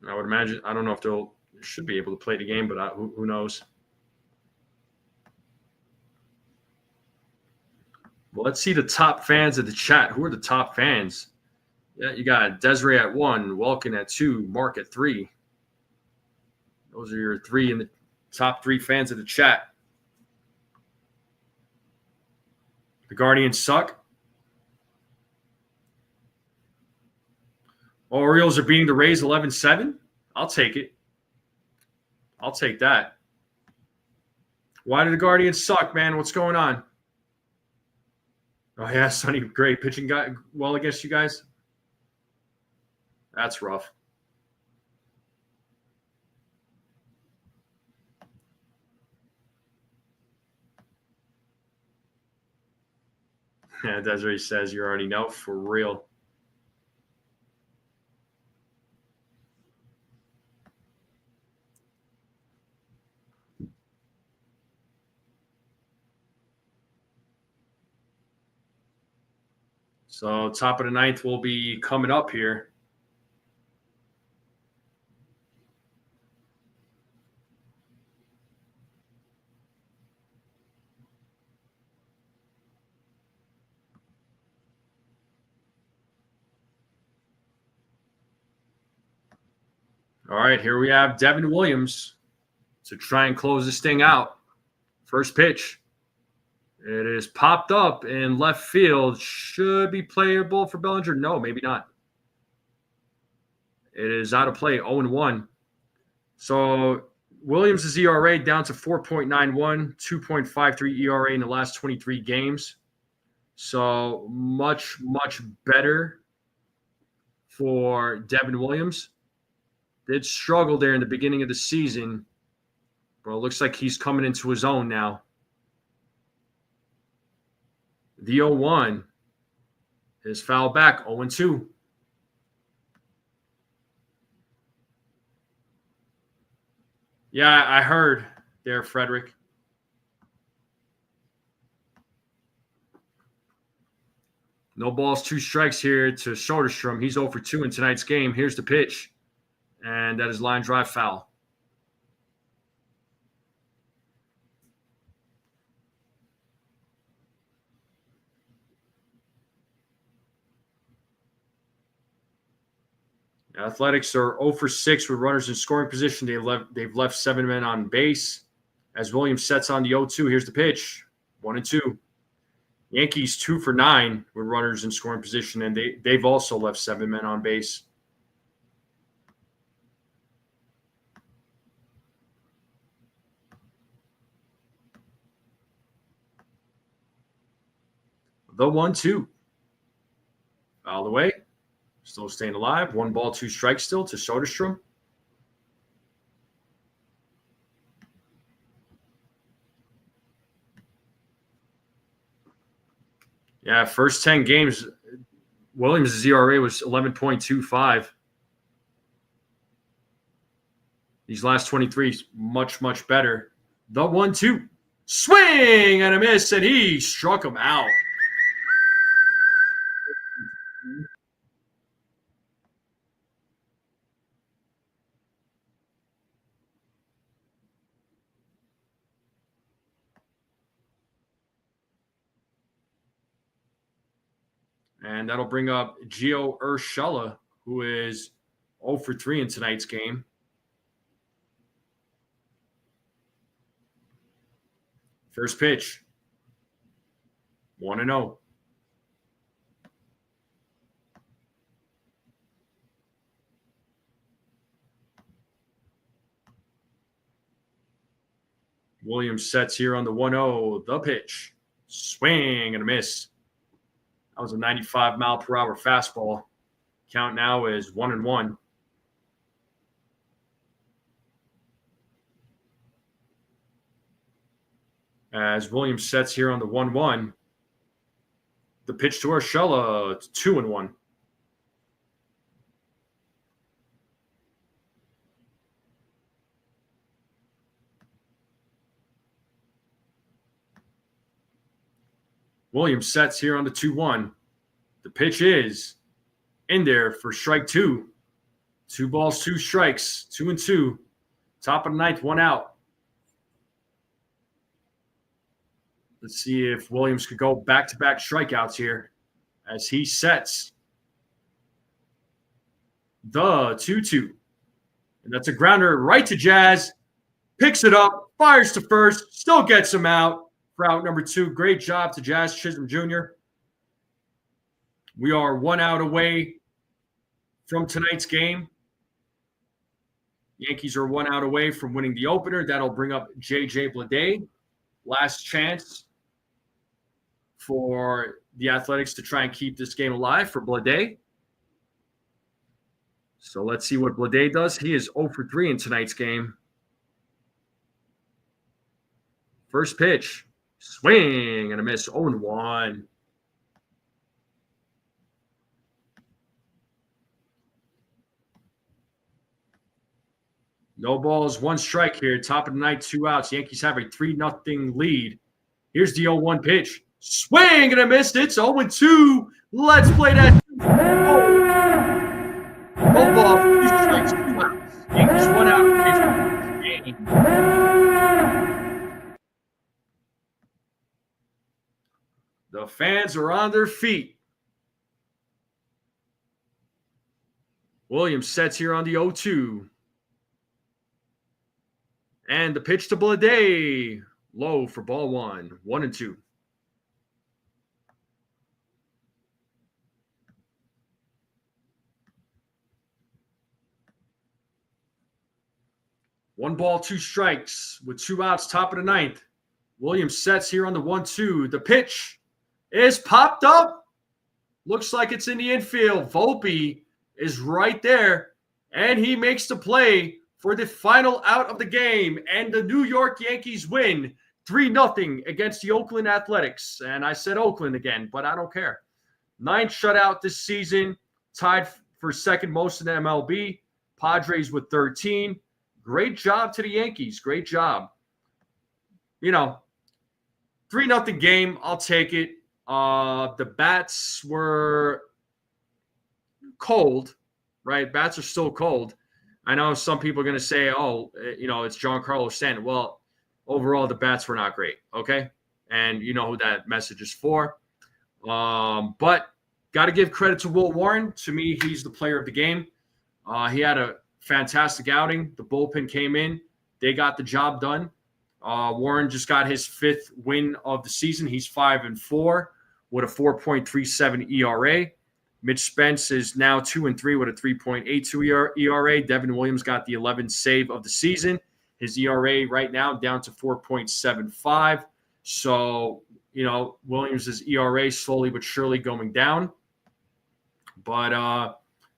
I would imagine. I don't know if they'll should be able to play the game, but who knows? Well, let's see the top fans of the chat. Who are the top fans? Yeah, you got Desiree at 1, Welkin at 2, Mark at 3. Those are your 3 in the top 3 fans of the chat. The Guardians suck. Orioles are beating the Rays 11-7. I'll take it. I'll take that. Why do the Guardians suck, man? What's going on? Oh, yeah, Sonny Gray pitching guy well against you guys. That's rough. Yeah, Desiree says you already know for real. So top of the ninth will be coming up here. All right, here we have Devin Williams to try and close this thing out. First pitch. It is popped up in left field. Should be playable for Bellinger. No, maybe not. It is out of play, 0-1. So Williams' ERA down to 4.91, 2.53 ERA in the last 23 games. So much, much better for Devin Williams. Did struggle there in the beginning of the season, but it looks like he's coming into his own now. The 0-1 is fouled back, 0-2. Yeah, I heard there, Frederick. No balls, 2 strikes here to Soderstrom. He's 0 for 2 in tonight's game. Here's the pitch. And that is line drive foul. The Athletics are 0 for 6 with runners in scoring position. They've left 7 men on base. As Williams sets on the 0-2, here's the pitch. 1-2. Yankees 2 for 9 with runners in scoring position, and they've also left 7 men on base. The 1-2. Fouled away. Still staying alive. 1 ball, 2 strikes still to Soderstrom. Yeah, first 10 games, Williams' ERA was 11.25. These last 23, much, much better. The 1-2. Swing and a miss, and he struck him out. And that'll bring up Gio Urshela, who is 0 for 3 in tonight's game. First pitch. 1-0. Williams sets here on the 1-0. The pitch. Swing and a miss. That was a 95-mile-per-hour fastball. Count now is 1-1. As Williams sets here on the 1-1, the pitch to Urshela, 2-1. Williams sets here on the 2-1. The pitch is in there for strike 2. 2 balls, 2 strikes, 2-2. Top of the ninth, 1 out. Let's see if Williams could go back-to-back strikeouts here as he sets the 2-2. And that's a grounder right to Jazz. Picks it up, fires to first, still gets him out for out number 2. Great job to Jazz Chisholm Jr. We are 1 out away from tonight's game. Yankees are 1 out away from winning the opener. That'll bring up J.J. Bleday. Last chance for the Athletics to try and keep this game alive for Bleday. So let's see what Bleday does. He is 0 for 3 in tonight's game. First pitch. Swing and a miss. 0-1. No balls, 1 strike here. Top of the ninth, 2 outs. Yankees have a 3-0 lead. Here's the 0-1 pitch. Swing and a miss. It's 0-2. Let's play that. Roll ball, 3 strikes, 2 outs. Yankees 1 out. Game. The fans are on their feet. Williams sets here on the 0-2. And the pitch to Blade. Low for ball 1. 1-2. One ball, 2 strikes with 2 outs, top of the 9th. Williams sets here on the 1-2. The pitch is popped up. Looks like it's in the infield. Volpe is right there, and he makes the play for the final out of the game, and the New York Yankees win 3-0 against the Oakland Athletics. And I said Oakland again, but I don't care. 9th shutout this season, tied for second most in the MLB. Padres with 13. Great job to the Yankees. Great job. 3-0 game. I'll take it. The bats were cold, right? Bats are still cold. I know some people are going to say, it's Giancarlo Stanton. Well, overall, the bats were not great, okay? And you know who that message is for. But got to give credit to Will Warren. To me, he's the player of the game. He had a fantastic outing. The bullpen came in. They got the job done. Warren just got his 5th win of the season. He's 5-4 with a 4.37 ERA. Mitch Spence is now 2-3 with a 3.82 ERA. Devin Williams got the 11th save of the season. His ERA right now down to 4.75. So, Williams' ERA slowly but surely going down. But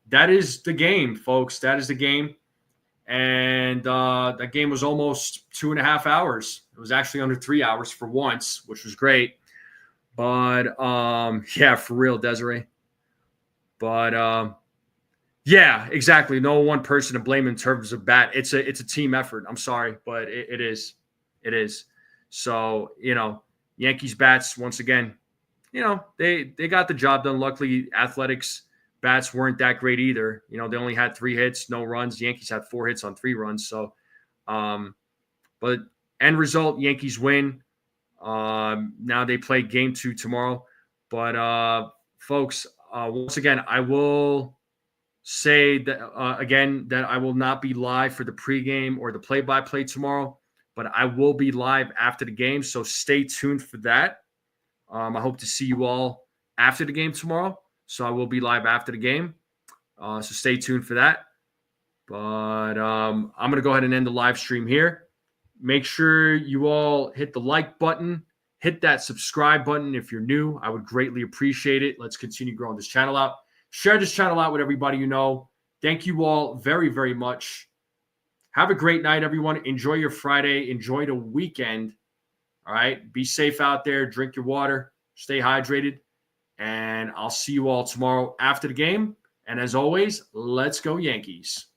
that is the game, folks. That is the game. And that game was almost 2.5 hours. It was actually under 3 hours for once, which was great. But, for real, Desiree. But, yeah, exactly. No one person to blame in terms of bat. It's a team effort. I'm sorry, but it is. It is. So, Yankees bats, once again, they got the job done. Luckily, Athletics bats weren't that great either. They only had 3 hits, no runs. The Yankees had 4 hits on 3 runs. So, but end result, Yankees win. Now they play game 2 tomorrow. But, folks, once again, I will say that again that I will not be live for the pregame or the play-by-play tomorrow, but I will be live after the game. So stay tuned for that. I hope to see you all after the game tomorrow. So I will be live after the game. So stay tuned for that. But I'm going to go ahead and end the live stream here. Make sure you all hit the like button. Hit that subscribe button if you're new. I would greatly appreciate it. Let's continue growing this channel out. Share this channel out with everybody you know. Thank you all very, very much. Have a great night, everyone. Enjoy your Friday. Enjoy the weekend. All right? Be safe out there. Drink your water. Stay hydrated. And I'll see you all tomorrow after the game. And as always, let's go Yankees.